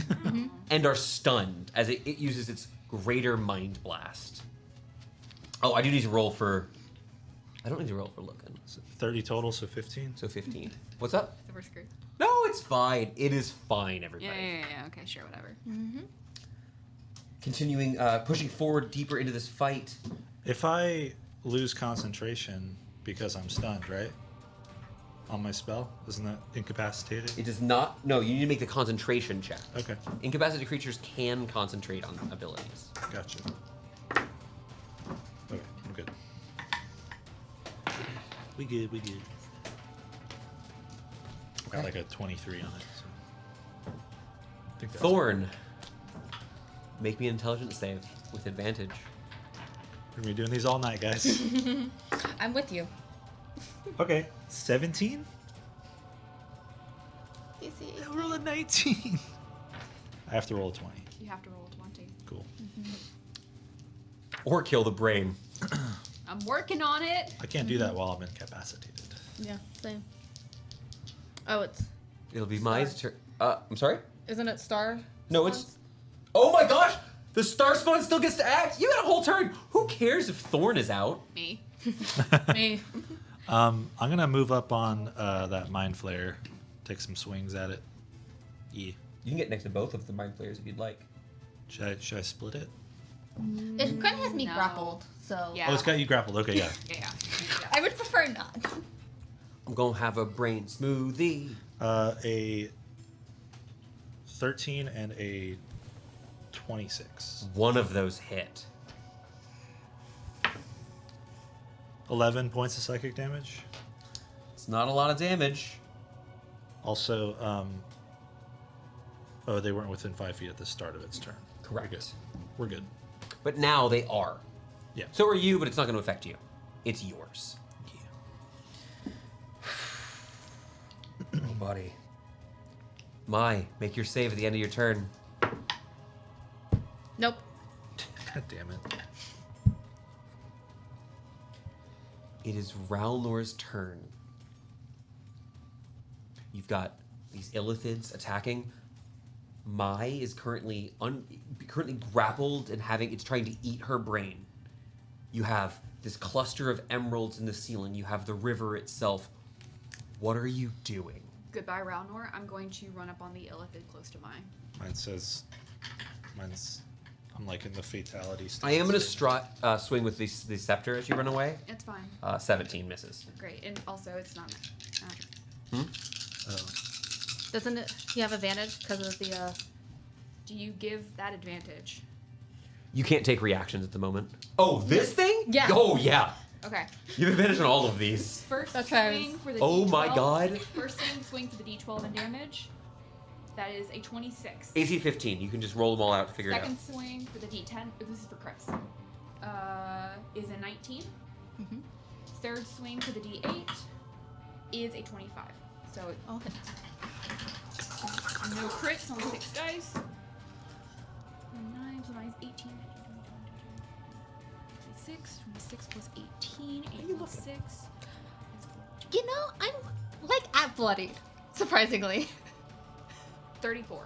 And are stunned as it uses its greater mind blast. Oh, I do need to roll for. I don't need to roll for looking. So 30 total, so 15. So 15. What's up? So we're screwed. No, it's fine. It is fine, everybody. Yeah. Okay, sure, whatever. Continuing, pushing forward deeper into this fight. If I lose concentration because I'm stunned, right? On my spell? Isn't that incapacitated? It does not. No, you need to make the concentration check. Okay. Incapacitated creatures can concentrate on abilities. Gotcha. Okay, I'm good. We good. Got like a 23 on it. So. I think that's Thorn, make me an intelligence save with advantage. We're gonna be doing these all night, guys. I'm with you. Okay. 17? Easy. I roll a 19. I have to roll a 20. You have to roll a 20. Cool. Or kill the brain. I'm working on it. I can't do that while I'm incapacitated. Yeah, same. Oh, It'll be my turn. I'm sorry? isn't it star? No, it's. Oh my gosh! The star spawn still gets to act? You got a whole turn! Who cares if Thorn is out? Me. Me. I'm gonna move up on that mind flare, take some swings at it. Yeah. You can get next to both of the mind flayers if you'd like. Should I split it? It kind of has me No. grappled, so Yeah. Oh, it's got you grappled. Okay, yeah. Yeah. I would prefer not. I'm gonna have a brain smoothie. A 13 and a 26. One of those hit. 11 points of psychic damage. It's not a lot of damage. Also, oh, they weren't within 5 feet at the start of its turn. Correct. We're good. But now they are. Yeah. So are you, but it's not going to affect you. It's yours. Yeah. buddy. Make your save at the end of your turn. Nope. God damn it. It is Ralnor's turn. You've got these illithids attacking. Mai is currently grappled and it's trying to eat her brain. You have this cluster of emeralds in the ceiling. You have the river itself. What are you doing? Goodbye, Ralnor. I'm going to run up on the illithid close to mine. I'm like in the fatality stance. I am going to swing with the scepter as you run away. It's fine. 17 misses. Great. And also, it's not... Oh. Doesn't it? You have advantage because of the. Do you give that advantage? You can't take reactions at the moment. Oh, this thing? Yeah. Oh, yeah. Okay. You have advantage on all of these. First That's right. swing for the Oh D12. my god. First swing for the D12 and damage. That is a 26. AC 15. You can just roll them all out to figure Second it out. swing for the D10. This is for Chris. Is a 19. Mm-hmm. Third swing for the D8 is a 25. So Okay. no crits on 6 dice. 9, so 9 is 18. 26 plus 18. 8 plus 6. You know, I'm like at bloodied, surprisingly. 34. You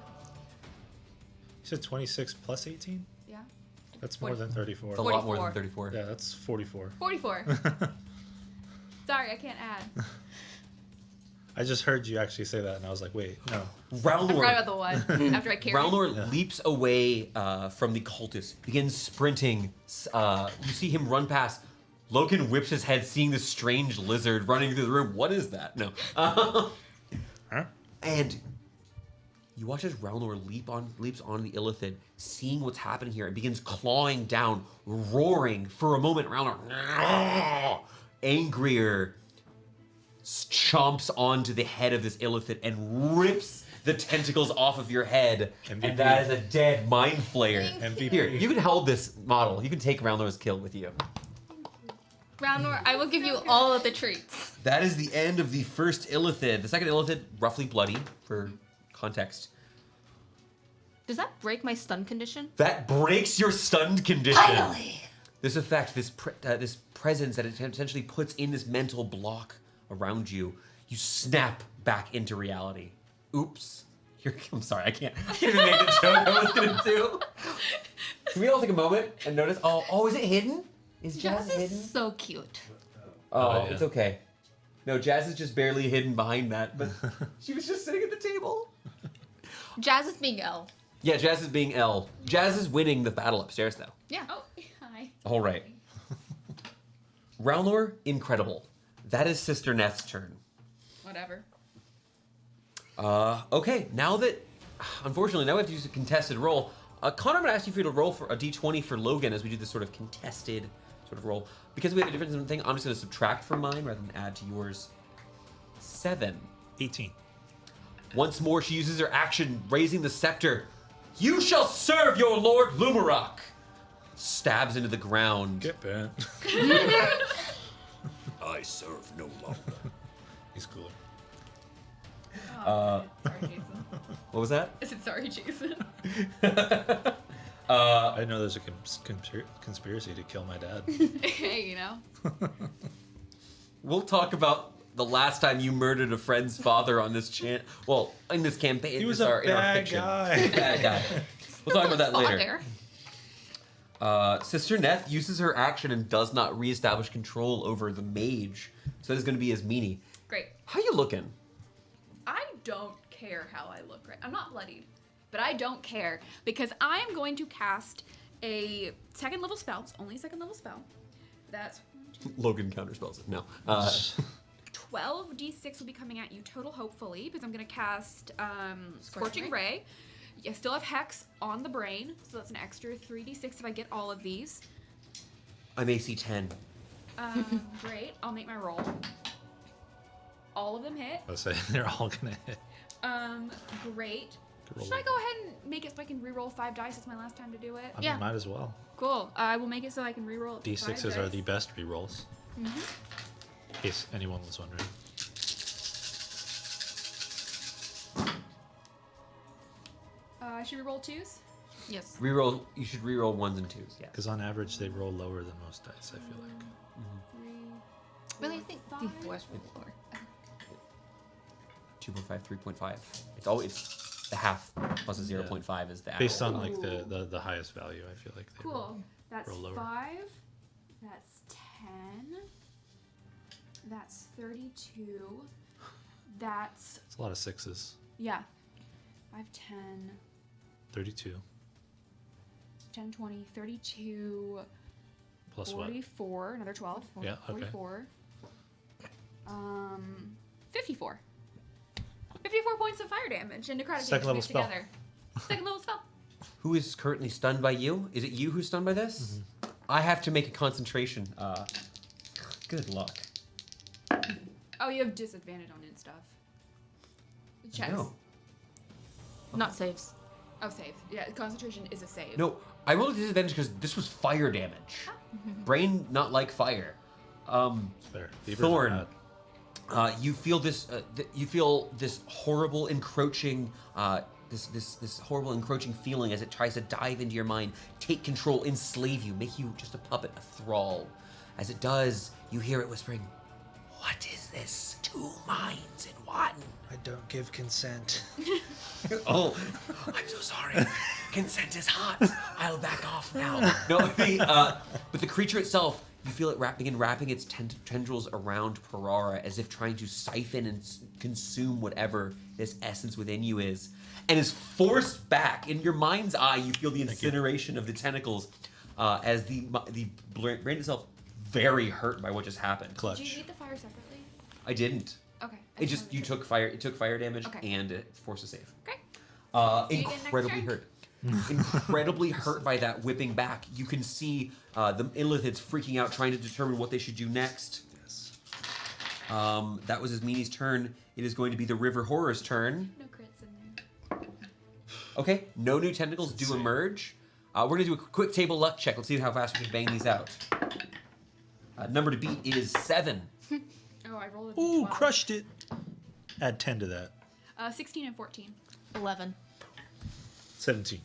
said 26 plus 18? Yeah. That's more than 34. It's a lot more than 44. 34. Yeah, that's 44. 44. Sorry, I can't add. I just heard you actually say that, and I was like, wait, no. I forgot Ralnor, about the one after I carried. Ralnor leaps away from the cultist, begins sprinting. You see him run past. Logan whips his head, seeing this strange lizard running through the room. What is that? No. Huh? And you watch as Ralnor leaps on the illithid, seeing what's happening here, and begins clawing down, roaring. For a moment, Ralnor, angrier, chomps onto the head of this illithid and rips the tentacles off of your head. MVP. And that is a dead mind flayer. MVP. Here, you can hold this model. You can take Ralnor's kill with you. Ralnor, I will give you all of the treats. That is the end of the first illithid. The second illithid, roughly bloody, for context. Does that break my stun condition? That breaks your stunned condition. Finally! This effect, this presence that it essentially puts in this mental block around you, you snap back into reality. Oops. I'm sorry, I can't even make the joke I was gonna do. Can we all take a moment and notice? Oh, is it hidden? Is Jazz Jazz hidden? is so cute. Oh, yeah. it's okay. No, Jazz is just barely hidden behind that, but she was just sitting at the table. Jazz is being L. Yeah, Jazz is being L. Jazz is winning the battle upstairs, though. Yeah. Oh, hi. All right. Ralnor, incredible. That is Sister Neth's turn. Whatever. Okay, now that, unfortunately, now we have to use a contested roll. Connor, I'm going to ask you for you to roll for a d20 for Logan as we do this sort of contested sort of roll. Because we have a different thing, I'm just going to subtract from mine rather than add to yours. 7. 18. Once more, she uses her action, raising the scepter. You shall serve your lord Lumarok. Stabs into the ground. Get bent. I serve no longer. He's cooler. Oh, sorry, Jason. What was that? I said sorry, Jason. I know there's a conspiracy to kill my dad. Hey, you know. We'll talk about the last time you murdered a friend's father on this well, in this campaign. He was in a our bad fiction. guy. Bad guy. We'll talk about that Spot later. there. Sister Neth uses her action and does not reestablish control over the mage. So that is going to be as meanie. Great. How you looking? I don't care how I look right. I'm not bloodied, but I don't care because I am going to cast a second level spell. It's only a second level spell. That's Logan counterspells it. No. 12 d6 will be coming at you total, hopefully, because I'm going to cast Scorching Ray. Ray. I still have Hex on the brain, so that's an extra 3d6 if I get all of these. I'm AC 10. Great. I'll make my roll. All of them hit. I was saying they're all gonna hit. Great. Good roll. Should I go ahead and make it so I can reroll 5 dice? It's my last time to do it. I Yeah. mean, might as well. Cool. I will make it so I can reroll it. to 5 D6s are dice. the best rerolls. In case anyone was wondering. I should reroll 2s. Yes. Reroll. You should reroll 1s and 2s. Yeah. Because on average, they roll lower than most dice, I feel like. 3. Really, I think 5. D4 is lower. 2.5, 3.5. It's always the half plus a 0.5 is the actual. Based on like the highest value, I feel like they Cool. That's roll lower. 5. That's 10. That's 32. That's It's a lot of 6s. yeah. 5, 10, 32 10, 20, 32, plus what? 44, another 12. Yeah, okay. 44. 54. 54 points of fire damage and necrotic Second damage level mixed spell. together. Second level spell. Who is currently stunned by you? Is it you who's stunned by this? I have to make a concentration. Good luck. Oh, you have disadvantage on it stuff. Checks. No. Not saves. Oh, save. Yeah, concentration is a save. No, I rolled a disadvantage because this was fire damage. Brain not like fire. Fair. Beavers are Thorn. bad. You feel this. You feel this horrible encroaching. This horrible encroaching feeling as it tries to dive into your mind, take control, enslave you, make you just a puppet, a thrall. As it does, you hear it whispering, "What is this? 2 minds in one." I don't give consent. Oh, I'm so sorry. Consent is hot. I'll back off now. No, but the creature itself, you feel it begin wrapping its tendrils around Parara as if trying to siphon and consume whatever this essence within you is, and is forced back. In your mind's eye, you feel the incineration of the tentacles as the brain itself very hurt by what just happened. Did Clutch. you eat the fire separately? I didn't. Okay. It just you took fire. It took fire damage Okay. and it forced a save. Okay. See you again next Incredibly turn. hurt. Incredibly hurt by that whipping back. You can see the Illithids freaking out, trying to determine what they should do next. Yes. That was Asmini's turn. It is going to be the River Horror's turn. No crits in there. Okay, no new tentacles do insane. emerge. We're going to do a quick table luck check. Let's see how fast we can bang these out. Number to beat is 7. Oh, I rolled a Ooh, 12. crushed it. Add 10 to that. 16 and 14. 11. 17.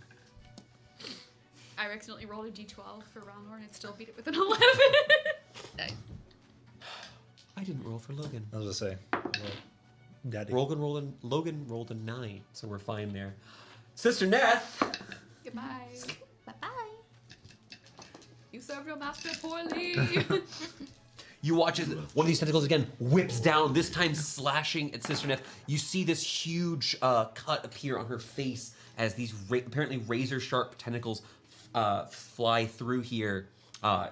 I accidentally rolled a d12 for Roundhorn and still beat it with an 11. Nice. I didn't roll for Logan. I was gonna say. Well, Daddy. Logan rolled a 9, so we're fine there. Sister Neth. Goodbye. Bye-bye. You served your master poorly. You watch as one of these tentacles again whips down, this time slashing at Sister Neth. You see this huge cut appear on her face as these apparently razor-sharp tentacles fly through here.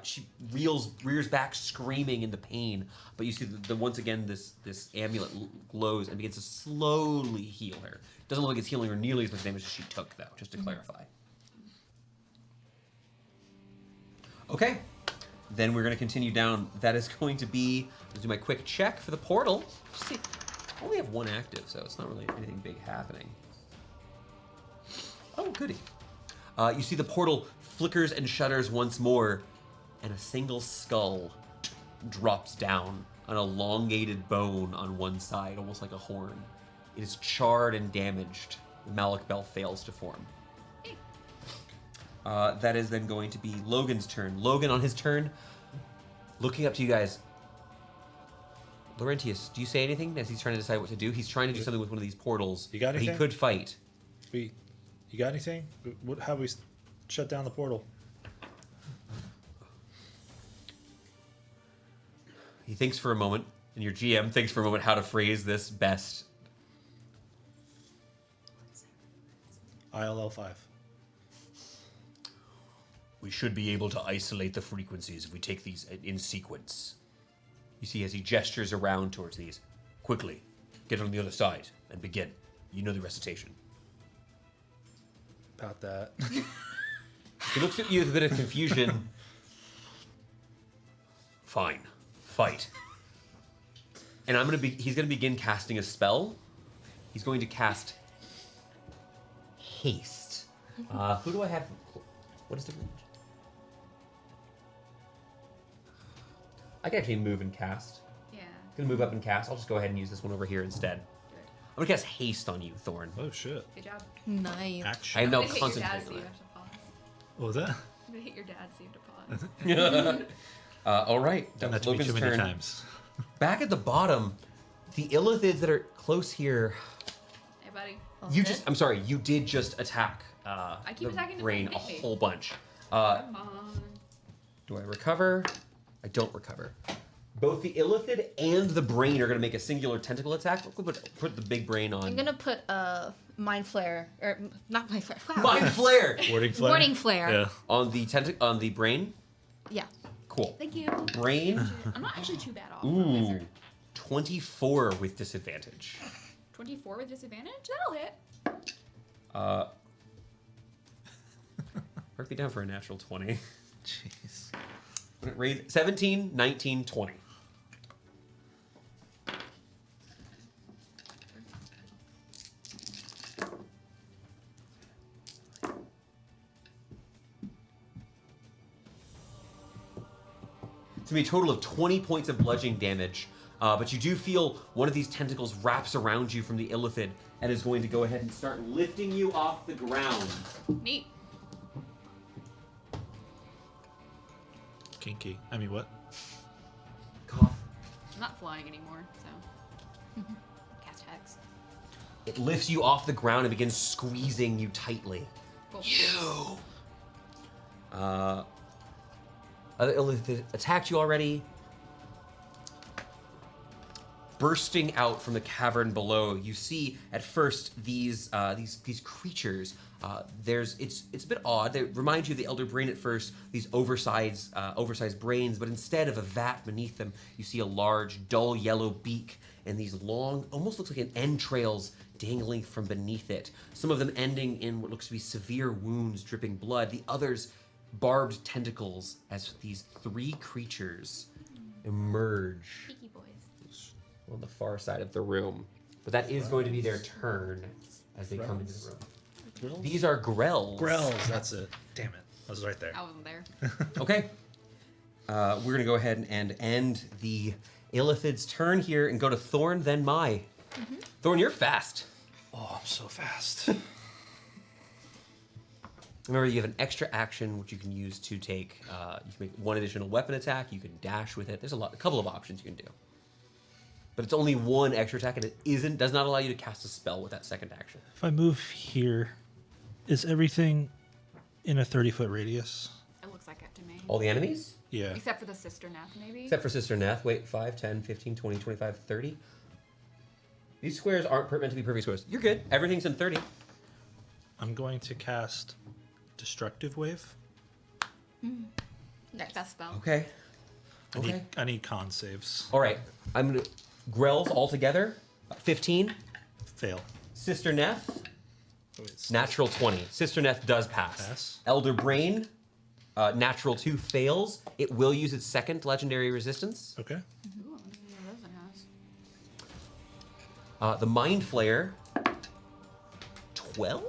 She rears back screaming in the pain, but you see the once again this amulet glows and begins to slowly heal her. Doesn't look like it's healing her nearly as much damage as she took, though, just to clarify. Okay. Then we're going to continue down. That is going to be, let's do my quick check for the portal. See, I only have 1 active, so it's not really anything big happening. Oh, goody. You see the portal flickers and shudders once more, and a single skull drops down, an elongated bone on one side, almost like a horn. It is charred and damaged. The Malik Bell fails to form. That is then going to be Logan's turn. Logan, on his turn, looking up to you guys. Laurentius, do you say anything as he's trying to decide what to do? He's trying to do something with one of these portals. You got but he anything? could fight. You got anything? How we shut down the portal? He thinks for a moment, and your GM thinks for a moment how to phrase this best. ILL 5. We should be able to isolate the frequencies if we take these in sequence. You see as he gestures around towards these. Quickly, get on the other side and begin. You know the recitation. About that. He looks at you with a bit of confusion. Fine. Fight. And he's gonna begin casting a spell. He's going to cast Haste. Who do I have? What is the range? I can actually move and cast. Yeah. I'm gonna move up and cast. I'll just go ahead and use this one over here instead. gonna cast haste on you, Thorn. Oh shit. Good job. Nice. I Action. am now I'm gonna hit your dad, so concentrating you on have to pause. What was that? I'm gonna hit your dad, so you have to pause. that. All right, Done that that was to me Logan's too many turn. times. Back at the bottom, the illithids that are close here. Hey, buddy. I'm sorry, you did just attack. I keep attacking to brain try a and hit me. whole bunch. Come on. Do I recover? I don't recover. Both the illithid and the brain are going to make a singular tentacle attack. We'll put the big brain on. I'm gonna put Mind Flare, or not Mind Flare. Wow. Mind flare Warding flare. Warding Flare. Yeah. on the brain. Yeah. Cool. Thank you. Brain. I'm not actually too bad off. Ooh, 24 with disadvantage. 24 with disadvantage? That'll hit. Mark me down for a natural 20. Jeez. Raise 17, 19, 20. It's gonna be a total of 20 points of bludgeoning damage, but you do feel one of these tentacles wraps around you from the illithid and is going to go ahead and start lifting you off the ground. Neat. Kinky. I mean, what? Cough. I'm not flying anymore, so. Cast Hex. It lifts you off the ground and begins squeezing you tightly. Cool. You. Other illithid attacked you already. Bursting out from the cavern below, you see at first these creatures. It's a bit odd. They remind you of the Elder Brain at first. These oversized brains, but instead of a vat beneath them, you see a large, dull yellow beak and these long, almost looks like an entrails dangling from beneath it. Some of them ending in what looks to be severe wounds, dripping blood. The others, barbed tentacles, as these three creatures emerge Peaky boys. on the far side of the room. But that is going to be their turn as they come into the room. Grills? These are grells. Grells. That's it. Damn it. I was right there. I wasn't there. Okay. We're going to go ahead and end the illithid's turn here and go to Thorn, then Mai. Thorn, you're fast. Oh, I'm so fast. Remember, you have an extra action which you can use to take. You can make one additional weapon attack. You can dash with it. There's a couple of options you can do. But it's only one extra attack, and it does not allow you to cast a spell with that second action. If I move here, is everything in a 30-foot radius? It looks like it to me. All the enemies? Yeah. Except for the sister Nath, maybe? Except for Sister Nath. Wait, 5, 10, 15, 20, 25, 30. These squares aren't meant to be perfect squares. You're good. Everything's in 30. I'm going to cast Destructive Wave. Nice. Best spell. Okay. I need con saves. All right. I'm going to... Grells all together. 15. Fail. Sister Neth. Oh, wait, Natural 20. Sister Neth does pass. Pass. Elder Brain. Natural 2 fails. It will use its second legendary resistance. Okay. Ooh, how many of those it has? The Mind Flayer. 12?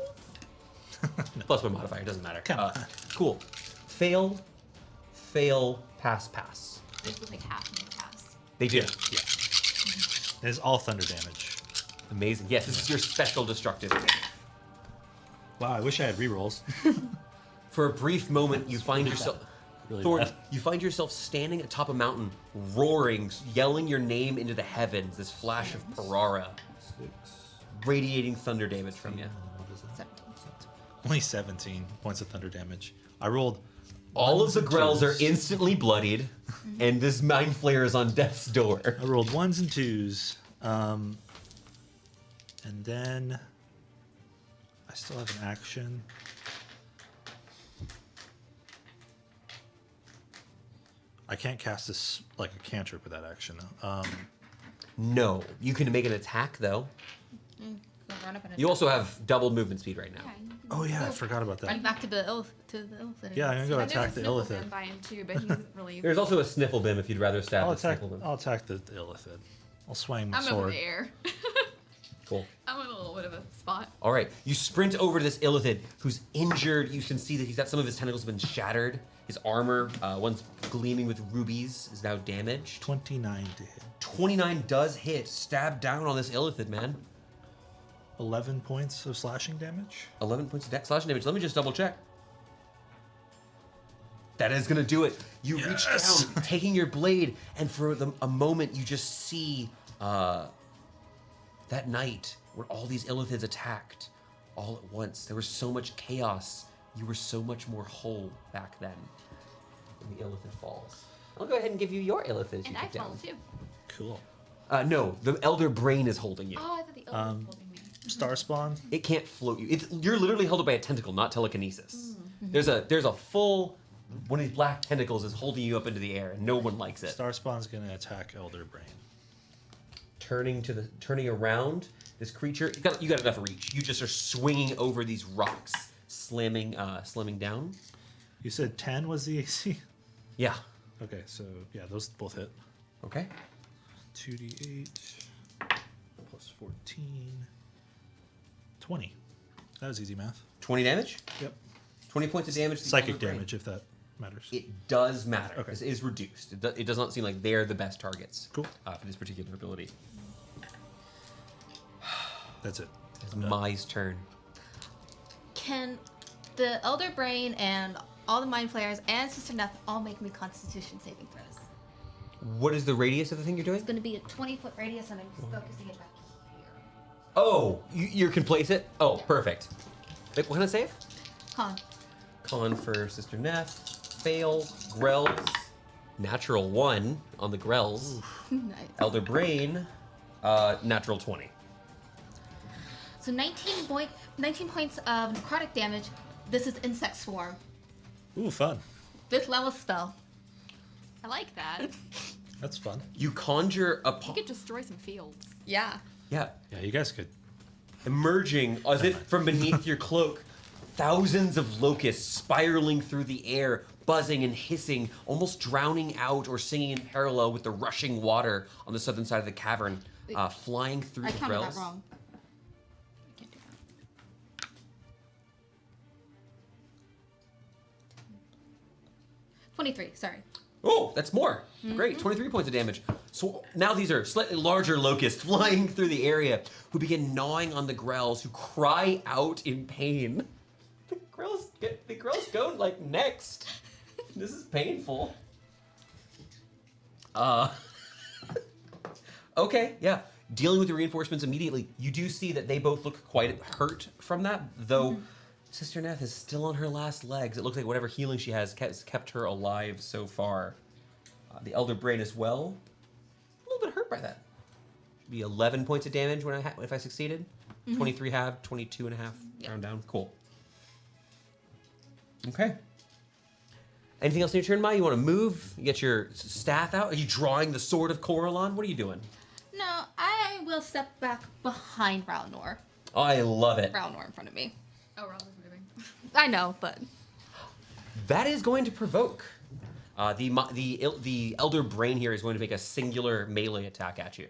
Plus my modifier. Doesn't matter. Come on. Cool. Fail. Fail. Pass. Pass. This was like half and pass. They do. Yeah. It's all thunder damage. Amazing. Yes, this is your special destructive. Wow, I wish I had rerolls. For a brief moment, you find yourself... Really Thorn, bad. you find yourself standing atop a mountain, roaring, yelling your name into the heavens, this flash of Parara, 6. radiating thunder damage from you. What is that? 17. Only 17 points of thunder damage. I rolled. All of the grells are twos. instantly bloodied, and this Mind Flayer is on death's door. I rolled 1s and 2s. And then I still have an action. I can't cast this like a cantrip with that action. No, you can make an attack, though. Go run up and You also have double movement speed right now. Yeah, you can Oh yeah, I go. forgot about Run that. back to the illithid. Yeah, I'm gonna go There's attack a the sniffle illithid. bim by him too, but he doesn't really. There's also a Sniffle Bim if you'd rather stab I'll the attack. Sniffle Bim. I'll attack the illithid. I'll swing my I'm over sword. the air. Cool. I'm in a little bit of a spot. All right, you sprint over to this illithid who's injured. You can see that he's got some of his tentacles have been shattered. His armor, once gleaming with rubies, is now damaged. 29 to hit. 29 does hit. Stab down on this illithid, man. 11 points of slashing damage. 11 points of slashing damage. Let me just double check. That is going to do it. You reach down, taking your blade, and for a moment you just see that night where all these illithids attacked all at once. There was so much chaos. You were so much more whole back then. And the illithid falls. I'll go ahead and give you your illithid. And I fall too. Cool. No, the elder brain is holding you. Oh, I thought the elder was holding me. Star spawn. It can't float you. You're literally held up by a tentacle, not telekinesis. There's a full one of these black tentacles is holding you up into the air, and no one likes it. Star spawn's gonna attack Elder Brain. Turning around, this creature you got enough reach. You just are swinging over these rocks, slamming down. You said 10 was the AC. Yeah. Okay, so yeah, those both hit. Okay. 2d8 plus 14. 20. That was easy math. 20 damage. Yep. 20 points of damage. To the Psychic elder brain. damage, if that matters. It does matter. Okay. This is reduced. It does not seem like they're the best targets. Cool. For this particular ability. That's it. It's Mai's turn. Can the Elder Brain and all the Mind Flayers and Sister Neth all make me Constitution saving throws? What is the radius of the thing you're doing? It's going to be a 20-foot radius, and I'm focusing it back here. Oh, you can place it? Oh, perfect. Wait, what kind of save? Con for Sister Neth. Fail. Grells. Natural 1 on the Grells. Nice. Elder Brain. Natural 20. So 19 points of necrotic damage. This is Insect Swarm. Ooh, fun. 5th level spell. I like that. That's fun. You conjure You upon... could destroy some fields. Yeah. Yeah. Yeah, you guys could. Emerging as if from beneath your cloak, thousands of locusts spiraling through the air, buzzing and hissing, almost drowning out or singing in parallel with the rushing water on the southern side of the cavern, flying through I the counted grills. that wrong. I can't do that. 23, sorry. Oh, that's more. Great, 23 points of damage. So now these are slightly larger locusts flying through the area who begin gnawing on the grells, who cry out in pain. The grells go like next. This is painful. Okay, yeah. Dealing with the reinforcements immediately, you do see that they both look quite hurt from that, though Sister Neth is still on her last legs. It looks like whatever healing she has kept her alive so far. The Elder Brain as well, a little bit hurt by that. Should be 11 points of damage if I succeeded. 23 half, 22 and a half, round down. Cool. Okay. Anything else in your turn, Mai? You want to move? You get your staff out? Are you drawing the Sword of Coralon? What are you doing? No, I will step back behind Ralnor. Oh, I love it. Ralnor in front of me. Oh, we're all moving. I know, but That is going to provoke. The Elder Brain here is going to make a singular melee attack at you.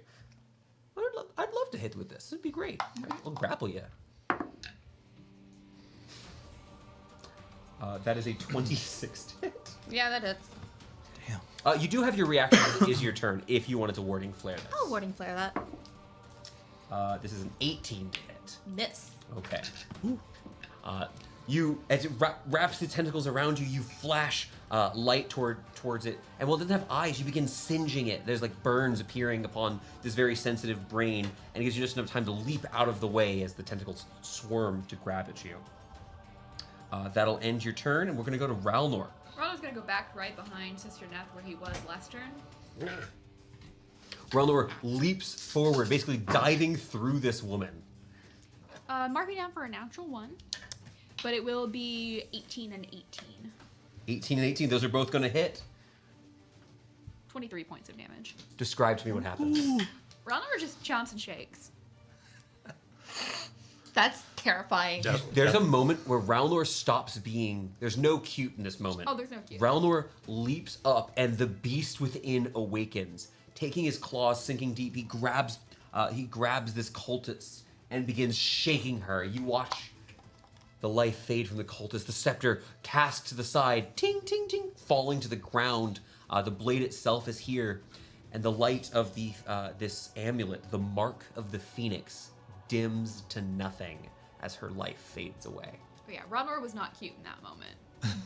I'd love to hit with this. This would be great. I'll grapple you. That is a 26 to hit. yeah, that is. Damn. You do have your reaction is your turn if you wanted to warding flare this. I'll warding flare that. This is an 18 to hit. Miss. Okay. You, as it wraps the tentacles around you, you flash light towards it, and while it doesn't have eyes, you begin singeing it. There's like burns appearing upon this very sensitive brain, and it gives you just enough time to leap out of the way as the tentacles swarm to grab at you. That'll end your turn, and we're gonna go to Ralnor. Ronald's gonna go back right behind Sister Neth where he was last turn. Ralnor leaps forward, basically diving through this woman. Mark me down for a natural 1, but it will be 18 and 18. 18 and 18, those are both gonna hit. 23 points of damage. Describe to me what happens. Ronald just chomps and shakes. That's terrifying. Yeah. There's a moment where Ralnor stops being... There's no cute in this moment. Oh, there's no cute. Ralnor leaps up, and the beast within awakens. Taking his claws, sinking deep, he grabs this cultist and begins shaking her. You watch the life fade from the cultist, the scepter cast to the side, ting, ting, ting, falling to the ground. The blade itself is here, and the light of the this amulet, the mark of the phoenix, dims to nothing as her life fades away. But yeah, Ralnor was not cute in that moment.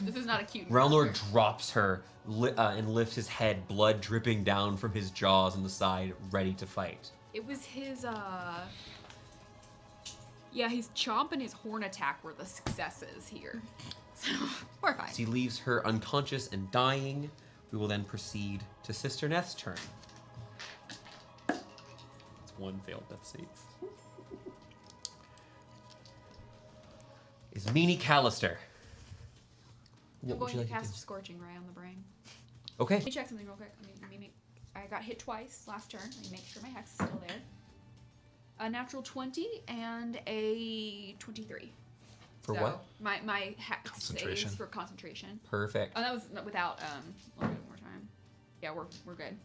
This is not a cute Ralnor encounter. drops her and lifts his head, blood dripping down from his jaws on the side, ready to fight. It was his, yeah, his chomp and his horn attack were the successes here. So, We're fine. As he leaves her unconscious and dying, we will then proceed to Sister Neth's turn. It's one failed death save. Is Meanie Callister. I'm going to cast Scorching Ray on the brain. Okay. Let me check something real quick. I got hit twice last turn. Let me make sure my hex is still there. A natural 20 and a 23. For so what? My hex Concentration. saves for concentration. Perfect. Oh, that was without a little bit more time. Yeah, we're good.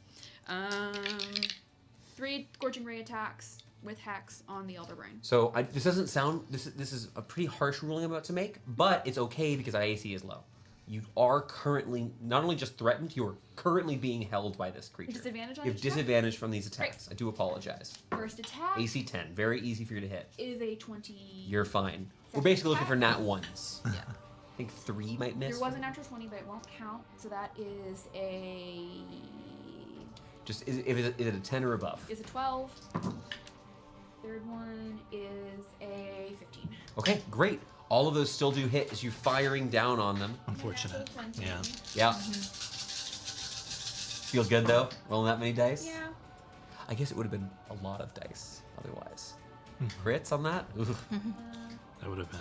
3 Scorching Ray attacks with hex on the Elder Brain. So this doesn't sound. This is a pretty harsh ruling I'm about to make, but it's okay because IAC is low. You are currently not only just threatened, you are currently being held by this creature. Disadvantage on You have each attack? disadvantage from these attacks. I do apologize. First attack AC 10, very easy for you to hit. is a 20. You're fine. We're Second basically looking attack? for nat ones. Yeah. I think 3 might miss. There was a natural 20, but it won't count. So that is a Just is it a 10 or above? 12. Third one is a 15. Okay, great. All of those still do hit as you firing down on them. Unfortunate. Natural 20. Yeah. Yeah. Feel good though, rolling that many dice? Yeah. I guess it would have been a lot of dice otherwise. Crits on that? Ooh. That would have been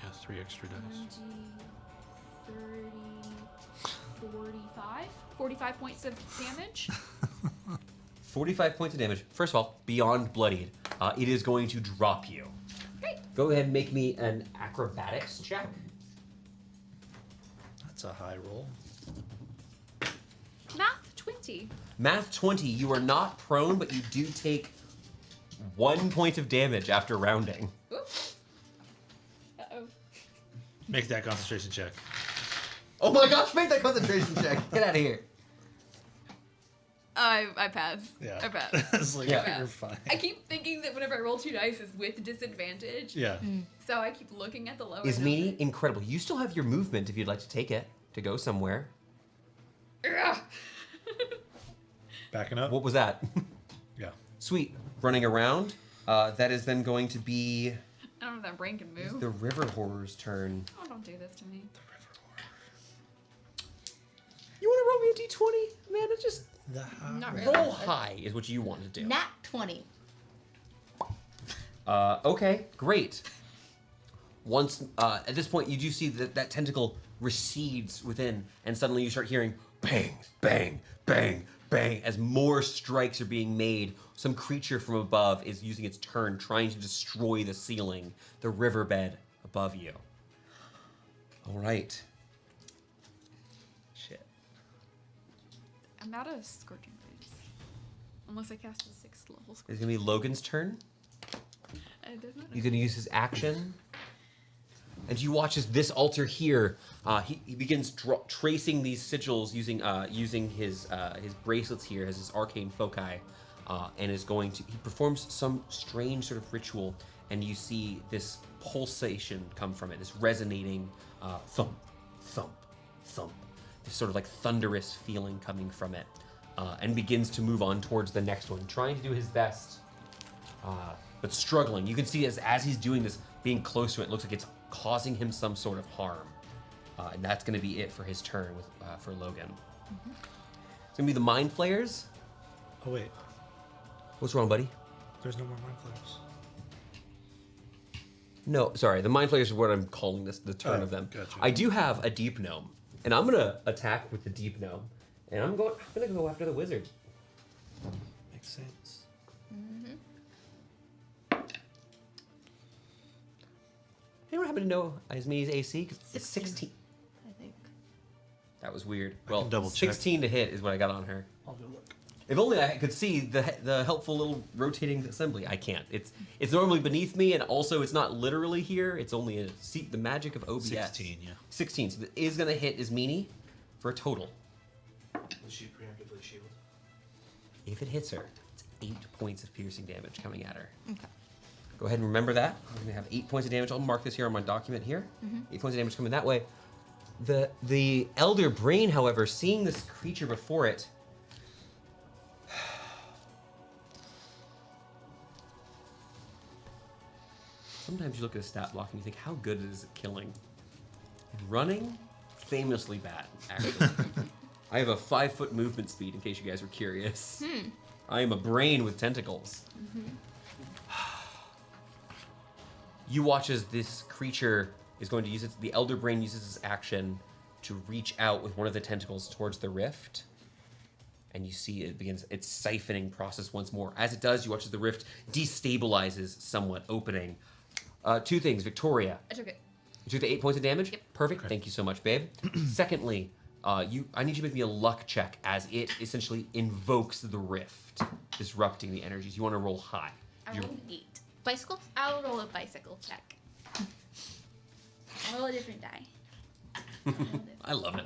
10, 3 extra dice. 20, 30, 45. 45 points of damage. 45 points of damage. First of all, beyond bloodied. It is going to drop you. Great. Go ahead and make me an acrobatics check. That's a high roll. Math 20. Math 20, you are not prone, but you do take 1 point of damage after rounding. Oops. Uh-oh. Make that concentration check. Oh my gosh, make that concentration check. Get out of here. I pass. Yeah. I pass. It's like, Yeah. you're fine. I keep thinking that whenever I roll 2 dice is with disadvantage. Yeah. So I keep looking at the lower Is number. me incredible. You still have your movement if you'd like to take it to go somewhere. Ugh. Backing up? What was that? Yeah. Sweet. Running around. That is then going to be I don't know if that brain can move. the River Horror's turn. Oh, don't do this to me. You want to roll me a d20? Man, it's just The Not really. roll high is what you want to do. Nat 20. Okay, great. Once at this point, you do see that that tentacle recedes within, and suddenly you start hearing bang, bang, bang, bang as more strikes are being made. Some creature from above is using its turn, trying to destroy the ceiling, the riverbed above you. All right. Shit. I'm out of Scorching Rays. Unless I cast a 6th level It's Scorching. gonna be Logan's turn. There's not He's going to use his action. And you watch as this altar here, he begins tracing these sigils using his bracelets here as his arcane foci, and is going to. He performs some strange sort of ritual, and you see this pulsation come from it, this resonating thump, thump, thump, this sort of like thunderous feeling coming from it, and begins to move on towards the next one, trying to do his best. But struggling. You can see as he's doing this, being close to it, looks like it's causing him some sort of harm. And that's going to be it for his turn for Logan. It's going to be the Mind Flayers. Oh, wait. What's wrong, buddy? There's no more mind flayers. No, sorry. The Mind Flayers is what I'm calling this, the turn Oh, of them. gotcha. I do have a Deep Gnome, and I'm going to attack with the Deep Gnome. And I'm going to go after the Wizard. Makes sense. Anyone happen to know Isme's AC? 'Cause it's 16. I think. That was weird. I Well, can double check. 16 to hit is what I got on her. I'll go look. If only I could see the helpful little rotating assembly. I can't. It's normally beneath me, and also it's not literally here. It's only the magic of OBS. 16, yeah. 16. So it is going to hit Ismini for a total. Was she preemptively shielded? If it hits her, it's 8 points of piercing damage coming at her. Okay. Go ahead and remember that. I'm going to have 8 points of damage. I'll mark this here on my document here. 8 points of damage coming that way. The Elder Brain, however, seeing this creature before it, sometimes you look at a stat block and you think, how good is it killing? Running, famously bad, actually. I have a 5-foot movement speed, in case you guys were curious. I am a brain with tentacles. You watch as this creature is going to use the Elder Brain uses its action to reach out with one of the tentacles towards the rift. And you see it begins its siphoning process once more. As it does, you watch as the rift destabilizes somewhat, opening. 2 things, Victoria. I took it. You took the 8 points of damage? Yep. Perfect. Thank you so much, babe. Secondly, I need you to make me a luck check as it essentially invokes the rift, disrupting the energies. You want to roll high. I You're- rolled an 8. Bicycle? I'll roll a bicycle check. I'll roll a different die. I love it.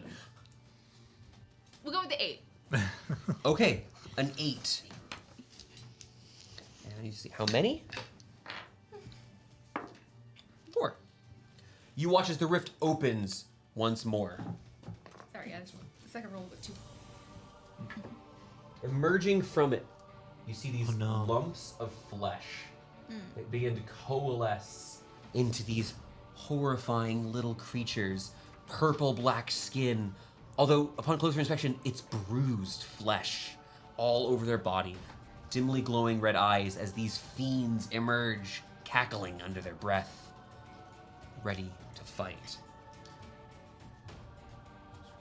We'll go with the 8. Okay, an 8. And I need to see how many? 4. You watch as the rift opens once more. Sorry, guys. The second roll with 2. Emerging from it, you see these Oh, no. lumps of flesh that begin to coalesce into these horrifying little creatures. Purple-black skin, although upon closer inspection, it's bruised flesh all over their body. Dimly glowing red eyes as these fiends emerge, cackling under their breath, ready to fight.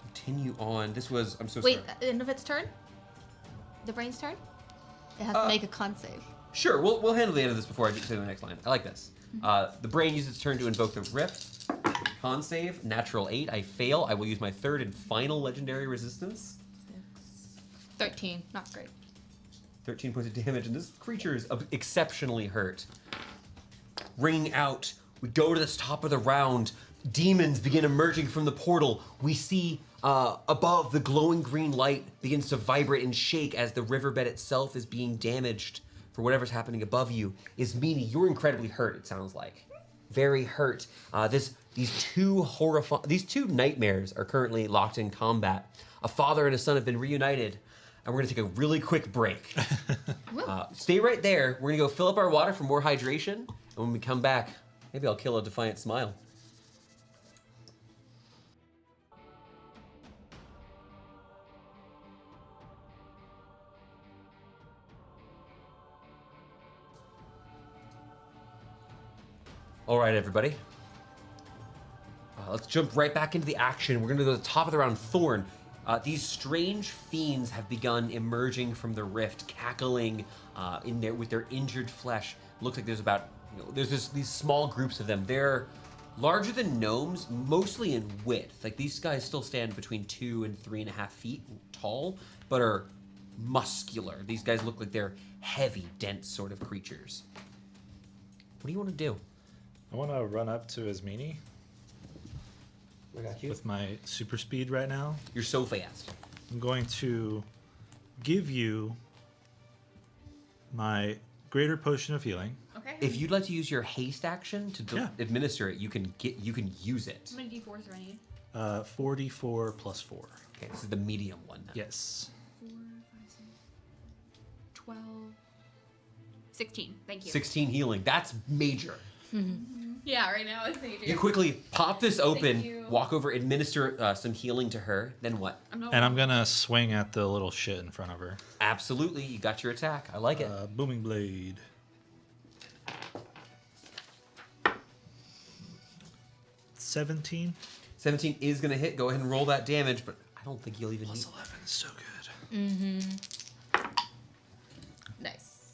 Continue on. This was, I'm so Wait, sorry. at the end of its turn? The brain's turn? It has to make a con save. Sure, we'll handle the end of this before I get to the next line. I like this. The brain uses its turn to invoke the rift. Con save, natural 8. I fail. I will use my third and final legendary resistance. 13. Not great. 13 points of damage, and this creature is exceptionally hurt. Ringing out, we go to the top of the round. Demons begin emerging from the portal. We see above, the glowing green light begins to vibrate and shake as the riverbed itself is being damaged for whatever's happening above you. Ismini, you're incredibly hurt, it sounds like. Very hurt. These two nightmares are currently locked in combat. A father and a son have been reunited, and we're gonna take a really quick break. Stay right there. We're gonna go fill up our water for more hydration, and when we come back, maybe I'll kill a defiant smile. All right, everybody. Let's jump right back into the action. We're going to go to the top of the round. Thorn. These strange fiends have begun emerging from the rift, cackling in there with their injured flesh. Looks like there's about these small groups of them. They're larger than gnomes, mostly in width. Like these guys still stand between 2 and 3.5 feet tall, but are muscular. These guys look like they're heavy, dense sort of creatures. What do you want to do? I want to run up to Ismini I got you. with my super speed right now. You're so fast. I'm going to give you my greater potion of healing. Okay. If you'd like to use your haste action to Yeah. administer it, you can use it. How many d4s do I need? 44 plus 4. Okay, this is the medium one. Now. Yes. 4, 5, 6, 12, 16. Thank you. 16 healing. That's major. Yeah, right now it's major. You quickly pop this open, you. walk over, administer some healing to her. Then what? I'm not And I'm going to swing at the little shit in front of her. Absolutely, you got your attack. I like it. Booming Blade. 17. 17 is going to hit. Go ahead and roll that damage, but I don't think you'll even need... Plus 11 is so good. Nice.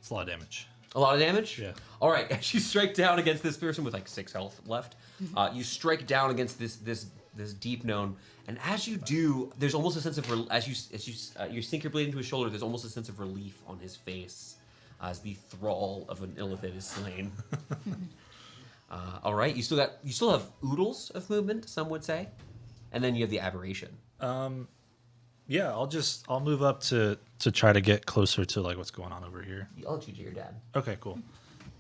It's a lot of damage. A lot of damage? Yeah. All right, as you strike down against this person with like 6 health left, you strike down against this deep gnome, and as you do, there's almost a sense of as you sink your blade into his shoulder, there's almost a sense of relief on his face as the thrall of an illithid is slain. All right, you still have oodles of movement, some would say, and then you have the aberration. Yeah, I'll move up to try to get closer to like what's going on over here. I'll let you do your dad. Okay, cool.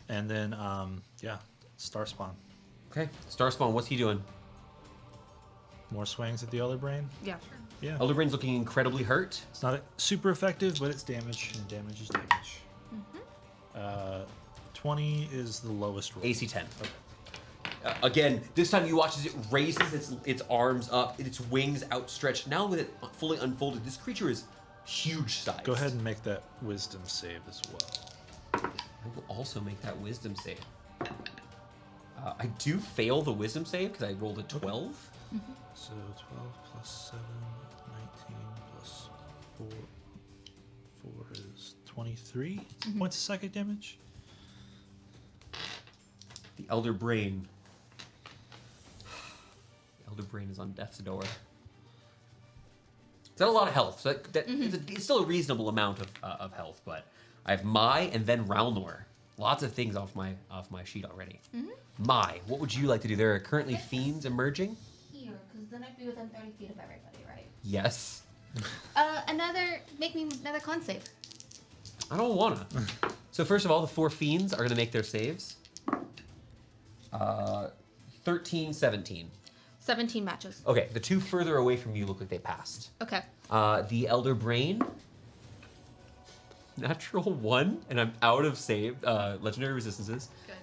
And then, Star Spawn. Okay. Starspawn, what's he doing? More swings at the Elder Brain. Yeah. Yeah. Elder Brain's looking incredibly hurt. It's not super effective, but it's damage, and damage is damage. 20 is the lowest roll. AC 10. Again, this time you watch as it raises its arms up, its wings outstretched. Now with it fully unfolded, this creature is huge size. Go ahead and make that wisdom save as well. I will also make that wisdom save. I do fail the wisdom save because I rolled a 12. So 12 plus 7, 19 plus 4. 4 is 23 points of psychic damage. The Elder Brain. The Elder Brain is on death's door. It's not a lot of health, so it's still a reasonable amount of health, but I have Mai and then Ralnor. Lots of things off my sheet already. Mai, what would you like to do? There are currently fiends emerging. Here, because then I'd be within 30 feet of everybody, right? Yes. Make me another con save. I don't wanna. So first of all, the 4 fiends are gonna make their saves. 13, 17. 17 matches. Okay, the 2 further away from you look like they passed. Okay. The Elder Brain. Natural 1, and I'm out of save. Legendary resistances. Good.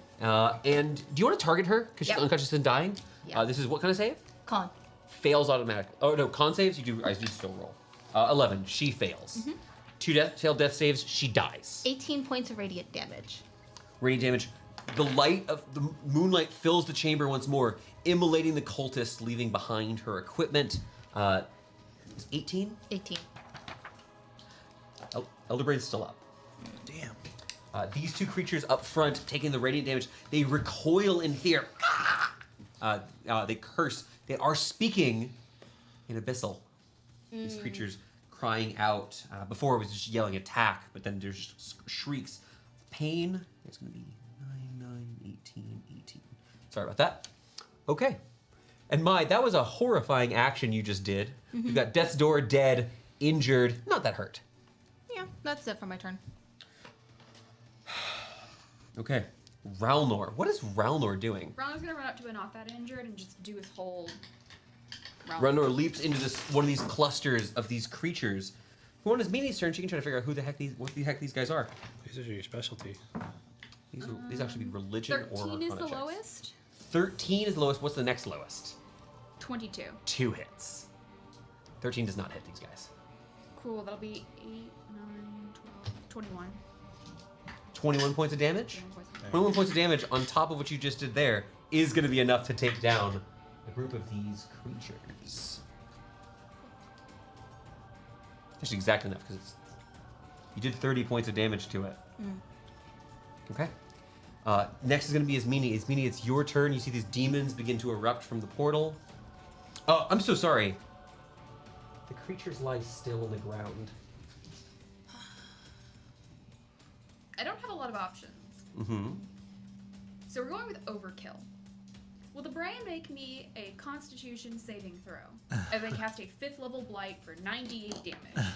And do you want to target her? Because she's Yep. unconscious and dying? Yeah. This is what kind of save? Con. Fails automatically. Oh, no, con saves, I do still roll. 11, she fails. 2 failed death saves, she dies. 18 points of radiant damage. Radiant damage. The light of the moonlight fills the chamber once more, immolating the cultist, leaving behind her equipment. 18? 18. Elder Brain's still up. Damn. These 2 creatures up front, taking the radiant damage, they recoil in fear. They curse. They are speaking in Abyssal. These creatures crying out. Before it was just yelling attack, but then there's just shrieks. Pain. It's going to be 9, 18, 18. Sorry about that. Okay. And that was a horrifying action you just did. You've got Death's Door dead, injured, not that hurt. Yeah, that's it for my turn. Okay. Ralnor. What is Ralnor doing? Ron's gonna run up to a not that injured and just do his whole. Ralnor leaps into one of these clusters of these creatures. Who on his Mini's turn, she can try to figure out what the heck these guys are. These are your specialty. These actually be religion or 13 is Arcana the checks. lowest. 13 is the lowest. What's the next lowest? 22. 2 hits. 13 does not hit these guys. Cool. That'll be 8, 9, 12, 21. 21 points of damage? 21 points. 21 points of damage on top of what you just did there is going to be enough to take down a group of these creatures. That's exactly enough because you did 30 points of damage to it. Okay. Next is going to be Ismini. Ismini, it's your turn. You see these demons begin to erupt from the portal. Oh, I'm so sorry. The creatures lie still on the ground. I don't have a lot of options. So we're going with overkill. Will the brain make me a Constitution saving throw as I cast a 5th level blight for 98 damage?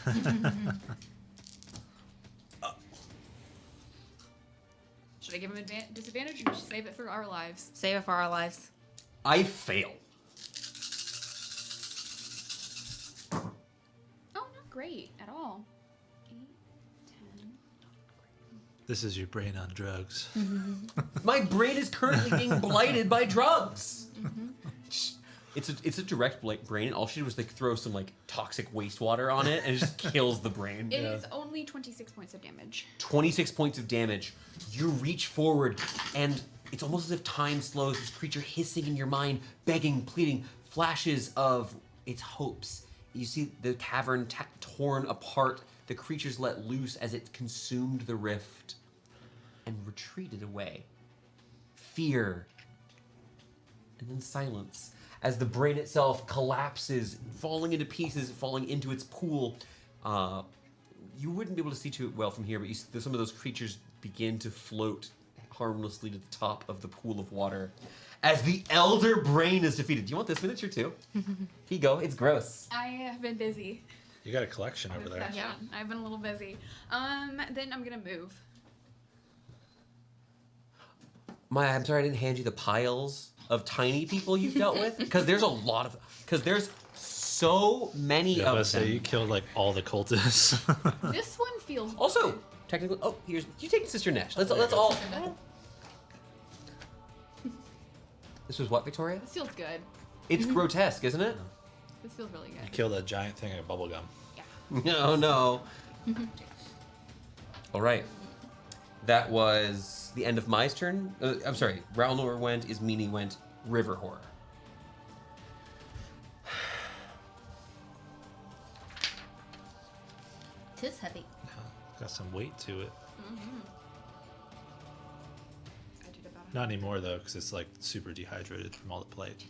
Should I give him disadvantage or just save it for our lives? Save it for our lives. I fail. Oh, not great at all. 8, 10. This is your brain on drugs. My brain is currently being blighted by drugs. It's a direct brain, and all she did was throw some toxic wastewater on it, and it just kills the brain. It is only 26 points of damage. 26 points of damage. You reach forward, and it's almost as if time slows. This creature hissing in your mind, begging, pleading, flashes of its hopes. You see the cavern torn apart. The creatures let loose as it consumed the rift and retreated away. Fear. And then silence. As the brain itself collapses, falling into pieces, falling into its pool. You wouldn't be able to see too well from here, but you see some of those creatures begin to float harmlessly to the top of the pool of water. As the Elder Brain is defeated. Do you want this miniature too? Here you go. It's gross. I have been busy. You got a collection over there. Yeah, I've been a little busy. Then I'm gonna move. Maya, I'm sorry I didn't hand you the piles of tiny people you've dealt with, because there's a lot of, because there's so many Yeah, of but say you them. killed like all the cultists. This one feels Also, good. technically, oh, here's you take Sister Nesh. Let's you go. all. This was what, Victoria? This feels good. It's grotesque, isn't it? This feels really You good. killed a giant thing of bubblegum. Yeah. No, no. All right. That was the end of my turn. I'm sorry. Ralnor went, Ismini went, River Horror. Tis heavy. Got some weight to it. I did about Not anymore though, because it's like super dehydrated from all the plate.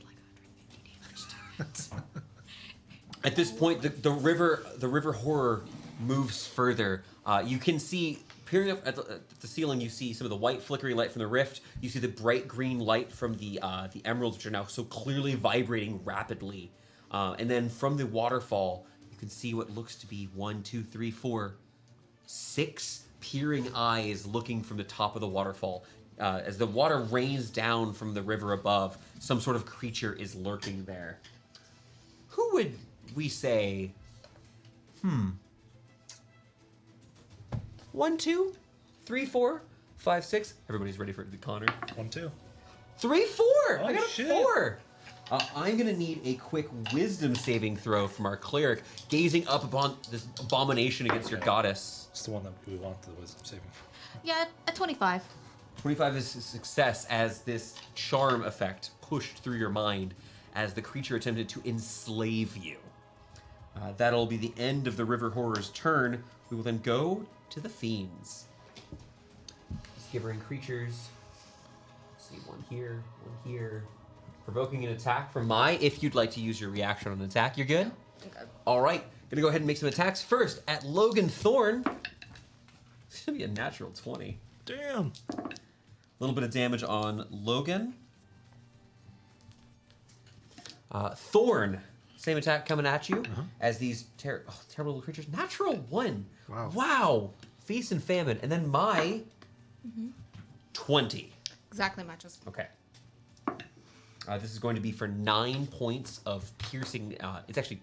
At this point, the river horror moves further. You can see, peering up at the ceiling, you see some of the white flickering light from the rift. You see the bright green light from the emeralds, which are now so clearly vibrating rapidly. And then from the waterfall, you can see what looks to be 6 peering eyes looking from the top of the waterfall. As the water rains down from the river above, some sort of creature is lurking there. Who would we say? 1, 2, 3, 4, 5, 6. Everybody's ready for it to be Connor. 1, 2. 3, 4. I got a shit. 4. I'm gonna need a quick wisdom saving throw from our cleric, gazing up upon this abomination against your goddess. It's the one that we want the wisdom saving. Yeah, a 25. 25 is a success as this charm effect pushed through your mind as the creature attempted to enslave you. That'll be the end of the River Horror's turn. We will then go to the Fiends. Skibbering creatures. Let's see, one here, one here. Provoking an attack from Mai. If you'd like to use your reaction on an attack, you're good? Okay. All right, gonna go ahead and make some attacks. First, at Logan Thorn. It's gonna be a natural 20. Damn. A little bit of damage on Logan. Thorn, same attack coming at you as these terrible little creatures. Natural 1. Wow. Wow. Feast and famine. And then my 20. Exactly matches. Okay. This is going to be for 9 points of piercing. It's actually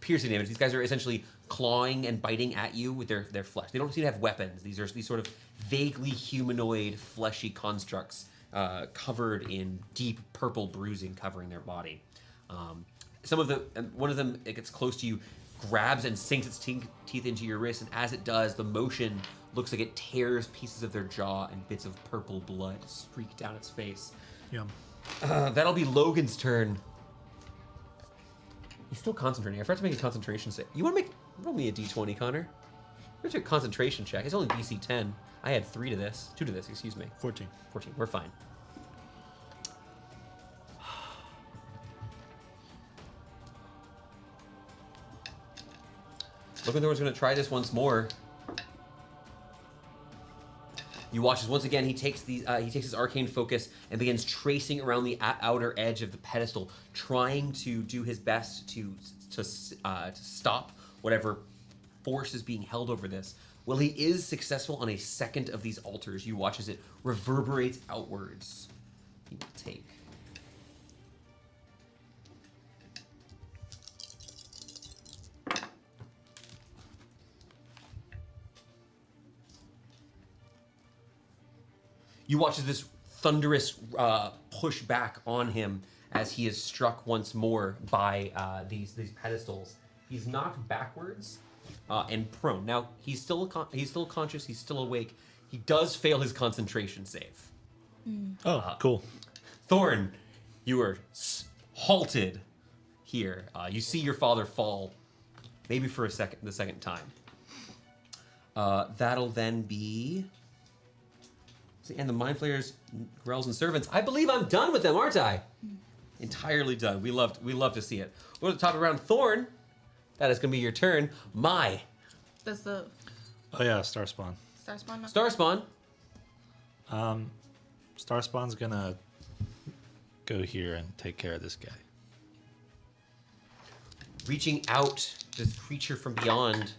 piercing damage. These guys are essentially clawing and biting at you with their flesh. They don't seem to have weapons. These are these sort of vaguely humanoid, fleshy constructs covered in deep purple bruising covering their body. One of them, it gets close to you, grabs and sinks its teeth into your wrist, and as it does, the motion looks like it tears pieces of their jaw and bits of purple blood streak down its face. Yum. That'll be Logan's turn. He's still concentrating. I forgot to make a concentration save. You want to roll me a d20, Connor? Here's your concentration check. It's only DC 10. I had 2 to this, excuse me. 14. 14, we're fine. Logan Thorn's gonna try this once more. You watch as once again he takes his arcane focus and begins tracing around the outer edge of the pedestal, trying to do his best to stop whatever force is being held over this. Well, he is successful on a second of these altars. You watch as it reverberates outwards. He will take. You watch as this thunderous push back on him as he is struck once more by these pedestals. He's knocked backwards and prone. Now he's still conscious. He's still awake. He does fail his concentration save. Oh, cool. Thorn, you are halted here. You see your father fall, maybe for the second time. That'll then be. And the Mind Flayers, Grells, and Servants. I believe I'm done with them, aren't I? Entirely done. We love to see it. We're at the top of round. Thorn, that is going to be your turn. Does the Oh yeah, Star Spawn. star spawn not? Star Spawn. Star Spawn's gonna go here and take care of this guy. Reaching out, this creature from beyond.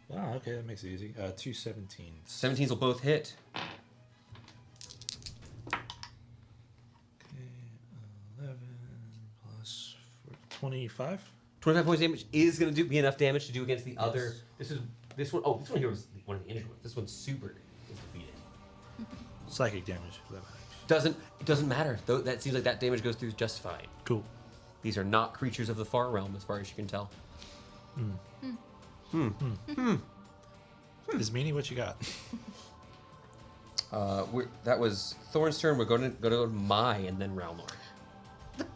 Wow, okay, that makes it easy. 2 17s. 17s will both hit. Plus 25. 25 points of damage is going to be enough damage to do against the other. This one. Oh, this one here was one of the injured ones. This one's super is defeated. Psychic damage. If that matters. It doesn't matter. Though that seems like that damage goes through just fine. Cool. These are not creatures of the far realm, as far as you can tell. Is Meanie what you got? That was Thorn's turn. We're going to go to Mai and then Ralnor. The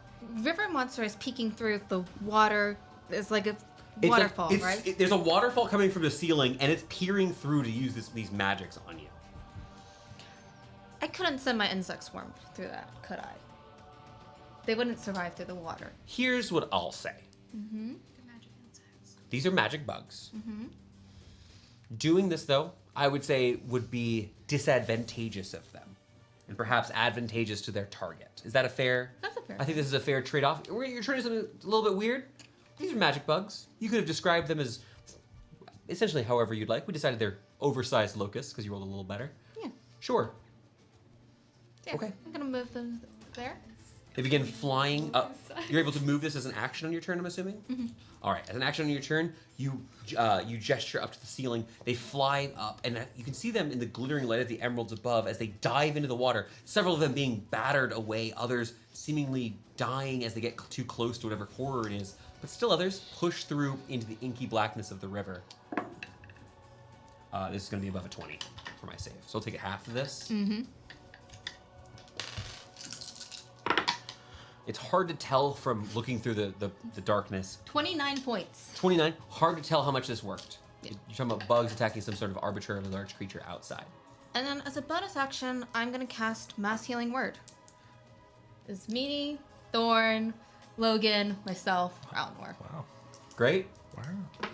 river monster is peeking through the water. It's like a It's waterfall, like, right? There's a waterfall coming from the ceiling, and it's peering through to use these magics on you. I couldn't send my insect swarm through that, could I? They wouldn't survive through the water. Here's what I'll say. The magic insects. These are magic bugs. Doing this, though, I would say would be disadvantageous of them, and perhaps advantageous to their target. Is that a fair? That's a fair. I think this is a fair trade-off. You're trying something a little bit weird. These are magic bugs. You could have described them as essentially however you'd like. We decided they're oversized locusts because you rolled a little better. Yeah. Sure. Yeah. Okay. I'm gonna move them there. They begin flying up. You're able to move this as an action on your turn, I'm assuming? All right. As an action on your turn, you gesture up to the ceiling. They fly up, and you can see them in the glittering light of the emeralds above as they dive into the water, several of them being battered away, others seemingly dying as they get too close to whatever horror it is, but still others push through into the inky blackness of the river. This is going to be above a 20 for my save, so I'll take a half of this. It's hard to tell from looking through the darkness. 29 points. 29, hard to tell how much this worked. You're talking about bugs attacking some sort of arbitrarily large creature outside. And then as a bonus action, I'm gonna cast Mass Healing Word. It's Meanie, Thorn, Logan, myself, Ralnor. Wow. Great. Wow.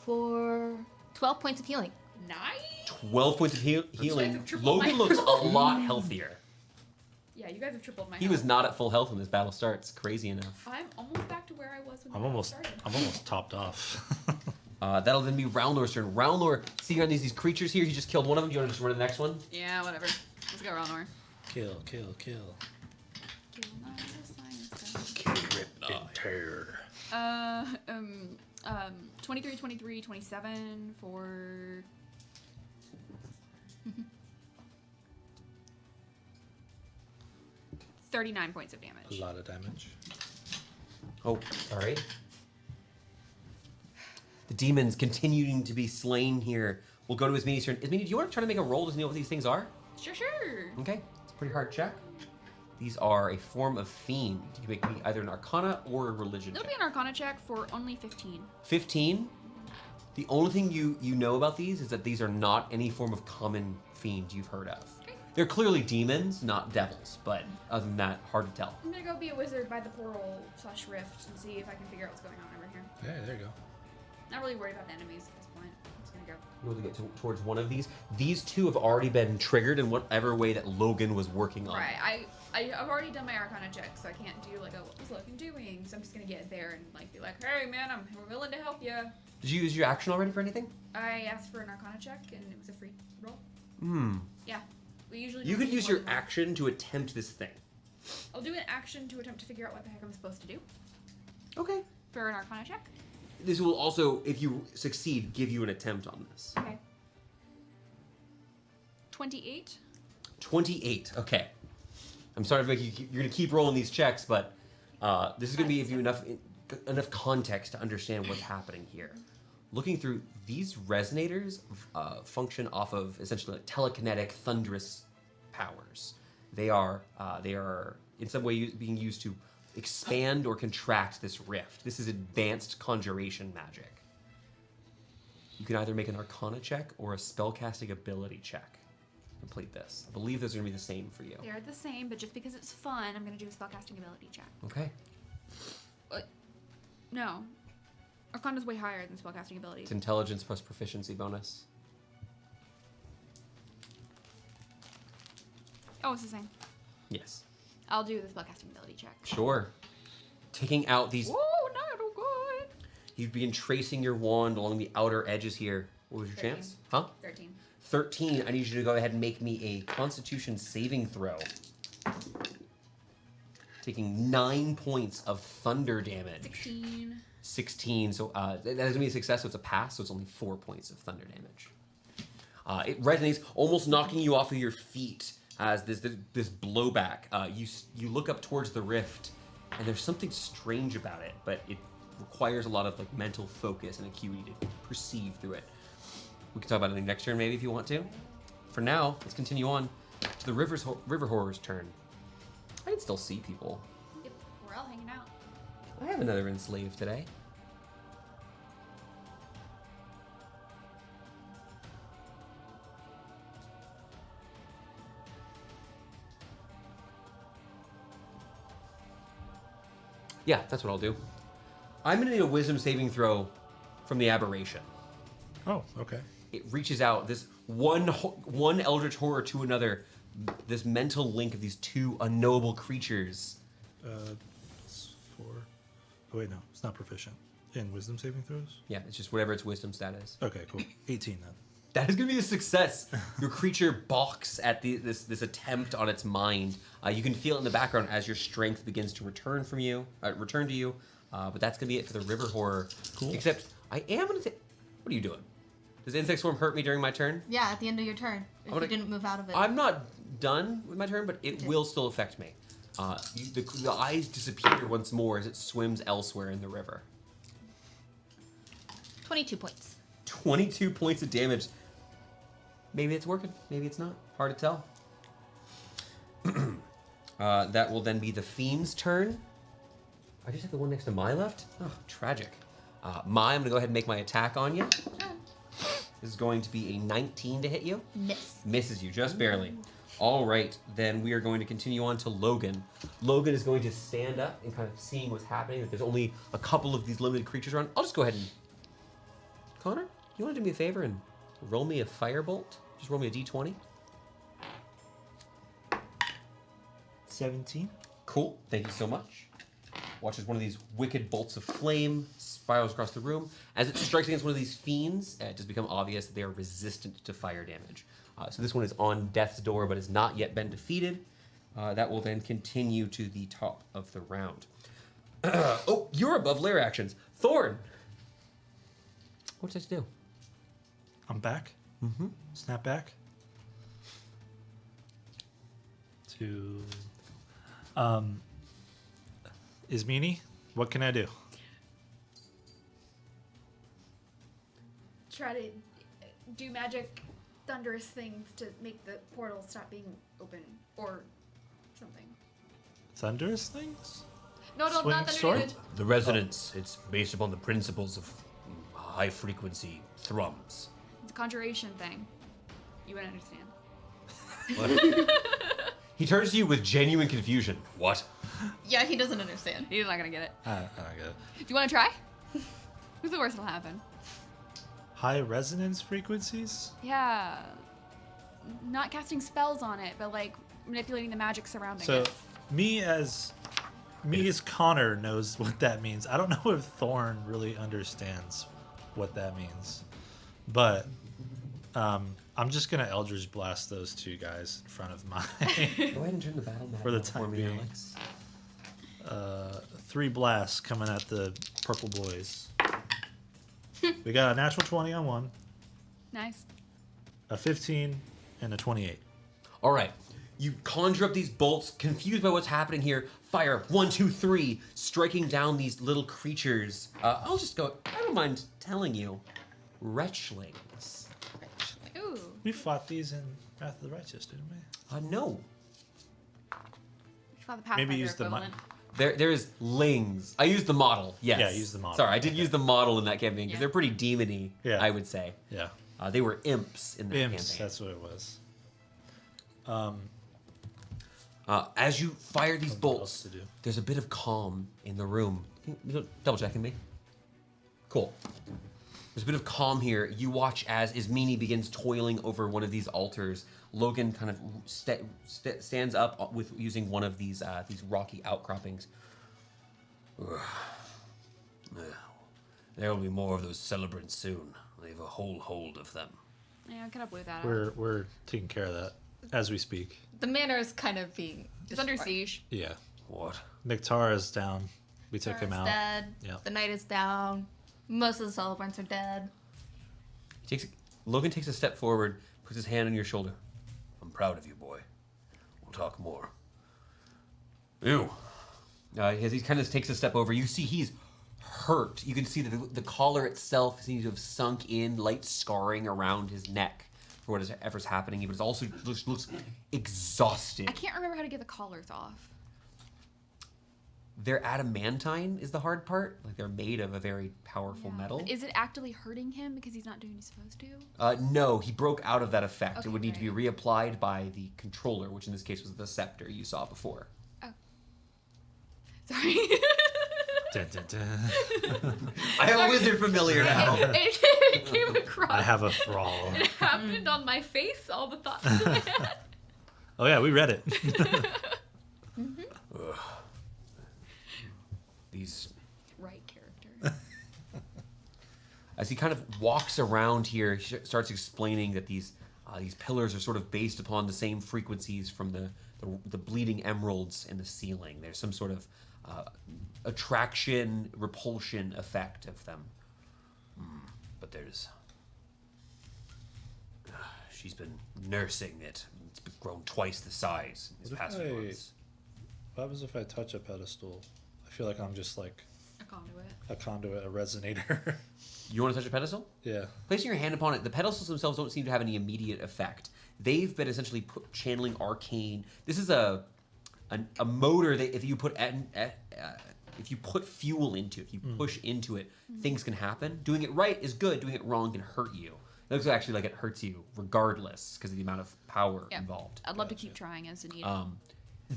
For 12 points of healing. Nice. 12 points of healing. guys have tripled Logan my looks a lot healthier. Yeah, you guys have tripled my He health. was not at full health when this battle starts. Crazy enough. I'm almost back to where I was when I'm the battle almost started. topped off. That'll then be Ralnor's turn. Ralnor, seeing on these creatures here, he just killed one of them. Do you want to just run to the next one? Yeah, whatever. Let's go, Ralnor. Kill. Kill my science Kill, rip, and tear. guy. 23, 23, 27 for... 39 points of A damage. lot of damage. Oh, sorry. The demons continuing to be slain here. We'll go to Ismini's turn. Ismini, do you want to try to make a roll to know what these things are? Sure. Okay, it's a pretty hard check. These are a form of fiend. You can make me either an Arcana or a Religion It'll check. be an Arcana check for only 15. 15. The only thing you know about these is that these are not any form of common fiend you've heard of. Okay. They're clearly demons, not devils, but other than that, hard to tell. I'm gonna go be a wizard by the portal / rift and see if I can figure out what's going on over here. Yeah, there you go. Not really worried about the enemies at this point. I'm just gonna go. You're able to get towards one of these. These two have already been triggered in whatever way that Logan was working on. Right. I've already done my Arcana check, so I can't do like a what was Logan doing? So I'm just gonna get there and like be like, hey man, we're willing to help you. Did you use your action already for anything? I asked for an Arcana check and it was a free roll. Yeah. We usually You don't could do use more your than one. action to attempt this thing. I'll do an action to attempt to figure out what the heck I'm supposed to do Okay. for an Arcana check. This will also, if you succeed, give you an attempt on this. Okay. 28. 28. Okay. I'm sorry to make you. You're gonna keep rolling these checks, but this is gonna give you enough context to understand what's happening here. Looking through these resonators function off of essentially like telekinetic, thunderous powers. They are in some way being used to expand or contract this rift. This is advanced conjuration magic. You can either make an Arcana check or a spellcasting ability check. Complete this. I believe those are gonna be the same for you. They're the same, but just because it's fun, I'm gonna do a spellcasting ability check. Okay. No. Arcana's way higher than spellcasting ability. It's intelligence plus proficiency bonus. Oh, it's the same. Yes. I'll do the spellcasting ability check. Sure. Taking out these. Oh, not good. You begin tracing your wand along the outer edges here. What was your 13. chance? Huh? 13. 13. I need you to go ahead and make me a Constitution saving throw. To taking 9 points of thunder damage. 16. 16. So that is going to be a success, so it's a pass, so it's only 4 points of thunder damage. It resonates, almost knocking you off of your feet as this blowback. You look up towards the rift, and there's something strange about it, but it requires a lot of like mental focus and acuity to perceive through it. We can talk about it next turn, maybe, if you want to. For now, let's continue on to the river horror's turn. I can still see people. Yep, we're all hanging out. I have another enslaved today. Yeah, that's what I'll do. I'm gonna need a wisdom saving throw from the aberration. Oh, okay. It reaches out, this one eldritch horror to another, this mental link of these two unknowable creatures. It's 4. Oh, wait, no. It's not proficient. In wisdom saving throws? Yeah, it's just whatever its wisdom stat is. Okay, cool. 18 then. That is going to be a success. Your creature balks at this attempt on its mind. You can feel it in the background as your strength begins to return to you. But that's going to be it for the river horror. Cool. Except I am going to say, what are you doing? Does Insect Swarm hurt me during my turn? Yeah, at the end of your turn. If you didn't move out of it. I'm not done with my turn, but it will still affect me. The eyes disappear once more as it swims elsewhere in the river. 22 points. 22 points of damage. Maybe it's working. Maybe it's not. Hard to tell. That will then be the Fiend's turn. I just have the one next to my left? Oh, tragic. Mai, I'm going to go ahead and make my attack on you. This is going to be a 19 to hit you. Miss. Misses you, just barely. All right, then we are going to continue on to Logan. Logan is going to stand up and kind of seeing what's happening. If there's only a couple of these limited creatures around, I'll just go ahead and... Connor, you want to do me a favor and roll me a firebolt? Just roll me a d20. 17. Cool, thank you so much. Watch as one of these wicked bolts of flame spirals across the room. As it strikes against one of these fiends, it does become obvious that they are resistant to fire damage. So this one is on death's door, but has not yet been defeated. That will then continue to the top of the round. Oh, you're above lair actions. Thorn! What's that to do? I'm back. Mm-hmm. Snap back. To... Ismini, what can I do? Try to do magic, thunderous things to make the portal stop being open or something. Thunderous things? No, Swing not sword? thunderous. The resonance, it's based upon the principles of high-frequency thrums. It's a conjuration thing. You wouldn't understand. What? He turns to you with genuine confusion. What? Yeah, he doesn't understand. He's not gonna get it. I don't get it. Do you want to try? What's the worst that'll happen? High resonance frequencies? Yeah. Not casting spells on it, but like manipulating the magic surrounding So, it. me as Connor knows what that means. I don't know if Thorn really understands what that means. But I'm just going to Eldritch Blast those two guys in front of my... Go ahead and turn the battle map For the on time me, being. Alex. 3 blasts coming at the purple boys. We got a natural 20 on one, Nice. a 15, and a 28. All right. You conjure up these bolts, confused by what's happening here. Fire, 1, 2, 3, striking down these little creatures. I'll just go, I don't mind telling you, wretchlings. Ooh. We fought these in Wrath of the Righteous, didn't we? No. For the Pathfinder Maybe use the equivalent. There is lings. I used the model, yes. Yeah, use the model. Sorry, I did use the model in that campaign because Yeah. they're pretty demon-y, Yeah. I would say. Yeah. They were imps in that Imps, campaign. that's what it was. As you fire these Something else bolts, to do. there's a bit of calm in the room. Double checking me. Cool. There's a bit of calm here. You watch as Ismini begins toiling over one of these altars. Logan kind of stands up with using one of these rocky outcroppings. There will be more of those celebrants soon. They've a whole hold of them. Yeah, I kind of blew that out. We're taking care of that as we speak. The manor is kind of being It's under destroyed. siege. Yeah. What? Mictara is down. We took him Tara's out. dead. Yep. The knight is down. Most of the celebrants are dead. Logan takes a step forward, puts his hand on your shoulder. I'm proud of you, boy. We'll talk more. Ew. As he kind of takes a step over, you see he's hurt. You can see that the collar itself seems to have sunk in, light scarring around his neck for whatever's happening. But it also looks exhausted. I can't remember how to get the collars off. They're adamantine is the hard part. Like they're made of a very powerful metal. Is it actively hurting him because he's not doing what he's supposed to? No, he broke out of that effect. Okay, it would need to be reapplied by the controller, which in this case was the scepter you saw before. Oh. Sorry. Dun, dun, dun. I have a wizard familiar now. It came across. I have a thrall. It happened on my face, all the thoughts that I had. Oh yeah, we read it. These Right character. As he kind of walks around here, he starts explaining that these pillars are sort of based upon the same frequencies from the bleeding emeralds in the ceiling. There's some sort of attraction, repulsion effect of them. But there's... she's been nursing it. It's grown twice the size in these What past if few I- months. What happens if I touch a pedestal? I feel like I'm just like A conduit. a conduit, a resonator. You want to touch a pedestal? Yeah. Placing your hand upon it, the pedestals themselves don't seem to have any immediate effect. They've been essentially channeling arcane. This is a motor that if you put fuel into, if you push into it, things can happen. Doing it right is good. Doing it wrong can hurt you. It looks actually like it hurts you regardless because of the amount of power involved. I'd love to keep trying as needed.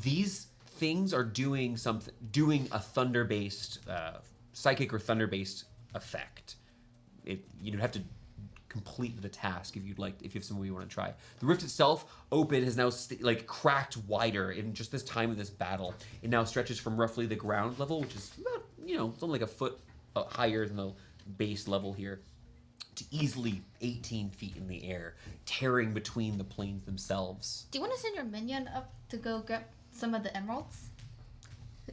These things are doing a thunder-based, psychic or thunder-based effect. You'd have to complete the task if you have somewhere you want to try. The rift itself, open, has now cracked wider in just this time of this battle. It now stretches from roughly the ground level, which is about, it's only like a foot higher than the base level here, to easily 18 feet in the air, tearing between the planes themselves. Do you want to send your minion up to go grab some of the emeralds?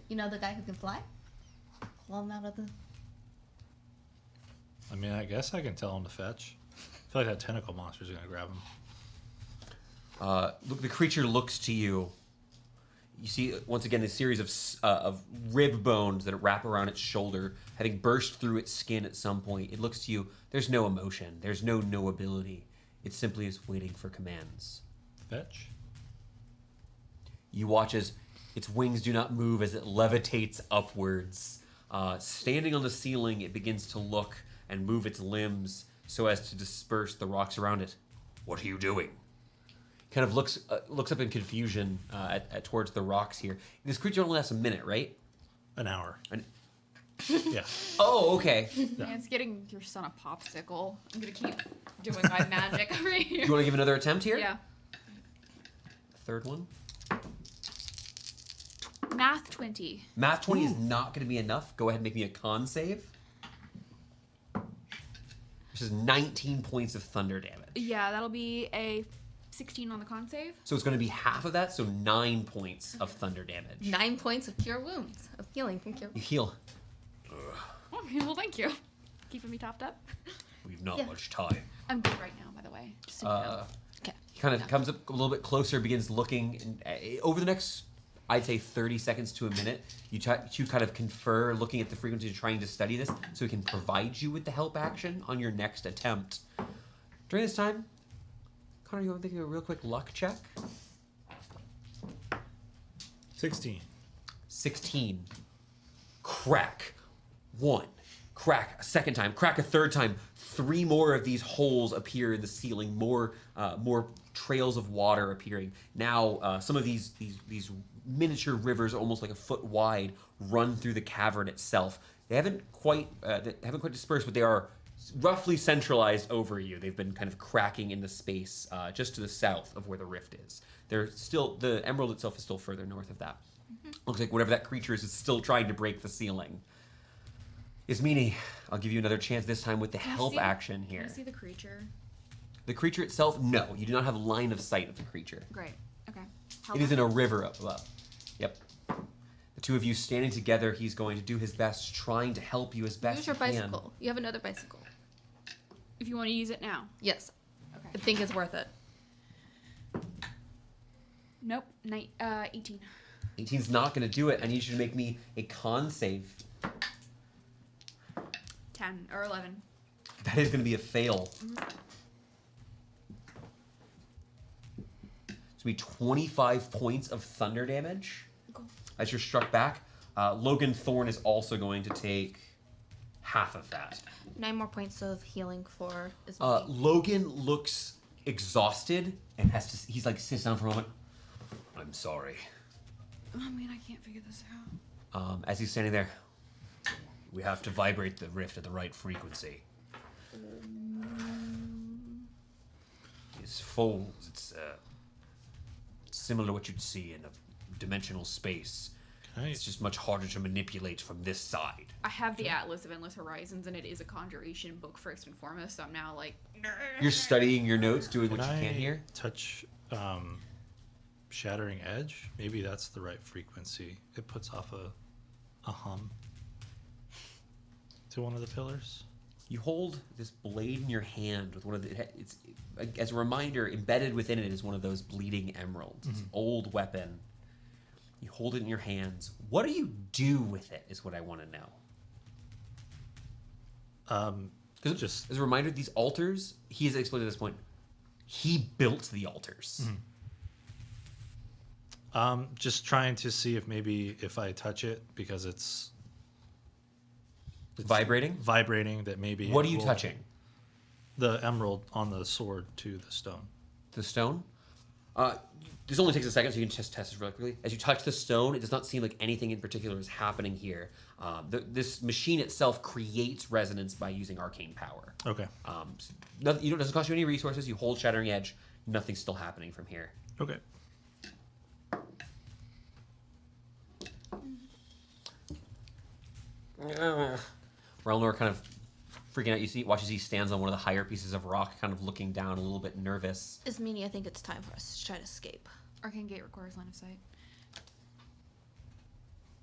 You know, the guy who can fly? Pull him out of the... I mean, I guess I can tell him to fetch. I feel like that tentacle monster's gonna grab him. Look, the creature looks to you. You see, once again, a series of rib bones that wrap around its shoulder, having burst through its skin at some point. It looks to you. There's no emotion. There's no ability. It simply is waiting for commands. Fetch? You watch as its wings do not move as it levitates upwards. Standing on the ceiling, it begins to look and move its limbs so as to disperse the rocks around it. What are you doing? Kind of looks up in confusion towards the rocks here. This creature only lasts a minute, right? An hour. An- Yeah. Oh, okay. Yeah, it's getting your son a popsicle. I'm gonna keep doing my magic over here. You want to give another attempt here? Yeah. Third one. Math 20. Math 20 is not going to be enough. Go ahead and make me a con save. Which is 19 points of thunder damage. Yeah, that'll be a 16 on the con save. So it's going to be half of that, so 9 points of thunder damage. 9 points of cure wounds. Of healing, thank you. You heal. Okay, well, thank you. Keeping me topped up. We've not Yeah. much time. I'm good right now, by the way. Just so you know. Okay. He kind of comes up a little bit closer, begins looking. And, over the next, I'd say 30 seconds to a minute, you kind of confer, looking at the frequency, trying to study this, so he can provide you with the help action on your next attempt. During this time, Connor, you want to think of a real quick luck check? 16. 16. Crack. 1. Crack a second time. Crack a third time. 3 more of these holes appear in the ceiling. More trails of water appearing. Now, some of these miniature rivers, almost like a foot wide, run through the cavern itself. They haven't quite dispersed, but they are roughly centralized over you. They've been kind of cracking in the space just to the south of where the rift is. The emerald itself is still further north of that. Looks like whatever that creature is still trying to break the ceiling. Ismini, I'll give you another chance this time with the help action here. Can I see the creature? The creature itself, no. You do not have line of sight of the creature. Great. Okay. How It is in long? a river up above. Yep. two of you standing together, he's going to do his best, trying to help you as best Use your he can. bicycle. You have another bicycle. If you want to use it now. Yes. Okay. I think it's worth it. Nope. 18. 18's not going to do it. I need you to make me a con save. 10 or 11. That is going to be a fail. It's going to be 25 points of thunder damage as you're struck back. Logan Thorne is also going to take half of that. 9 more points of healing for Ismail. Logan looks exhausted and he's like sits down for a moment. I'm sorry. I mean, I can't figure this out. As he's standing there, we have to vibrate the rift at the right frequency. His folds, it's similar to what you'd see in a dimensional space. Okay. It's just much harder to manipulate from this side. I have the Atlas of Endless Horizons, and it is a conjuration book first and foremost, so I'm now like... You're studying your notes, doing what Can you I can here. touch Shattering Edge? Maybe that's the right frequency. It puts off a hum to one of the pillars. You hold this blade in your hand with one of the. It's as a reminder, embedded within it is one of those bleeding emeralds. It's an old weapon. You hold it in your hands. What do you do with it? Is what I want to know. Because Just as a reminder, these altars. He has explained at this point. He built the altars. just trying to see if maybe if I touch it because it's Vibrating. that maybe. What are it you will- touching? The emerald on the sword to the stone. The stone. This only takes a second, so you can just test this really quickly. As you touch the stone, it does not seem like anything in particular is happening here. This machine itself creates resonance by using arcane power. Okay. It doesn't cost you any resources. You hold Shattering Edge. Nothing's still happening from here. Okay. Relnor kind of freaking out. Watches he stands on one of the higher pieces of rock, kind of looking down, a little bit nervous. Ismini, I think it's time for us to try to escape. Arcane Gate requires line of sight.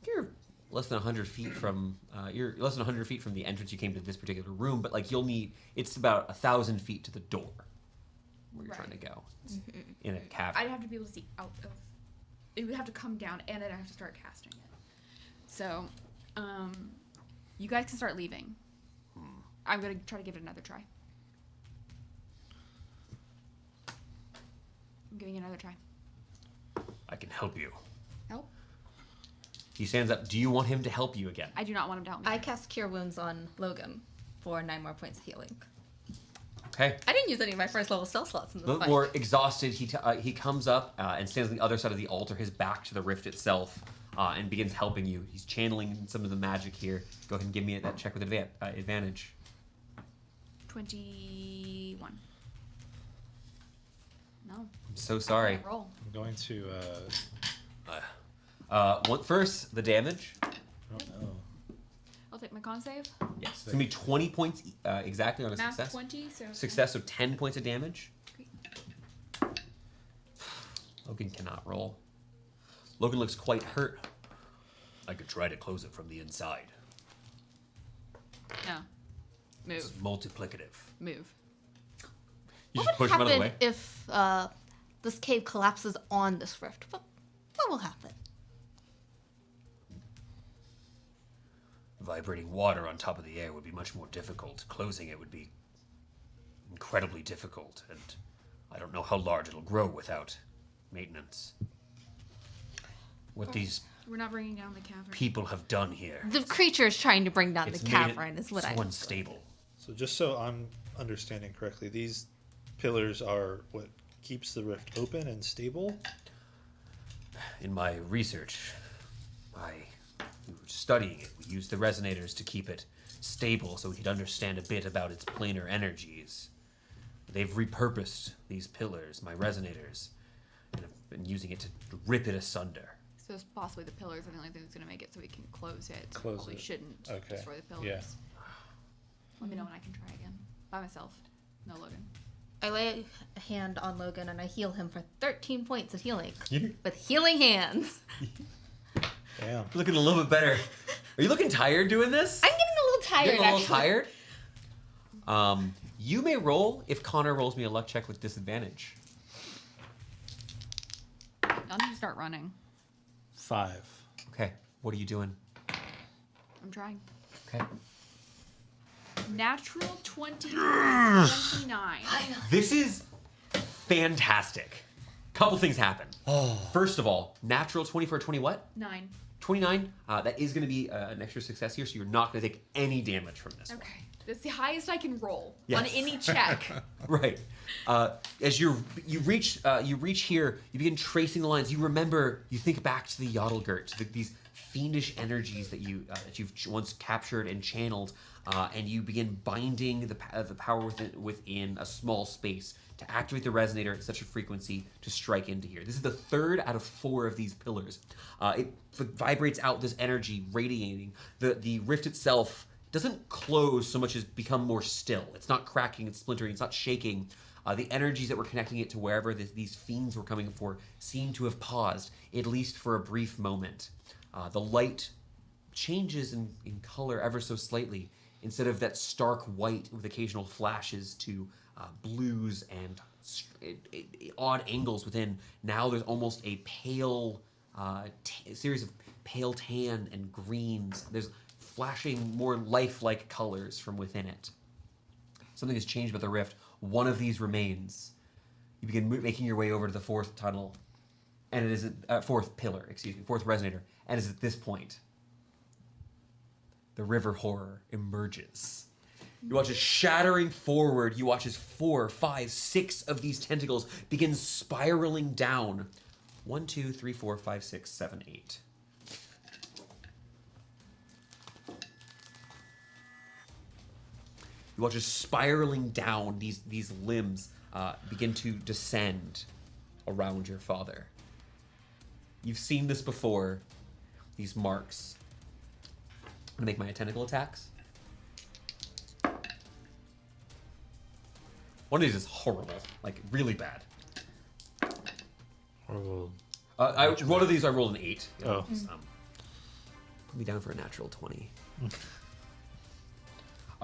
You're less than 100 feet from the entrance you came to this particular room, but like it's about 1,000 feet to the door where you're trying to go. It's in a cavern. I'd have to be able to see out of. It would have to come down, and I'd have to start casting it. So, you guys can start leaving. I'm gonna try to give it another try. I'm giving it another try. I can help you. Help? He stands up. Do you want him to help you again? I do not want him to help me. I cast Cure Wounds on Logan for 9 more points of healing. Okay. I didn't use any of my first level spell slots in this fight. More exhausted, he comes up and stands on the other side of the altar, his back to the rift itself, and begins helping you. He's channeling some of the magic here. Go ahead and give me that check with advantage. 21. No. I'm so sorry. Can't roll. I'm going to. First, the damage. Oh no. I'll take my con save. Yes. It's going to be 20 points exactly on a Math success. 20, so. Success, so 10 points of damage. Great. Logan cannot roll. Logan looks quite hurt. I could try to close it from the inside. No. Move. It's multiplicative. Move. You What just would push him out of the way. happen if this cave collapses on this rift? What will happen? Vibrating water on top of the air would be much more difficult. Closing it would be incredibly difficult, and I don't know how large it'll grow without maintenance. What these We're not bringing down the cavern. people have done here, The creature is trying to bring down it's the made cavern, is what so I unstable. So just so I'm understanding correctly, these pillars are what keeps the rift open and stable. In my research, we were studying it. We used the resonators to keep it stable so we could understand a bit about its planar energies. They've repurposed these pillars, my resonators, and have been using it to rip it asunder. So it's possibly the pillars are the only thing that's going to make it so we can close it. Close We it. shouldn't Okay. destroy the pillars. Yeah. Let me know when I can try again. By myself. No Logan. I lay a hand on Logan and I heal him for 13 points of healing. With healing hands. Damn. You're looking a little bit better. Are you looking tired doing this? I'm getting a little tired. Getting a little actually. tired? You may roll if Connor rolls me a luck check with disadvantage. I'll need to start running. 5. Okay, what are you doing? I'm trying. Okay. Natural 20, 29. This is fantastic. Couple things happen. First of all, natural 24, 20 what? 9. 29. That is going to be an extra success here, so you're not going to take any damage from this. Okay. That's the highest I can roll Yes. on any check. Right. As you reach here, you begin tracing the lines. You think back to the Yodelgurt, to these fiendish energies that you've once captured and channeled, and you begin binding the power within a small space to activate the resonator at such a frequency to strike into here. This is the 3rd out of 4 of these pillars. It vibrates out this energy, radiating. The rift itself doesn't close so much as become more still. It's not cracking and splintering. It's not shaking. The energies that were connecting it to wherever these fiends were coming for seem to have paused, at least for a brief moment. The light changes in color ever so slightly. Instead of that stark white with occasional flashes to blues and odd angles within, now there's almost a pale series of pale tan and greens. There's flashing more lifelike colors from within it. Something has changed about the rift. One of these remains. You begin making your way over to the 4th tunnel, and it is 4th pillar, 4th resonator, and it's at this point the river horror emerges. You watch it shattering forward. You watch as 4, 5, 6 of these tentacles begin spiraling down. 1, 2, 3, 4, 5, 6, 7, 8. You watch as spiraling down these limbs begin to descend around your father. You've seen this before, these marks. I'm gonna make my tentacle attacks. One of these is horrible, like really bad. Horrible. One of these I rolled an 8. Oh. Put me down for a natural 20.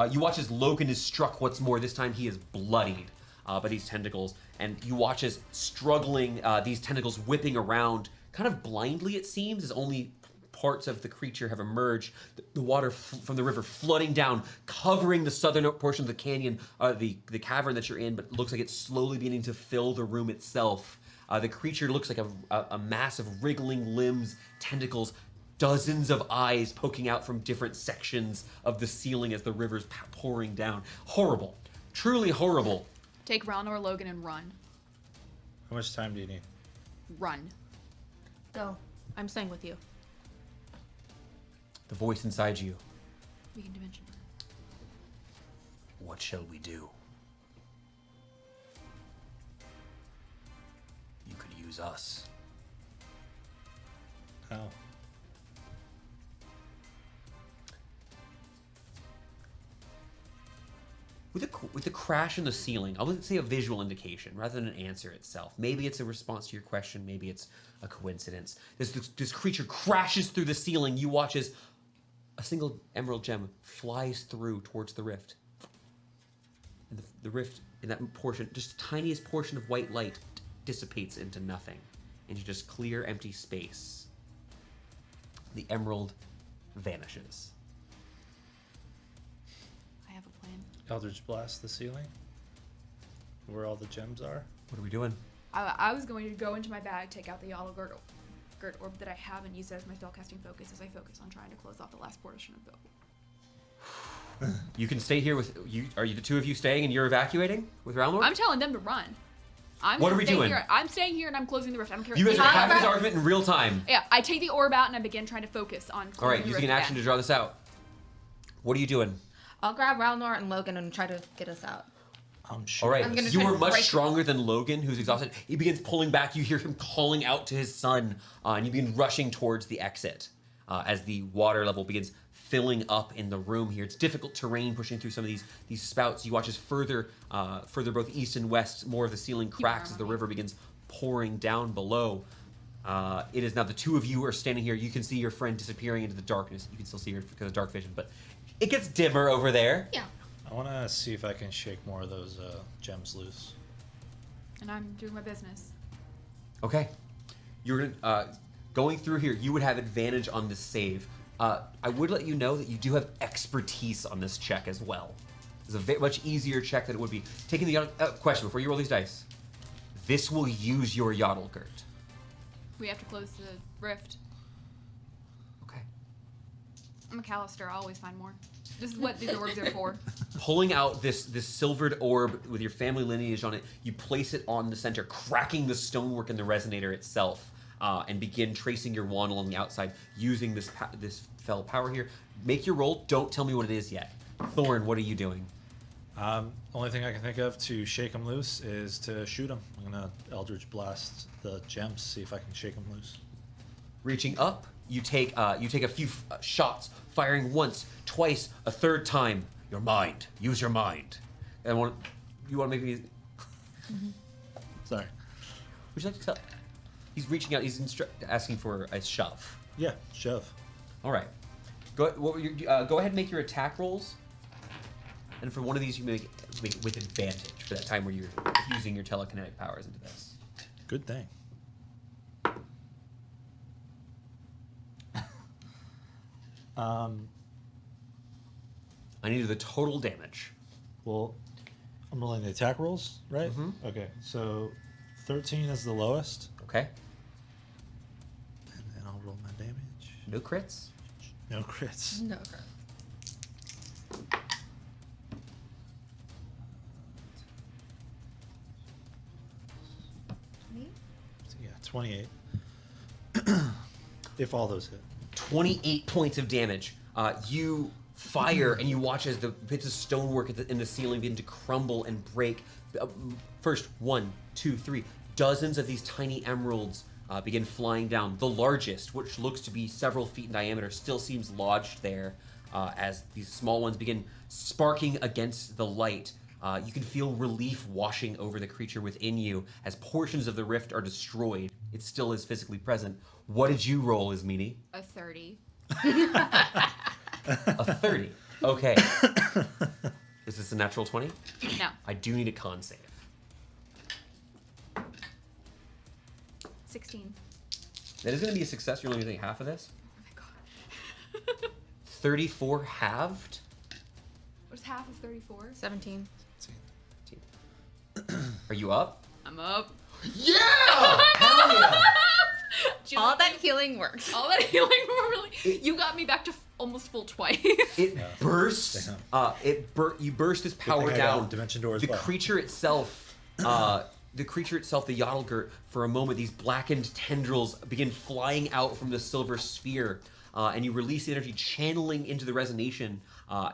You watch as Logan is struck once more. This time he is bloodied by these tentacles. And you watch as struggling, these tentacles whipping around, kind of blindly it seems, as only parts of the creature have emerged. The water from the river flooding down, covering the southern portion of the canyon, the cavern that you're in, but it looks like it's slowly beginning to fill the room itself. The creature looks like a mass of wriggling limbs, tentacles, dozens of eyes poking out from different sections of the ceiling as the river's pouring down. Horrible. Truly horrible. Take Ron or Logan and run. How much time do you need? Run. Go. I'm staying with you. The voice inside you. We can dimension. What shall we do? You could use us. How? With the crash in the ceiling, I wouldn't say a visual indication rather than an answer itself. Maybe it's a response to your question. Maybe it's a coincidence. This creature crashes through the ceiling. You watch as a single emerald gem flies through towards the rift. And the rift in that portion, just the tiniest portion of white light, dissipates into nothing. Into just clear, empty space. The emerald vanishes. I have a plan. Eldritch Blast the ceiling? Where all the gems are? What are we doing? I was going to go into my bag, take out the Yellow Girt Orb that I have, and use it as my spellcasting focus as I focus on trying to close off the last portion of the. You can stay here with you. Are you the two of you staying and you're evacuating with Roundlord? I'm telling them to run. What are we doing? Here. I'm staying here and I'm closing the rift. I don't care. You guys are having this argument in real time. Yeah, I take the orb out and I begin trying to focus on closing All right, the using an rift action to again. draw this out. What are you doing? I'll grab Ralnor and Logan and try to get us out. I'm sure. All right, I'm gonna you try are to much break- stronger than Logan, who's exhausted. He begins pulling back. You hear him calling out to his son, and you begin rushing towards the exit as the water level begins filling up in the room here. It's difficult terrain pushing through some of these spouts. You watch as further both east and west, more of the ceiling cracks as the river begins pouring down below. It is now the two of you are standing here. You can see your friend disappearing into the darkness. You can still see her because of dark vision, but it gets dimmer over there. Yeah. I want to see if I can shake more of those gems loose. And I'm doing my business. Okay. You're going through here. You would have advantage on this save. I would let you know that you do have expertise on this check as well. It's a much easier check than it would be. Taking the question before you roll these dice. This will use your Yodelgurt. We have to close the rift. Okay. I'm a McAllister. I'll always find more. This is what these orbs are for. Pulling out this silvered orb with your family lineage on it, you place it on the center, cracking the stonework in the resonator itself, and begin tracing your wand along the outside using this fell power here. Make your roll. Don't tell me what it is yet. Thorn, what are you doing? Only thing I can think of to shake them loose is to shoot them. I'm gonna Eldritch Blast the gems, see if I can shake them loose. Reaching up, you take a few shots, firing once, twice, a third time. Your mind. Use your mind. And you want to make me? Sorry. Would you like to tell? He's reaching out. He's asking for a shove. Yeah, shove. All right. Go ahead and make your attack rolls. And for one of these, you make it with advantage for that time where you're using your telekinetic powers into this. Good thing. I need the total damage. Well, I'm rolling the attack rolls, right? Mhm. Okay, so 13 is the lowest. Okay. And then I'll roll my damage. No crits. No crits. No crap. Yeah, 28. If all those hit. 28 points of damage. You fire and you watch as the bits of stonework in the ceiling begin to crumble and break. First, 1, 2, 3. Dozens of these tiny emeralds begin flying down. The largest, which looks to be several feet in diameter, still seems lodged there as these small ones begin sparking against the light. You can feel relief washing over the creature within you as portions of the rift are destroyed. It still is physically present. What did you roll, Ismini? A 30. A 30. Okay. Is this a natural 20? No. I do need a con save. 16. That is going to be a success. You're only getting half of this. Oh my god. 34 halved. What's half of 34? 17. Are you up? I'm up. Yeah! Hell yeah! All that healing works. All that healing really. You got me back to almost full twice. It bursts. You burst this power thing I got down. Dimension door as The well. creature itself, the Yodelgurt, for a moment, these blackened tendrils begin flying out from the silver sphere, and you release the energy, channeling into the resonation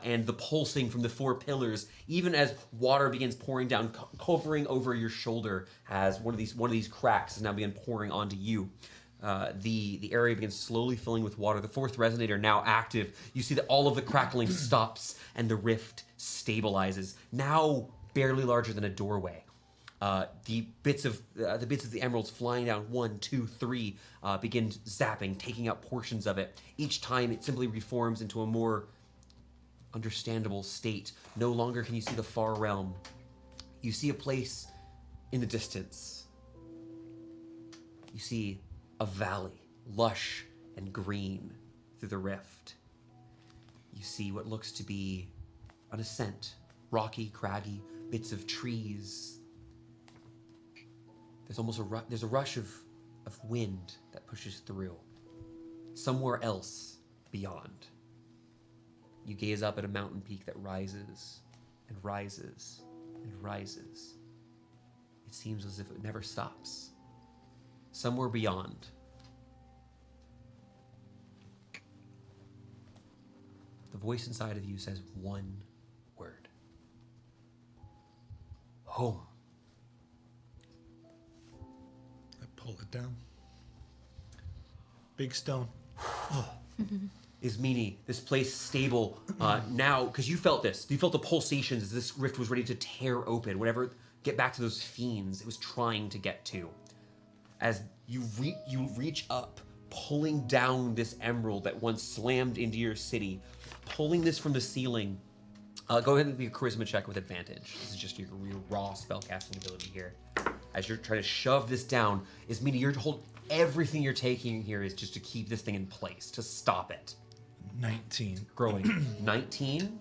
and the pulsing from the four pillars, even as water begins pouring down, covering over your shoulder as one of these cracks is now begin pouring onto you. The area begins slowly filling with water. The fourth resonator now active. You see that all of the crackling stops and the rift stabilizes, now barely larger than a doorway. The bits of the emeralds flying down 1, 2, 3 begin zapping, taking out portions of it. Each time it simply reforms into a more understandable state. No longer can you see the far realm. You see a place in the distance. You see a valley, lush and green through the rift. You see what looks to be an ascent, rocky, craggy, bits of trees. There's almost there's a rush of wind that pushes through. Somewhere else beyond. You gaze up at a mountain peak that rises and rises and rises. It seems as if it never stops. Somewhere beyond. The voice inside of you says one word. Home. I pull it down. Big stone. Ismini, this place stable now, because you felt this. You felt the pulsations as this rift was ready to tear open. Whatever, get back to those fiends it was trying to get to. as you reach up, pulling down this emerald that once slammed into your city, pulling this from the ceiling. Go ahead and be a charisma check with advantage. This is just your real raw spellcasting ability here. As you're trying to shove this down, is meaning you're hold everything you're taking here is just to keep this thing in place, to stop it 19. growing. 19.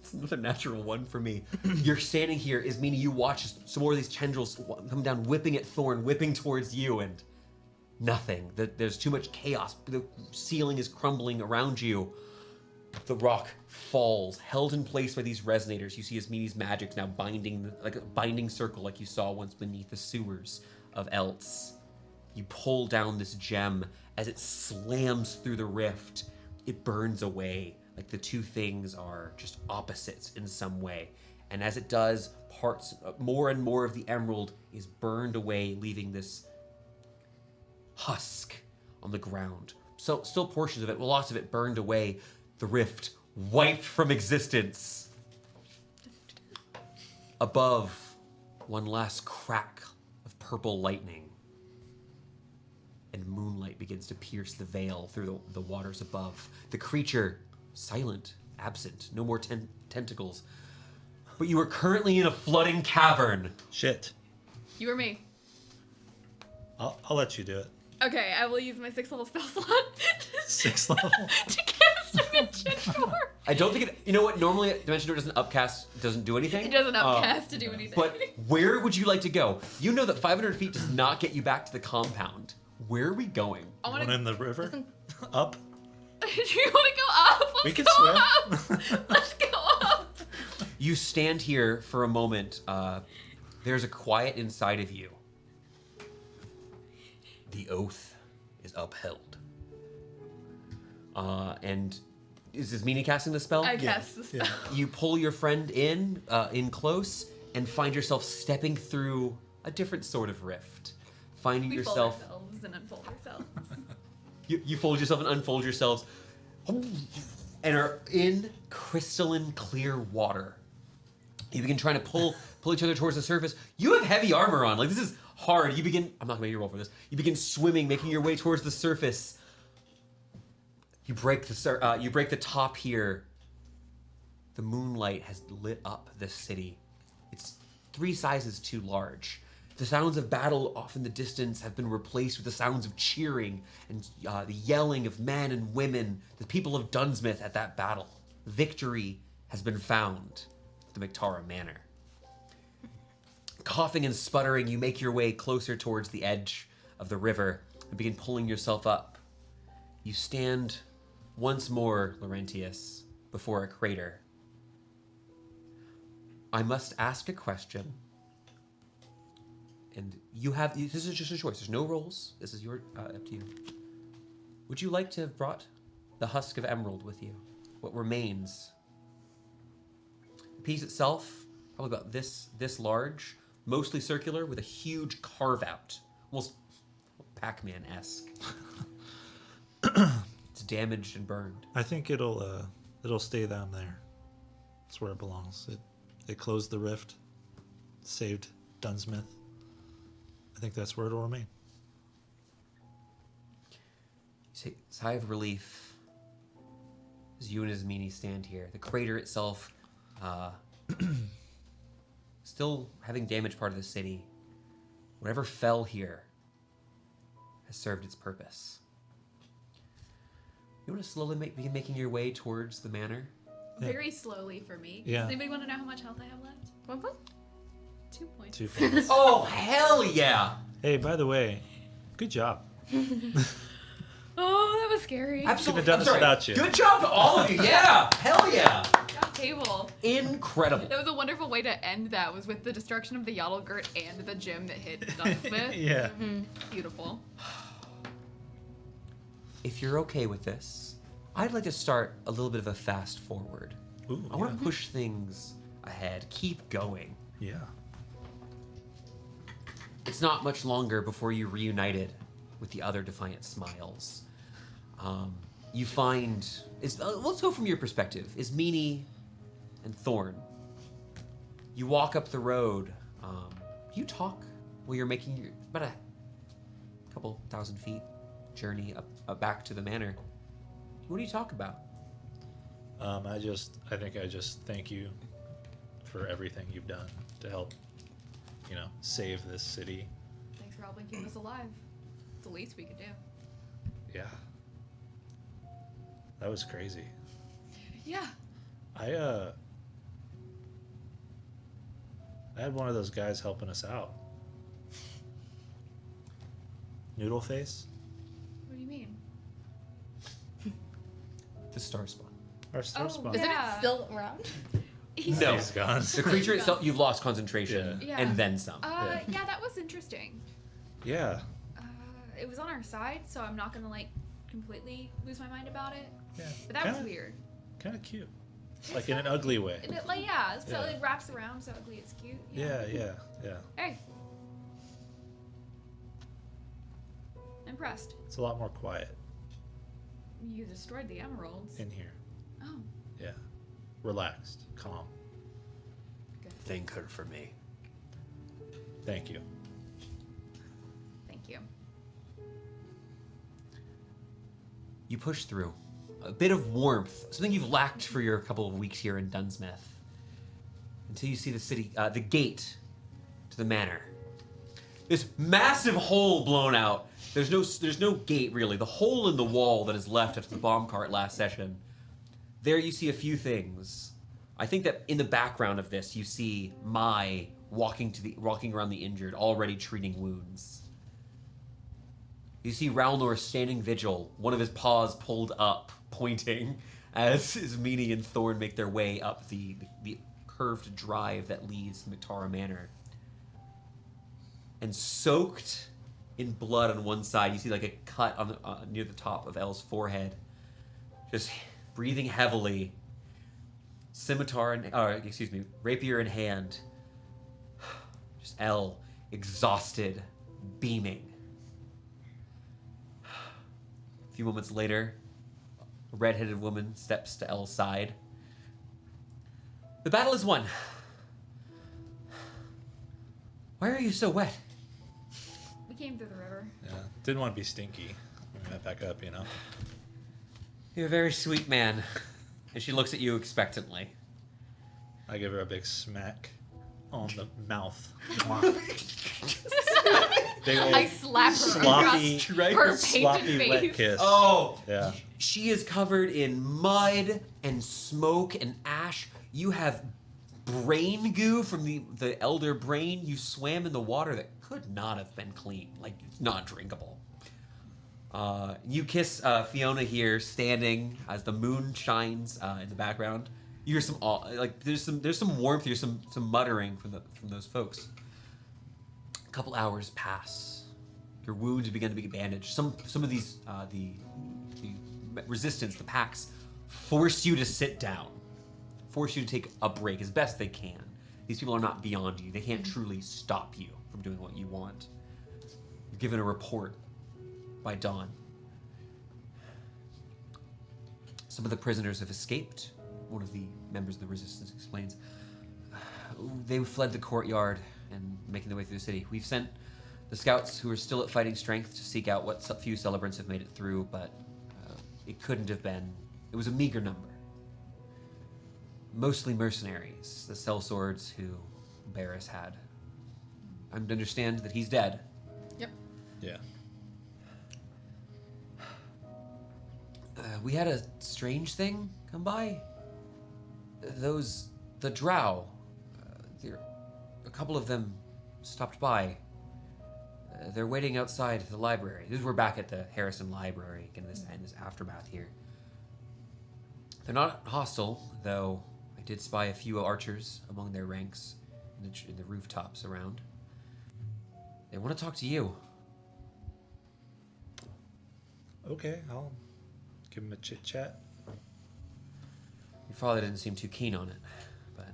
It's another natural one for me. You're standing here is meaning you watch some more of these tendrils come down, whipping at Thorn, whipping towards you, and nothing. There's too much chaos. The ceiling is crumbling around you. The rock falls, held in place by these resonators. You see Asmini's magic's now binding, like a binding circle like you saw once beneath the sewers of Eltz. You pull down this gem. As it slams through the rift, it burns away. Like the two things are just opposites in some way. And as it does, parts, more and more of the emerald is burned away, leaving this husk on the ground. So still portions of it, well, lots of it burned away. The rift wiped from existence. Above, one last crack of purple lightning. And moonlight begins to pierce the veil through the waters above. The creature, silent, absent, no more tentacles. But you are currently in a flooding cavern. Shit. You or me? I'll let you do it. Okay, I will use my 6th level spell slot 6th level. to cast Dimension Door. I don't think it. You know what? Normally, Dimension Door doesn't upcast, doesn't do anything. It doesn't upcast to do anything. But where would you like to go? You know that 500 feet does not get you back to the compound. Where are we going? I want One to. in the river? Up? Do you want to go up? We Let's can go swim. up. Let's go up. You stand here for a moment. There's a quiet inside of you. The oath is upheld. And is this meaning casting the spell? I cast the spell. You pull your friend in close, and find yourself stepping through a different sort of rift. Finding We yourself. fold ourselves and unfold ourselves. You fold yourself and unfold yourselves, and are in crystalline clear water. You begin trying to pull each other towards the surface. You have heavy armor on. Like, this is hard. You begin. I'm not gonna make you roll for this. You begin swimming, making your way towards the surface. You break the top here. The moonlight has lit up this city. It's 3 sizes too large. The sounds of battle off in the distance have been replaced with the sounds of cheering and the yelling of men and women, the people of Dunnsmouth at that battle. Victory has been found at the Mictara Manor. Coughing and sputtering, you make your way closer towards the edge of the river and begin pulling yourself up. You stand once more, Laurentius, before a crater. I must ask a question. And this is just a choice. There's no rolls. This is up to you. Would you like to have brought the husk of emerald with you? What remains? The piece itself, probably about this large, mostly circular, with a huge carve out, almost Pac-Man-esque. It's damaged and burned. I think it'll stay down there. That's where it belongs. It closed the rift, saved Dunnsmouth. I think that's where it'll remain. Sigh of relief as you and Ismini stand here. The crater itself, still having damaged part of the city. Whatever fell here has served its purpose. You want to slowly begin making your way towards the manor? Yeah. Very slowly for me. Yeah. Does anybody want to know how much health I have left? 1 point? 2 points. 2 points. Oh, hell yeah! Hey, by the way, good job. Oh, that was scary. Absolutely. Couldn't have done I'm this sorry. without you. Good job to all of you. Yeah, hell yeah. Top table. Incredible. That was a wonderful way to end that, was with the destruction of the Yaddlegurt and the gem that hit Dunnsmouth. Yeah. Beautiful. If you're okay with this, I'd like to start a little bit of a fast forward. Ooh, I want to push things ahead. Keep going. Yeah. It's not much longer before you're reunited with the other Defiant Smiles. You find... let's go from your perspective. Ismini and Thorn. You walk up the road You talk while you're making your about a couple 1,000 feet journey up back to the manor. What do you talk about? I think I just thank you for everything you've done to help, save this city. Thanks for helping keep us alive. It's the least we could do. Yeah. That was crazy. Yeah. I had one of those guys helping us out. Noodle face? What do you mean? The star spawn. Our star Oh, spawn. Isn't Yeah. it still around? He's No. He's gone. The creature itself, you've lost concentration, Yeah. and then some. Yeah, that was interesting. Yeah. It was on our side, so I'm not gonna completely lose my mind about it. Yeah. But that was weird. Kind of cute. Like in an ugly way. So Yeah. it wraps around, so ugly it's cute. Yeah. Hey. Impressed. It's a lot more quiet You destroyed the emeralds. in here. Oh. Yeah. Relaxed. Calm. Thank her for me. Thank you. Thank you. You push through. A bit of warmth, something you've lacked for your couple of weeks here in Dunnsmouth. Until you see the city, the gate to the manor. This massive hole blown out. There's no gate really. The hole in the wall that is left after the bomb cart last session. There you see a few things. I think that in the background of this, you see Mai walking around the injured, already treating wounds. You see Ralnor standing vigil, one of his paws pulled up, pointing, as Ismini and Thorn make their way up the curved drive that leads to Matara Manor. And soaked in blood on one side, you see like a cut on near the top of Elle's forehead. Just breathing heavily, rapier in hand. Just Elle, exhausted, beaming. A few moments later, a red-headed woman steps to Elle's side. The battle is won. Why are you so wet? We came through the river. Yeah. Didn't want to be stinky. We went back up, You're a very sweet man. And she looks at you expectantly. I give her a big smack on the mouth. Big old I slap her sloppy, across her sloppy painted wet face. kiss. Oh! Yeah. She is covered in mud and smoke and ash. You have brain goo from the elder brain. You swam in the water that could not have been clean. Like, it's not drinkable. You kiss Fiona here, standing as the moon shines in the background. You hear some there's some warmth here, some muttering from those folks. A couple hours pass. Your wounds begin to be bandaged. Some of these the resistance, the packs, force you to sit down, force you to take a break as best they can. These people are not beyond you. They can't truly stop you from doing what you want. You're given a report by dawn. Some of the prisoners have escaped. One of the members of the resistance explains. They fled the courtyard and making their way through the city. We've sent the scouts who are still at fighting strength to seek out what few celebrants have made it through, but it couldn't have been. It was a meager number. Mostly mercenaries, the sellswords who Barris had. I'm to understand that he's dead. Yep. Yeah. We had a strange thing come by. The drow, a couple of them stopped by. They're waiting outside the library. We're back at the Harrison Library in this aftermath here. They're not hostile, though I did spy a few archers among their ranks in the rooftops around. They want to talk to you. Okay, I'll give him a chit chat. Your father didn't seem too keen on it, but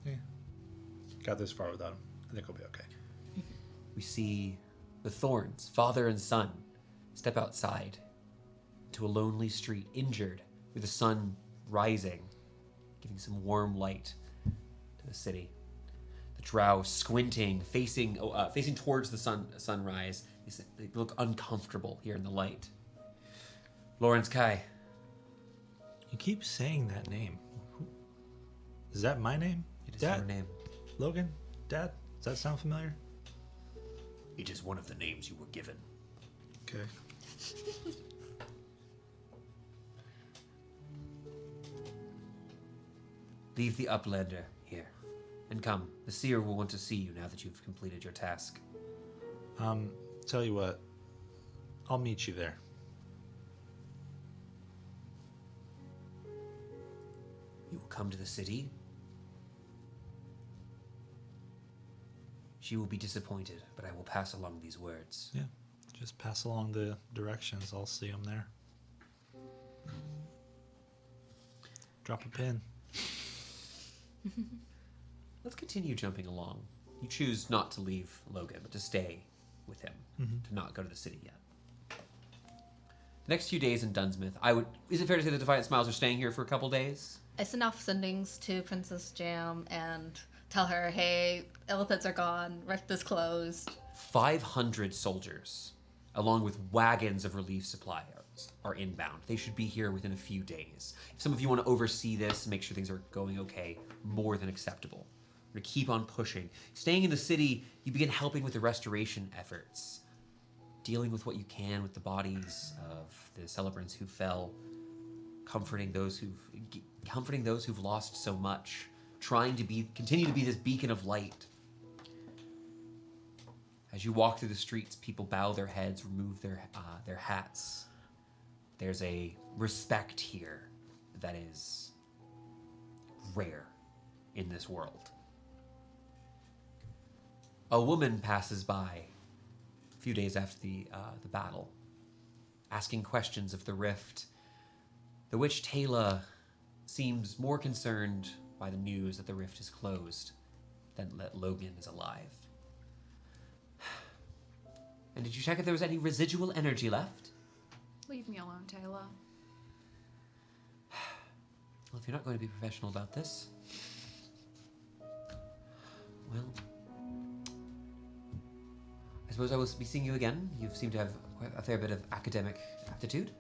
Yeah. Got this far without him. I think I'll be okay. we see the Thorns, father and son, step outside to a lonely street, injured, with the sun rising, giving some warm light to the city. The drow squinting, facing towards the sunrise. They look uncomfortable here in the light. Lawrence Kai. You keep saying that name. Is that my name? It is Dad? your name. Logan? Dad? Does that sound familiar? It is one of the names you were given. Okay. Leave the Uplander here. And come. The Seer will want to see you now that you've completed your task. Tell you what. I'll meet you there. You will come to the city. She will be disappointed, but I will pass along these words. Yeah. Just pass along the directions. I'll see them there. Drop a pin. Let's continue jumping along. You choose not to leave Logan, but to stay with him, to not go to the city yet. The next few days in Dunnsmouth, is it fair to say the Defiant Smiles are staying here for a couple days? I send off sendings to Princess Jam and tell her, hey, elephants are gone, Rift is closed. 500 soldiers, along with wagons of relief supplies, are inbound. They should be here within a few days. If some of you want to oversee this, make sure things are going okay, more than acceptable. We're going to keep on pushing. Staying in the city, you begin helping with the restoration efforts, dealing with what you can with the bodies of the celebrants who fell, comforting those who've lost so much, trying to continue to be this beacon of light. As you walk through the streets, people bow their heads, remove their hats. There's a respect here that is rare in this world. A woman passes by a few days after the battle, asking questions of the rift. The witch Taylor seems more concerned by the news that the rift is closed than that Logan is alive. And did you check if there was any residual energy left? Leave me alone, Taylor. Well, if you're not going to be professional about this, well, I suppose I will be seeing you again. You seem to have quite a fair bit of academic aptitude.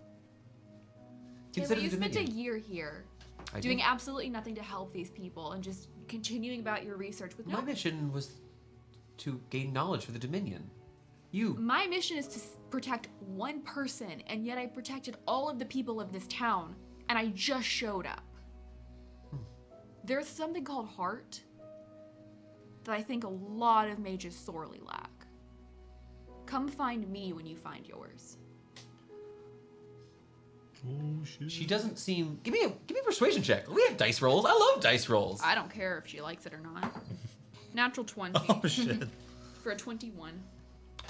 Taylor, Consider you the spent a Dominion. year here I doing did. absolutely nothing to help these people and just continuing about your research with My mission was to gain knowledge for the Dominion. My mission is to protect one person, and yet I protected all of the people of this town, and I just showed up. There's something called heart that I think a lot of mages sorely lack. Come find me when you find yours. Oh, shit. She doesn't seem. Give me a persuasion check. We have dice rolls. I love dice rolls. I don't care if she likes it or not. Natural 20 Oh, shit. for a 21.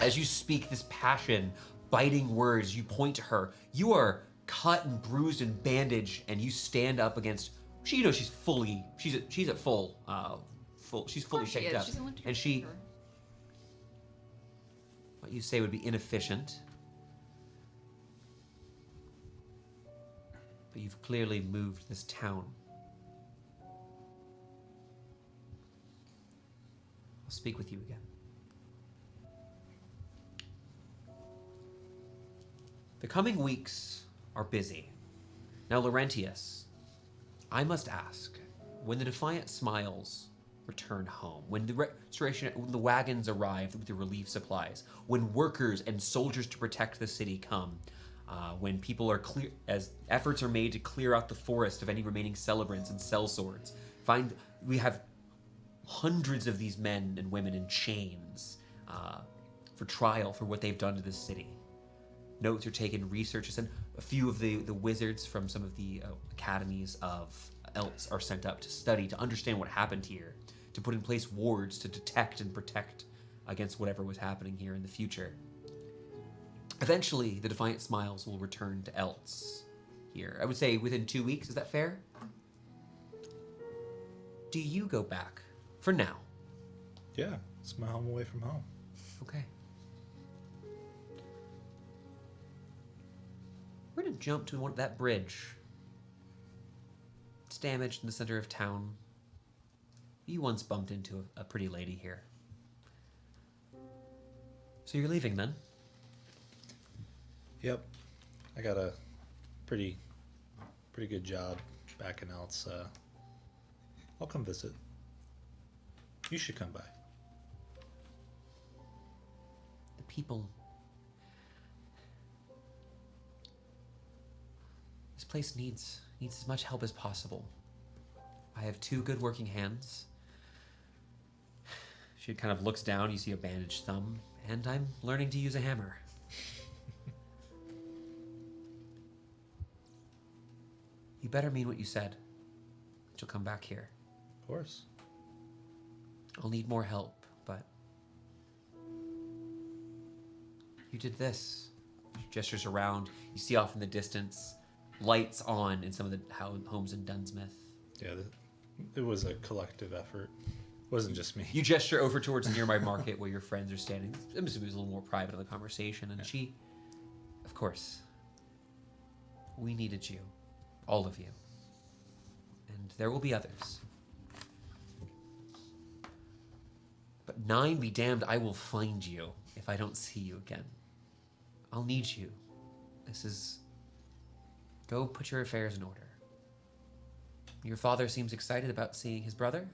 As you speak this passion, biting words, you point to her. You are cut and bruised and bandaged, and you stand up against. She's at full. She's fully She shaked is. up, She's only and she. What you say would be inefficient, but you've clearly moved this town. I'll speak with you again. The coming weeks are busy. Now, Laurentius, I must ask, when the Defiant Smiles return home, when the wagons arrive with the relief supplies, when workers and soldiers to protect the city come, when people are as efforts are made to clear out the forest of any remaining celebrants and sellswords, we have hundreds of these men and women in chains for trial for what they've done to this city. Notes are taken, research is done. A few of the wizards from some of the academies of Elts are sent up to study, to understand what happened here, to put in place wards to detect and protect against whatever was happening here in the future. Eventually, the Defiant Smiles will return to Elts here. I would say within 2 weeks. Is that fair? Do you go back for now? Yeah, it's my home away from home. Okay. We're gonna jump to that bridge. It's damaged in the center of town. You once bumped into a pretty lady here. So you're leaving then? Yep. I got a pretty good job back in Elts. I'll come visit. You should come by. The people. This place needs as much help as possible. I have 2 good working hands. She kind of looks down, you see a bandaged thumb, and I'm learning to use a hammer. You better mean what you said. That you'll come back here. Of course. I'll need more help, but you did this. She gestures around. You see off in the distance, lights on in some of the homes in Dunnsmouth. Yeah, it was a collective effort. It wasn't just me. You gesture over towards the nearby market where your friends are standing. I'm assuming it was a little more private of the conversation. And she, of course, we needed you. All of you. And there will be others. But 9 be damned, I will find you if I don't see you again. I'll need you. Go put your affairs in order. Your father seems excited about seeing his brother.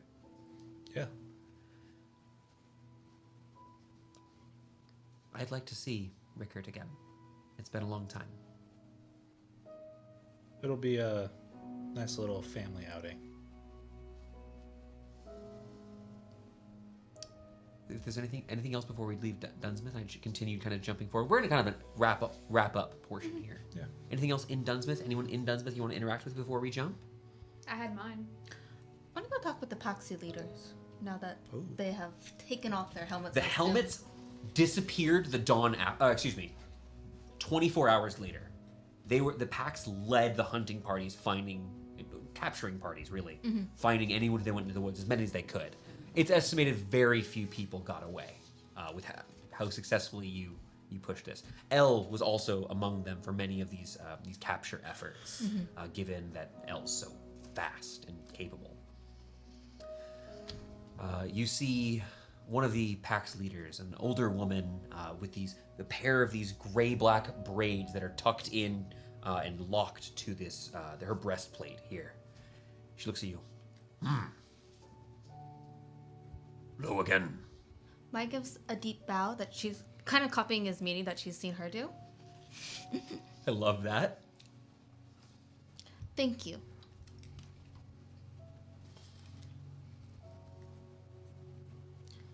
Yeah. I'd like to see Rickard again. It's been a long time. It'll be a nice little family outing. If there's anything else before we leave Dunnsmouth, I should continue kind of jumping forward. We're in a kind of a wrap up portion here. Yeah. Anything else in Dunnsmouth? Anyone in Dunnsmouth you want to interact with before we jump? I had mine. I want to go talk with the Paxi leaders now that Ooh. they have taken off their helmets. The helmets disappeared the dawn. 24 hours later, the Pax led the hunting parties, capturing parties, really, finding anyone they went into the woods, as many as they could. It's estimated very few people got away with how successfully you pushed this. Elle was also among them for many of these capture efforts, given that Elle's so fast and capable. You see one of the Pax leaders, an older woman with the pair of these gray-black braids that are tucked in and locked to her breastplate here. She looks at you. Hello again. Mai gives a deep bow that she's kind of copying his meaning that she's seen her do. I love that. Thank you.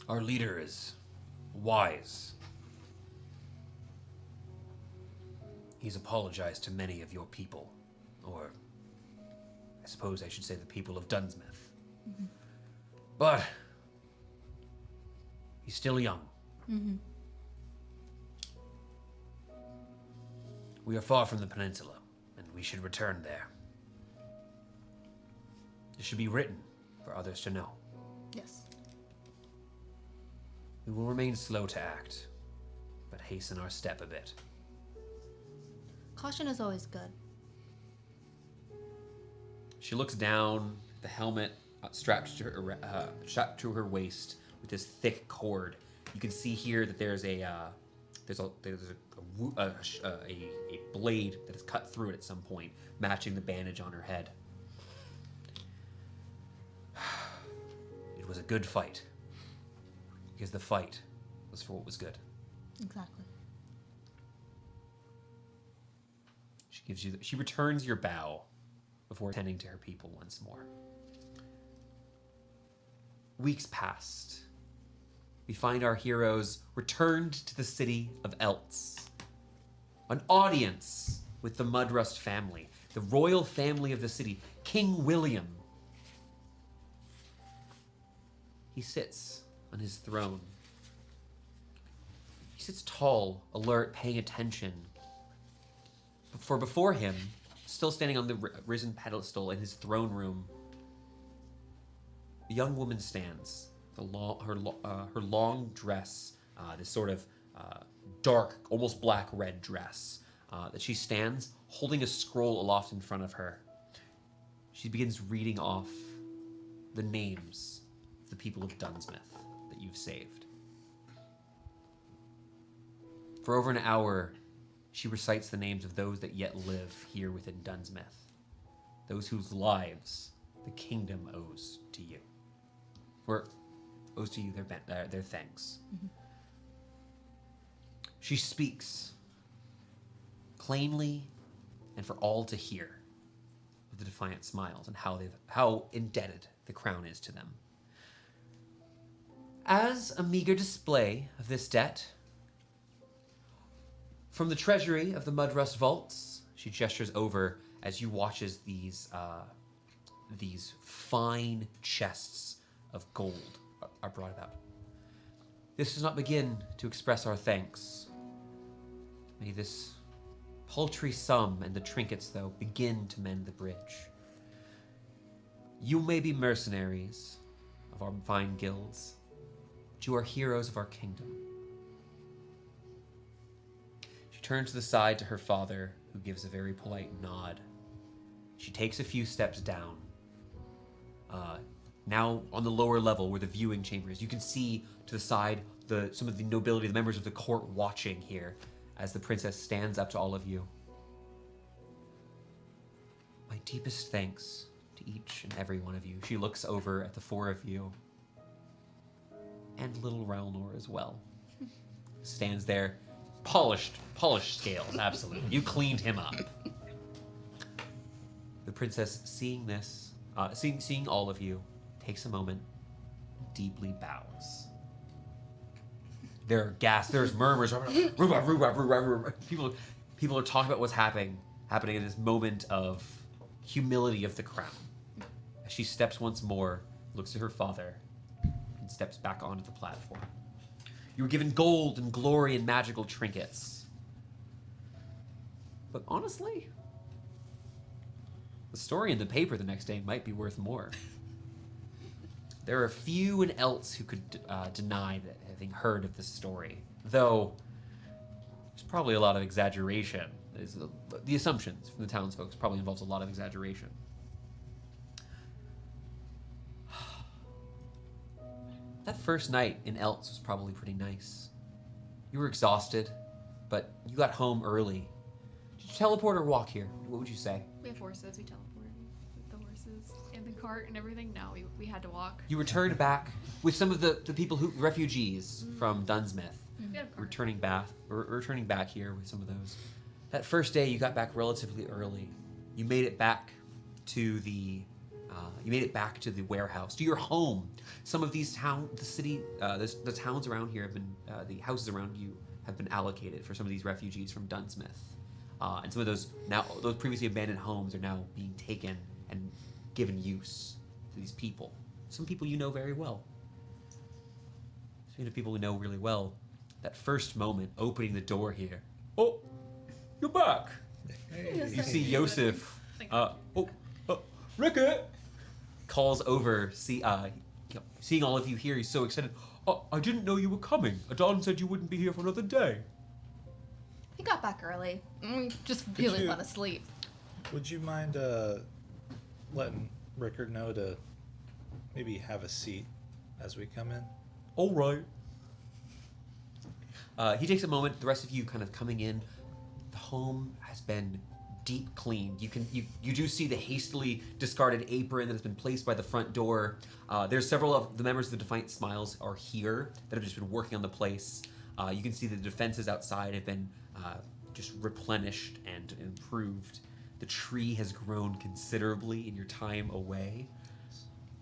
Our leader is wise. He's apologized to many of your people, or I suppose I should say the people of Dunnsmouth. But he's still young. We are far from the peninsula, and we should return there. It should be written for others to know. Yes. We will remain slow to act, but hasten our step a bit. Caution is always good. She looks down, the helmet strapped to her waist with this thick cord. You can see here that there's a blade that is cut through it at some point, matching the bandage on her head. It was a good fight, because the fight was for what was good. Exactly. She returns your bow before tending to her people once more. Weeks passed. We find our heroes returned to the city of Eltz. An audience with the Mudrust family, the royal family of the city, King William. He sits on his throne. He sits tall, alert, paying attention. For before him, still standing on the risen pedestal in his throne room, a young woman stands. Her long dress, this sort of dark, almost black-red dress, that she stands holding a scroll aloft in front of her. She begins reading off the names the people of Dunnsmouth that you've saved. For over an hour, she recites the names of those that yet live here within Dunnsmouth, those whose lives the kingdom owes to you, or owes to you their thanks. Mm-hmm. She speaks plainly and for all to hear of the defiant smiles and how indebted the crown is to them. As a meager display of this debt, from the treasury of the Mudrust Vaults, she gestures over as you watches these fine chests of gold are brought about. This does not begin to express our thanks. May this paltry sum and the trinkets, though, begin to mend the bridge. You may be mercenaries of our fine guilds, but you are heroes of our kingdom. She turns to the side to her father, who gives a very polite nod. She takes a few steps down. Now on the lower level where the viewing chamber is, you can see to the side some of the nobility, the members of the court watching here as the princess stands up to all of you. My deepest thanks to each and every one of you. She looks over at the four of you. And little Ralnor as well. Stands there, polished scales, absolutely. You cleaned him up. The princess, seeing this, seeing all of you, takes a moment, deeply bows. There are gasps, there's murmurs. People are talking about what's happening in this moment of humility of the crown. As she steps once more, looks at her father, and steps back onto the platform. You were given gold and glory and magical trinkets. But honestly, the story in the paper the next day might be worth more. There are few and else who could deny that having heard of this story, though there's probably a lot of exaggeration. The assumptions from the townsfolk probably involves a lot of exaggeration. That first night in Eltz was probably pretty nice. You were exhausted, but you got home early. Did you teleport or walk here? What would you say? We have horses. We teleported with the horses and the cart and everything. No, we had to walk. You returned back with some of the people refugees from Dunnsmouth. We had a cart. Returning back here with some of those. That first day, you got back relatively early. You made it back to the warehouse, to your home. Some of these the towns around here have been, the houses around you have been allocated for some of these refugees from Dunnsmouth. And some of those previously abandoned homes are now being taken and given use to these people. Some people you know very well. Speaking of people we know really well, that first moment opening the door here. Oh, you're back. Hey. You see Yosef. Rickett calls over. Seeing all of you here, he's so excited. I didn't know you were coming. Adon said you wouldn't be here for another day. We got back early. We just really want to sleep. Would you mind letting Rickard know to maybe have a seat as we come in? All right. He takes a moment. The rest of you kind of coming in. The home has been deep cleaned. You do see the hastily discarded apron that has been placed by the front door. There's several of the members of the Defiant Smiles are here that have just been working on the place. You can see the defenses outside have been just replenished and improved. The tree has grown considerably in your time away.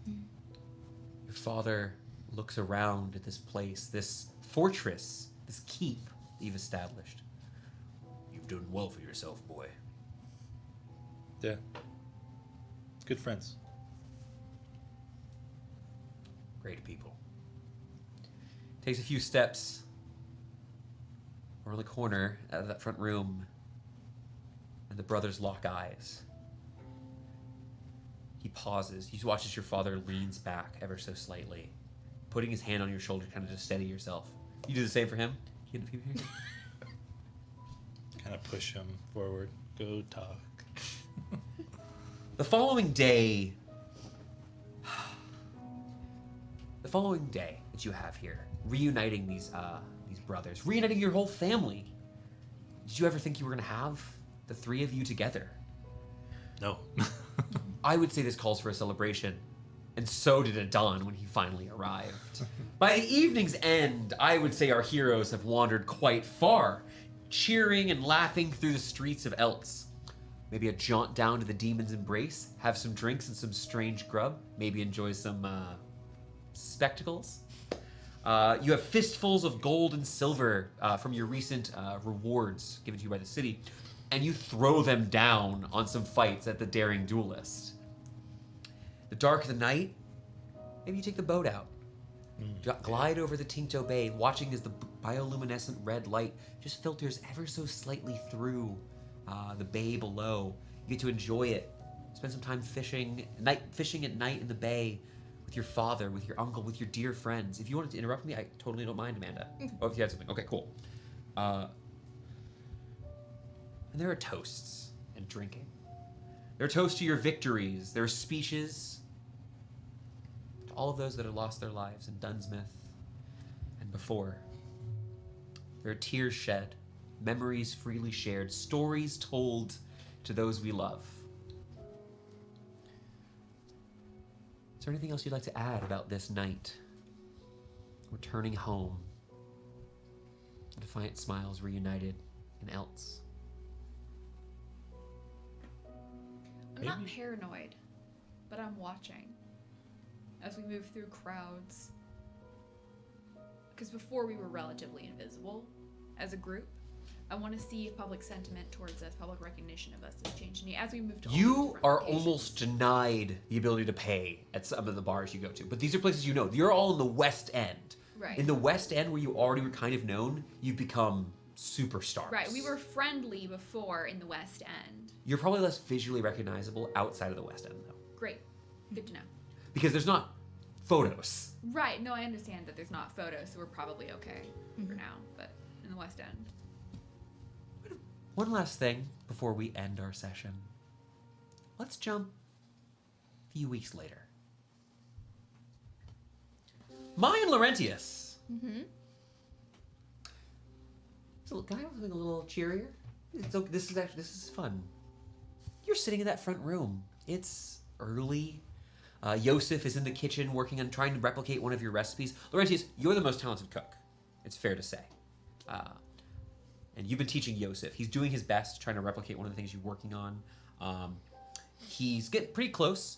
Your father looks around at this place, this fortress, this keep that you've established. You've done well for yourself, boy. Yeah. Good friends. Great people. Takes a few steps around the corner out of that front room, and the brothers lock eyes. He pauses. You watch as your father leans back ever so slightly, putting his hand on your shoulder, kind of to steady yourself. You do the same for him? Kind of push him forward. Go talk. The following day, The following day that you have here, reuniting these brothers, reuniting your whole family. Did you ever think you were going to have the three of you together? No. I would say this calls for a celebration, and so did Adon when he finally arrived. By the evening's end, I would say our heroes have wandered quite far, cheering and laughing through the streets of Eltz. Maybe a jaunt down to the Demon's Embrace, have some drinks and some strange grub, maybe enjoy some spectacles. You have fistfuls of gold and silver from your recent rewards given to you by the city, and you throw them down on some fights at the Daring Duelist. The dark of the night, maybe you take the boat out. Glide over the Tinto Bay, watching as the bioluminescent red light just filters ever so slightly through the bay below. You get to enjoy it. Spend some time fishing at night in the bay with your father, with your uncle, with your dear friends. If you wanted to interrupt me, I totally don't mind, Amanda. Oh, if you had something. Okay, cool. And there are toasts and drinking. There are toasts to your victories. There are speeches to all of those that have lost their lives in Dunnsmouth and before. There are tears shed, memories freely shared, stories told to those we love. Is there anything else you'd like to add about this night? Returning home. Defiant Smiles reunited in Eltz. I'm not paranoid, but I'm watching as we move through crowds. Because before we were relatively invisible as a group. I want to see if public sentiment towards us, public recognition of us is changing as we move to all these You different are locations. almost denied the ability to pay at some of the bars you go to. But these are places you know. You're all in the West End. Right. In the West End, where you already were kind of known, you've become superstars. Right, we were friendly before in the West End. You're probably less visually recognizable outside of the West End, though. Great. Good to know. Because there's not photos. Right, no, I understand that there's not photos, so we're probably okay for now, but in the West End. One last thing before we end our session. Let's jump a few weeks later. Maya and Laurentius. Mm-hmm. So, can I have something a little cheerier? This is fun. You're sitting in that front room. It's early. Yosef is in the kitchen working on trying to replicate one of your recipes. Laurentius, you're the most talented cook. It's fair to say. And you've been teaching Yosef. He's doing his best, trying to replicate one of the things you're working on. He's getting pretty close.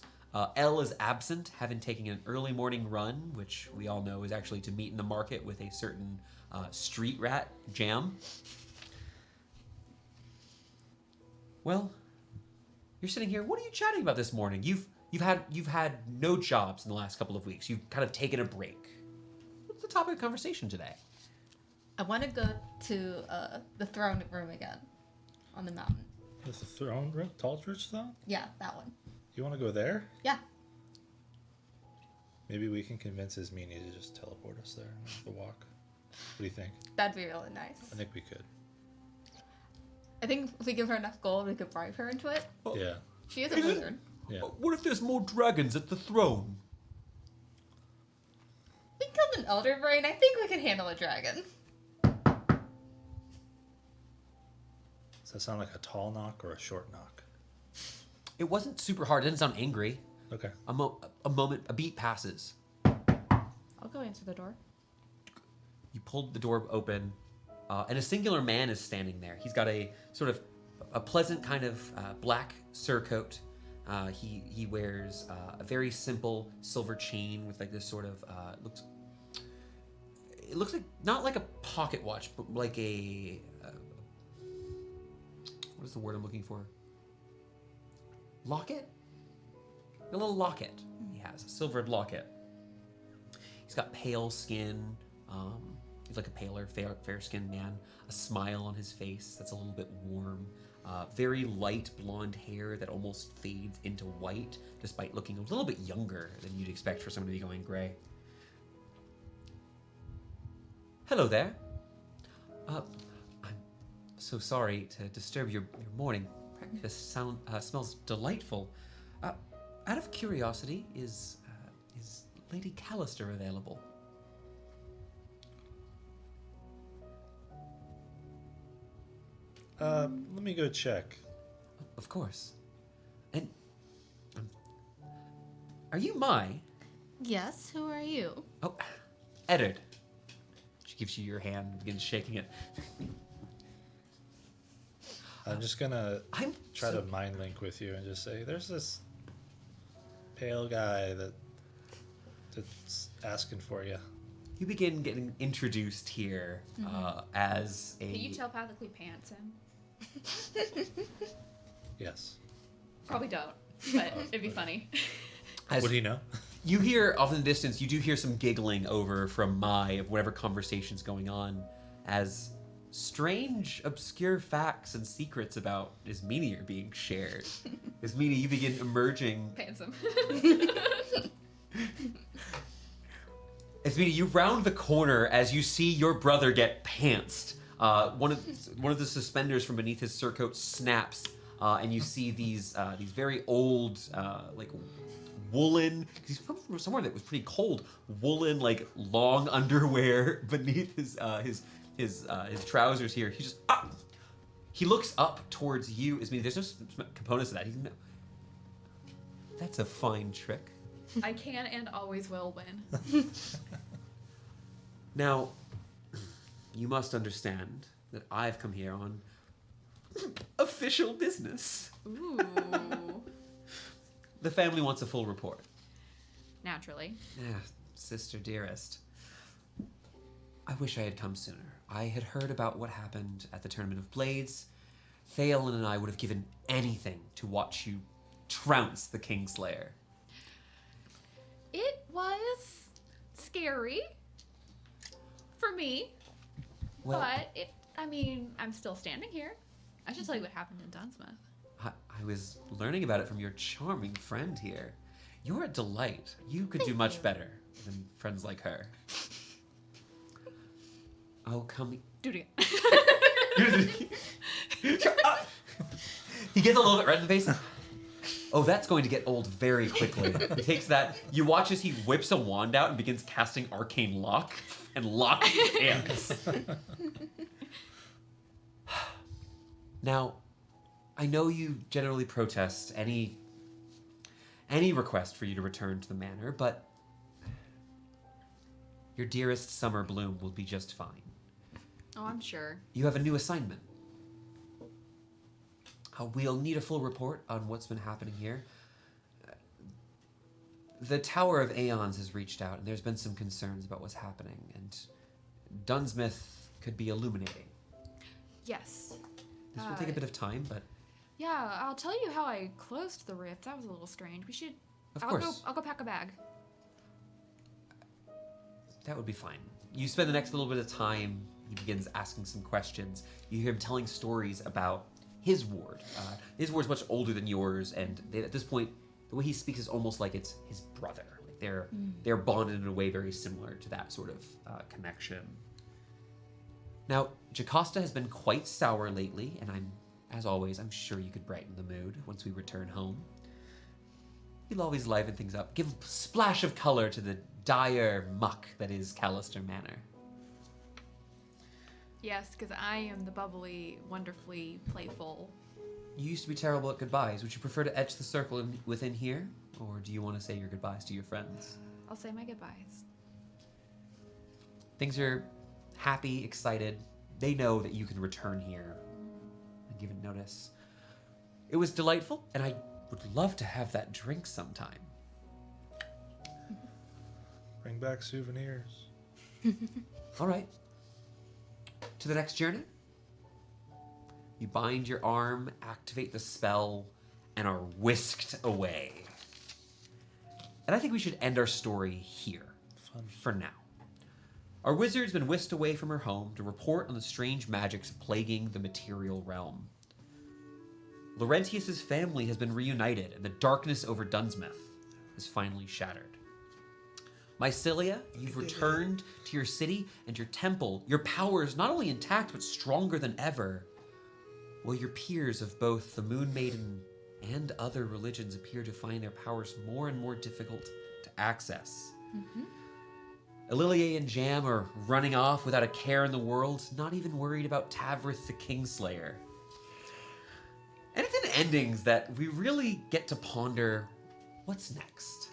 Elle is absent, having taken an early morning run, which we all know is actually to meet in the market with a certain street rat, Jam. Well, you're sitting here. What are you chatting about this morning? You've had no jobs in the last couple of weeks. You've kind of taken a break. What's the topic of conversation today? I want to go to the throne room again on the mountain. Is the throne room, Taldridge Throne? Yeah, that one. You want to go there? Yeah. Maybe we can convince Ismini to just teleport us there and have to walk. What do you think? That'd be really nice. I think we could. I think if we give her enough gold, we could bribe her into it. Yeah. She is a wizard. Yeah. What if there's more dragons at the throne? We killed an elder brain. I think we can handle a dragon. Does that sound like a tall knock or a short knock? It wasn't super hard. It didn't sound angry. Okay. A beat passes. I'll go answer the door. You pulled the door open, and a singular man is standing there. He's got a sort of a pleasant kind of black surcoat. He wears a very simple silver chain with like this sort of it looks like not like a pocket watch, but like a what is the word I'm looking for? Locket? A little locket. He has a silvered locket. He's got pale skin. He's like a paler, fair-skinned man. A smile on his face that's a little bit warm. Very light blonde hair that almost fades into white, despite looking a little bit younger than you'd expect for someone to be going gray. Hello there. I'm so sorry to disturb your morning. Breakfast smells delightful. Out of curiosity, is Lady Callister available? Let me go check. Of course. And are you Mai? Yes, who are you? Oh, Eddard. She gives you your hand and begins shaking it. I'm just gonna I'm try so- to mind link with you and just say, there's this pale guy that's asking for you. You begin getting introduced here as a. Can you telepathically pants him? Yes. Probably don't, but it'd be funny. as Would he know? You hear off in the distance. You do hear some giggling over from Mai of whatever conversation's going on, as strange, obscure facts and secrets about Ismini are being shared. Ismini, you begin emerging. Pants him. Ismini, you round the corner as you see your brother get pantsed. One of the suspenders from beneath his surcoat snaps, and you see these very old like woolen. He's from somewhere that was pretty cold. Woolen like long underwear beneath his trousers here. He just he looks up towards you. Ismini, there's no components of that. He knows. That's a fine trick. I can and always will win. Now, you must understand that I've come here on official business. Ooh. The family wants a full report. Naturally. Yeah, sister dearest. I wish I had come sooner. I had heard about what happened at the Tournament of Blades. Thalen and I would have given anything to watch you trounce the Kingslayer. It was scary for me, Well, but I'm still standing here. I should tell you what happened in Dunnsmouth. I was learning about it from your charming friend here. You're a delight. You could do much better than friends like her. Oh, come. Do it again. He gets a little bit red in the face. Oh, that's going to get old very quickly. He takes that. You watch as he whips a wand out and begins casting Arcane Lock and locks his hands. Now, I know you generally protest any request for you to return to the manor, but your dearest Summer Bloom will be just fine. Oh, I'm sure. You have a new assignment. We'll need a full report on what's been happening here. The Tower of Aeons has reached out, and there's been some concerns about what's happening, and Dunnsmouth could be illuminating. Yes. This will take a bit of time, but Yeah, I'll tell you how I closed the rift. That was a little strange. We should. of course, I'll go pack a bag. that would be fine. You spend the next little bit of time. He begins asking some questions. You hear him telling stories about his ward. His ward's much older than yours, and at this point, the way he speaks is almost like it's his brother. Like they're bonded in a way very similar to that sort of connection. Now, Jocasta has been quite sour lately, and as always, I'm sure you could brighten the mood once we return home. You'll always liven things up, give a splash of color to the dire muck that is Callister Manor. Yes, because I am the bubbly, wonderfully playful. You used to be terrible at goodbyes. Would you prefer to etch the circle within here, or do you want to say your goodbyes to your friends? I'll say my goodbyes. Things are happy, excited. They know that you can return here and give it notice. It was delightful, and I would love to have that drink sometime. Bring back souvenirs. All right. To the next journey. You bind your arm, activate the spell, and are whisked away. And I think we should end our story here. Fun. For now. Our wizard's been whisked away from her home to report on the strange magics plaguing the material realm. Laurentius's family has been reunited, and the darkness over Dunnsmouth is finally shattered. Mycelia, you've returned to your city and your temple, your powers not only intact but stronger than ever. While your peers of both the Moon Maiden and other religions appear to find their powers more and more difficult to access. Lilia and Jam are running off without a care in the world, not even worried about Tavrith the Kingslayer. And it's in endings that we really get to ponder what's next.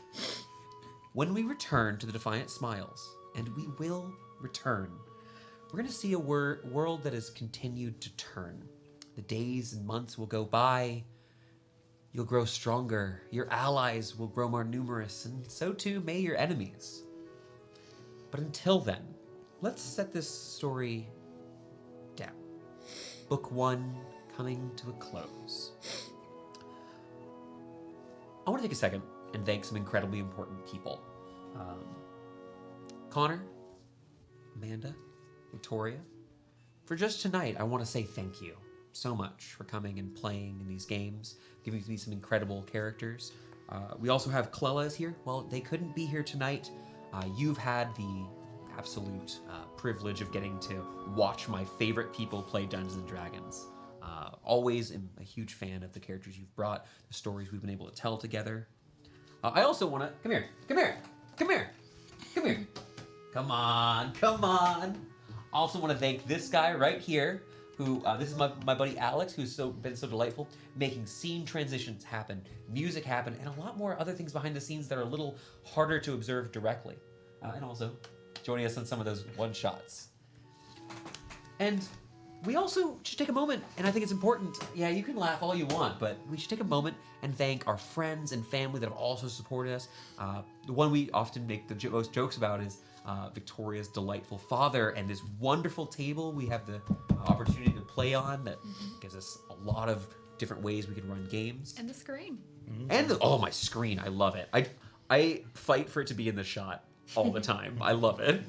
When we return to the Defiant Smiles, and we will return, we're going to see a world that has continued to turn. The days and months will go by. You'll grow stronger. Your allies will grow more numerous, and so too may your enemies. But until then, let's set this story down. Book 1 coming to a close. I want to take a second and thank some incredibly important people. Connor, Amanda, Victoria. For just tonight, I want to say thank you so much for coming and playing in these games, giving me some incredible characters. We also have Clellas here. Well, they couldn't be here tonight. You've had the absolute privilege of getting to watch my favorite people play Dungeons & Dragons. Always am a huge fan of the characters you've brought, the stories we've been able to tell together. I also want to... Come on. Also want to thank this guy right here, who, this is my buddy Alex, who's been so delightful, making scene transitions happen, music happen, and a lot more other things behind the scenes that are a little harder to observe directly. And also joining us on some of those one-shots. And we also should take a moment, and I think it's important, yeah, you can laugh all you want, but we should take a moment and thank our friends and family that have also supported us. The one we often make the most jokes about is Victoria's delightful father and this wonderful table we have the opportunity to play on that gives us a lot of different ways we can run games. And the screen. And my screen, I love it. I fight for it to be in the shot all the time. I love it.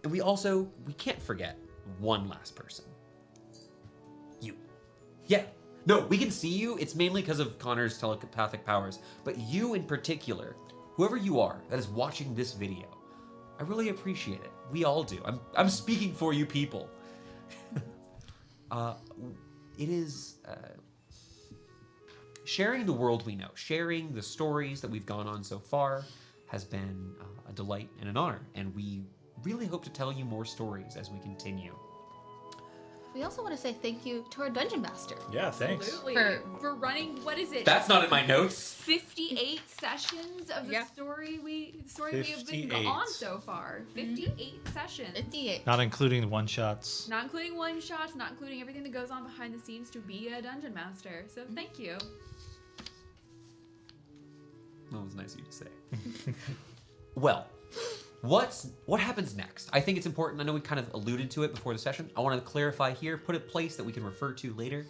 And we can't forget one last person. You. Yeah. No, we can see you. It's mainly because of Connor's telepathic powers. But you in particular, whoever you are that is watching this video, I really appreciate it. We all do. I'm speaking for you people. It is sharing the world we know, sharing the stories that we've gone on so far has been a delight and an honor. And we really hope to tell you more stories as we continue. We also want to say thank you to our Dungeon Master. Yeah, thanks. Absolutely. For- For running, what is it? That's not in my notes. 58 sessions of the Yeah. story we have been 58. on so far. 58 sessions. 58. Not including the one-shots. Not including one shots, not including everything that goes on behind the scenes to be a dungeon master. So thank you. That was nice of you to say. Well, what happens next? I think it's important. I know we kind of alluded to it before the session. I want to clarify here, put a place that we can refer to later.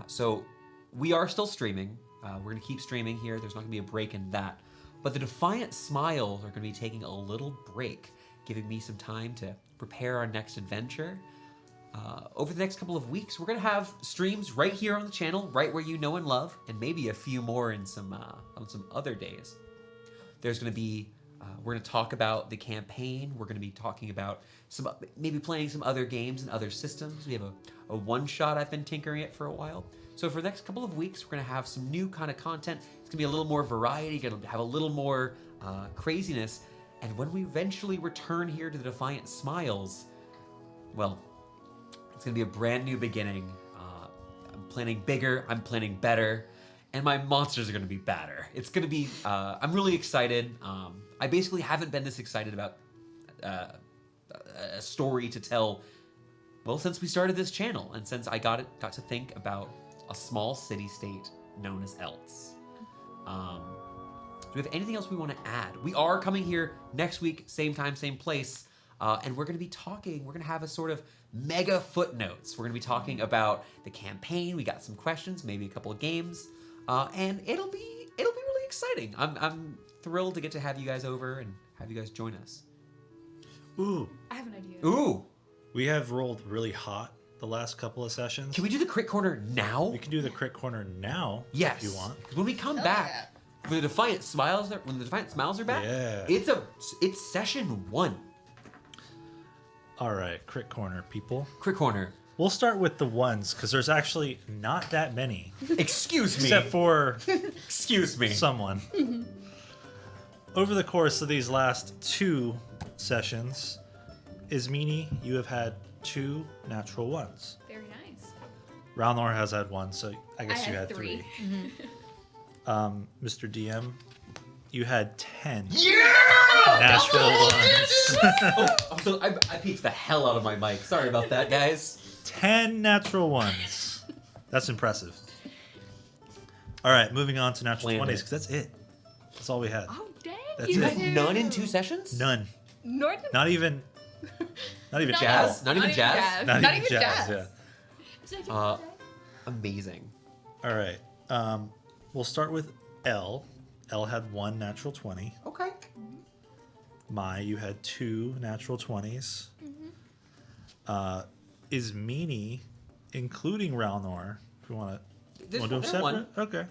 So we are still streaming. We're going to keep streaming here. There's not going to be a break in that. But the Defiant Smiles are going to be taking a little break, giving me some time to prepare our next adventure. Over the next couple of weeks, we're going to have streams right here on the channel, right where you know and love, and maybe a few more in on some other days. There's going to be, we're going to talk about the campaign. We're going to be talking about maybe playing some other games and other systems. We have a one-shot I've been tinkering it for a while. So for the next couple of weeks, we're going to have some new kind of content. It's going to be a little more variety, going to have a little more craziness. And when we eventually return here to the Defiant Smiles, well, it's going to be a brand new beginning. I'm planning bigger, I'm planning better, and my monsters are going to be badder. It's going to be, I'm really excited. I basically haven't been this excited about a story to tell, well, since we started this channel, and since I got to think about a small city-state known as Eltz. Do we have anything else we want to add? We are coming here next week, same time, same place, and we're going to be talking, we're going to have a sort of mega footnotes. We're going to be talking about the campaign. We got some questions, maybe a couple of games, and it'll be really exciting. I'm thrilled to get to have you guys over and have you guys join us. Ooh, I have an idea. Ooh, we have rolled really hot the last couple of sessions. can we do the crit corner now? We can do the crit corner now Yes, if you want. because when we come Hell back for the Defiant Smiles, when the Defiant Smiles are back, Yeah. it's session 1. All right, crit corner, people. Crit corner. We'll start with the ones because there's actually not that many, Excuse me. except for Excuse me. someone. over the course of these last 2 sessions, Ismini, you have had 2 natural ones. Very nice. Ralnor has had 1, so I guess I you had had 3. three. Mr. DM, you had 10 Yeah! natural ones. I peeked the hell out of my mic. Sorry about that, guys. 10 natural ones. That's impressive. All right, moving on to natural Landed. 20s, because that's it. That's all we had. Oh dang! That's you it. two. None in 2 sessions? None. North Not even Jazz? Jazz. Not even jazz? Not, Not even even jazz. jazz. Yeah. Amazing. All right. We'll start with L. L had 1 natural 20. Okay. Mai, you had 2 natural 20s. Ismini, including Ralnor, if you want to There's do them one- separate. one. Okay.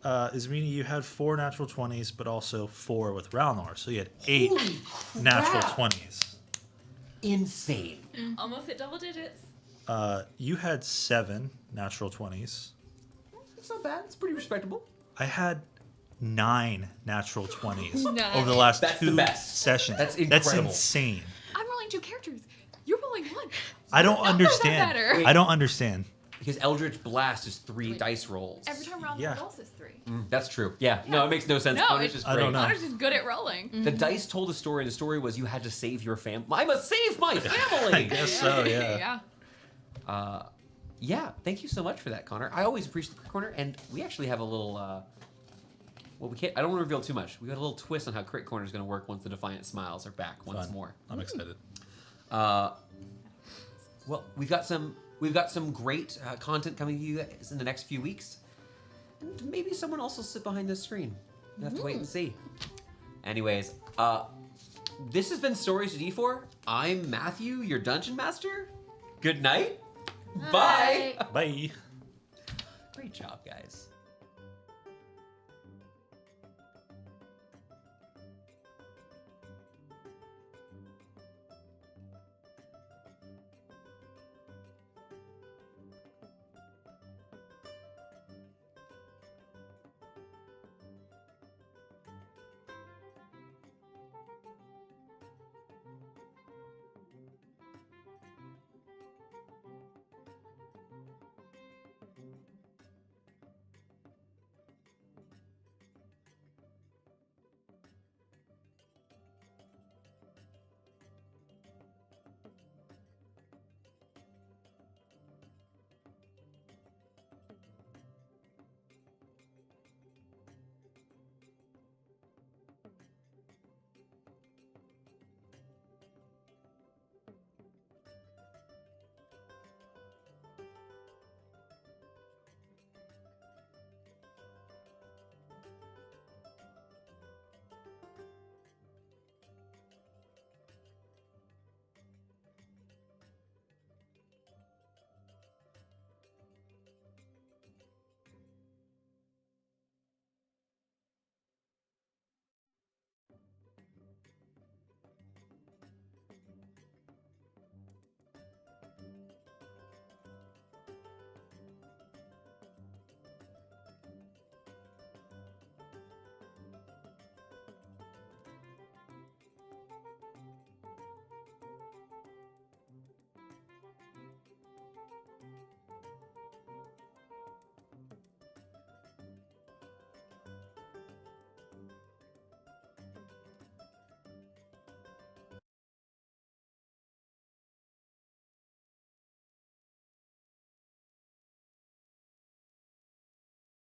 Ismini, you had 4 natural 20s, but also 4 with Ralnor, so you had 8 Holy natural crap. 20s. Insane. almost hit double digits. You had 7 natural 20s. It's not bad. It's pretty respectable. I had 9 natural 20s Nice. over the last That's the 2 best. sessions. That's That's incredible. insane. I'm rolling 2 characters. You're rolling 1. I don't Numbers are understand. better. I don't understand. Because Eldritch Blast is 3 Wait. dice rolls. Every time round Yeah. rolls is 3. That's true. Yeah. No, it makes no sense. No, Connor's it's- just I great. don't know. Connor's just good at rolling. The dice told a story, and the story was you had to save your family. I must save my I family! guess so, yeah. Yeah, thank you so much for that, Connor. I always appreciate the Crit Corner, and we actually have a little, well, we can't, I don't want to reveal too much. We got a little twist on how Crit Corner is going to work once the Defiant Smiles are back once Fun. more. I'm excited. Well, we've got some great content coming to you guys in the next few weeks, and maybe someone else will sit behind this screen. You have to wait and see. Anyways, this has been Stories to D4. I'm Matthew, your Dungeon Master. Good night. Bye. Bye. Great job, guys.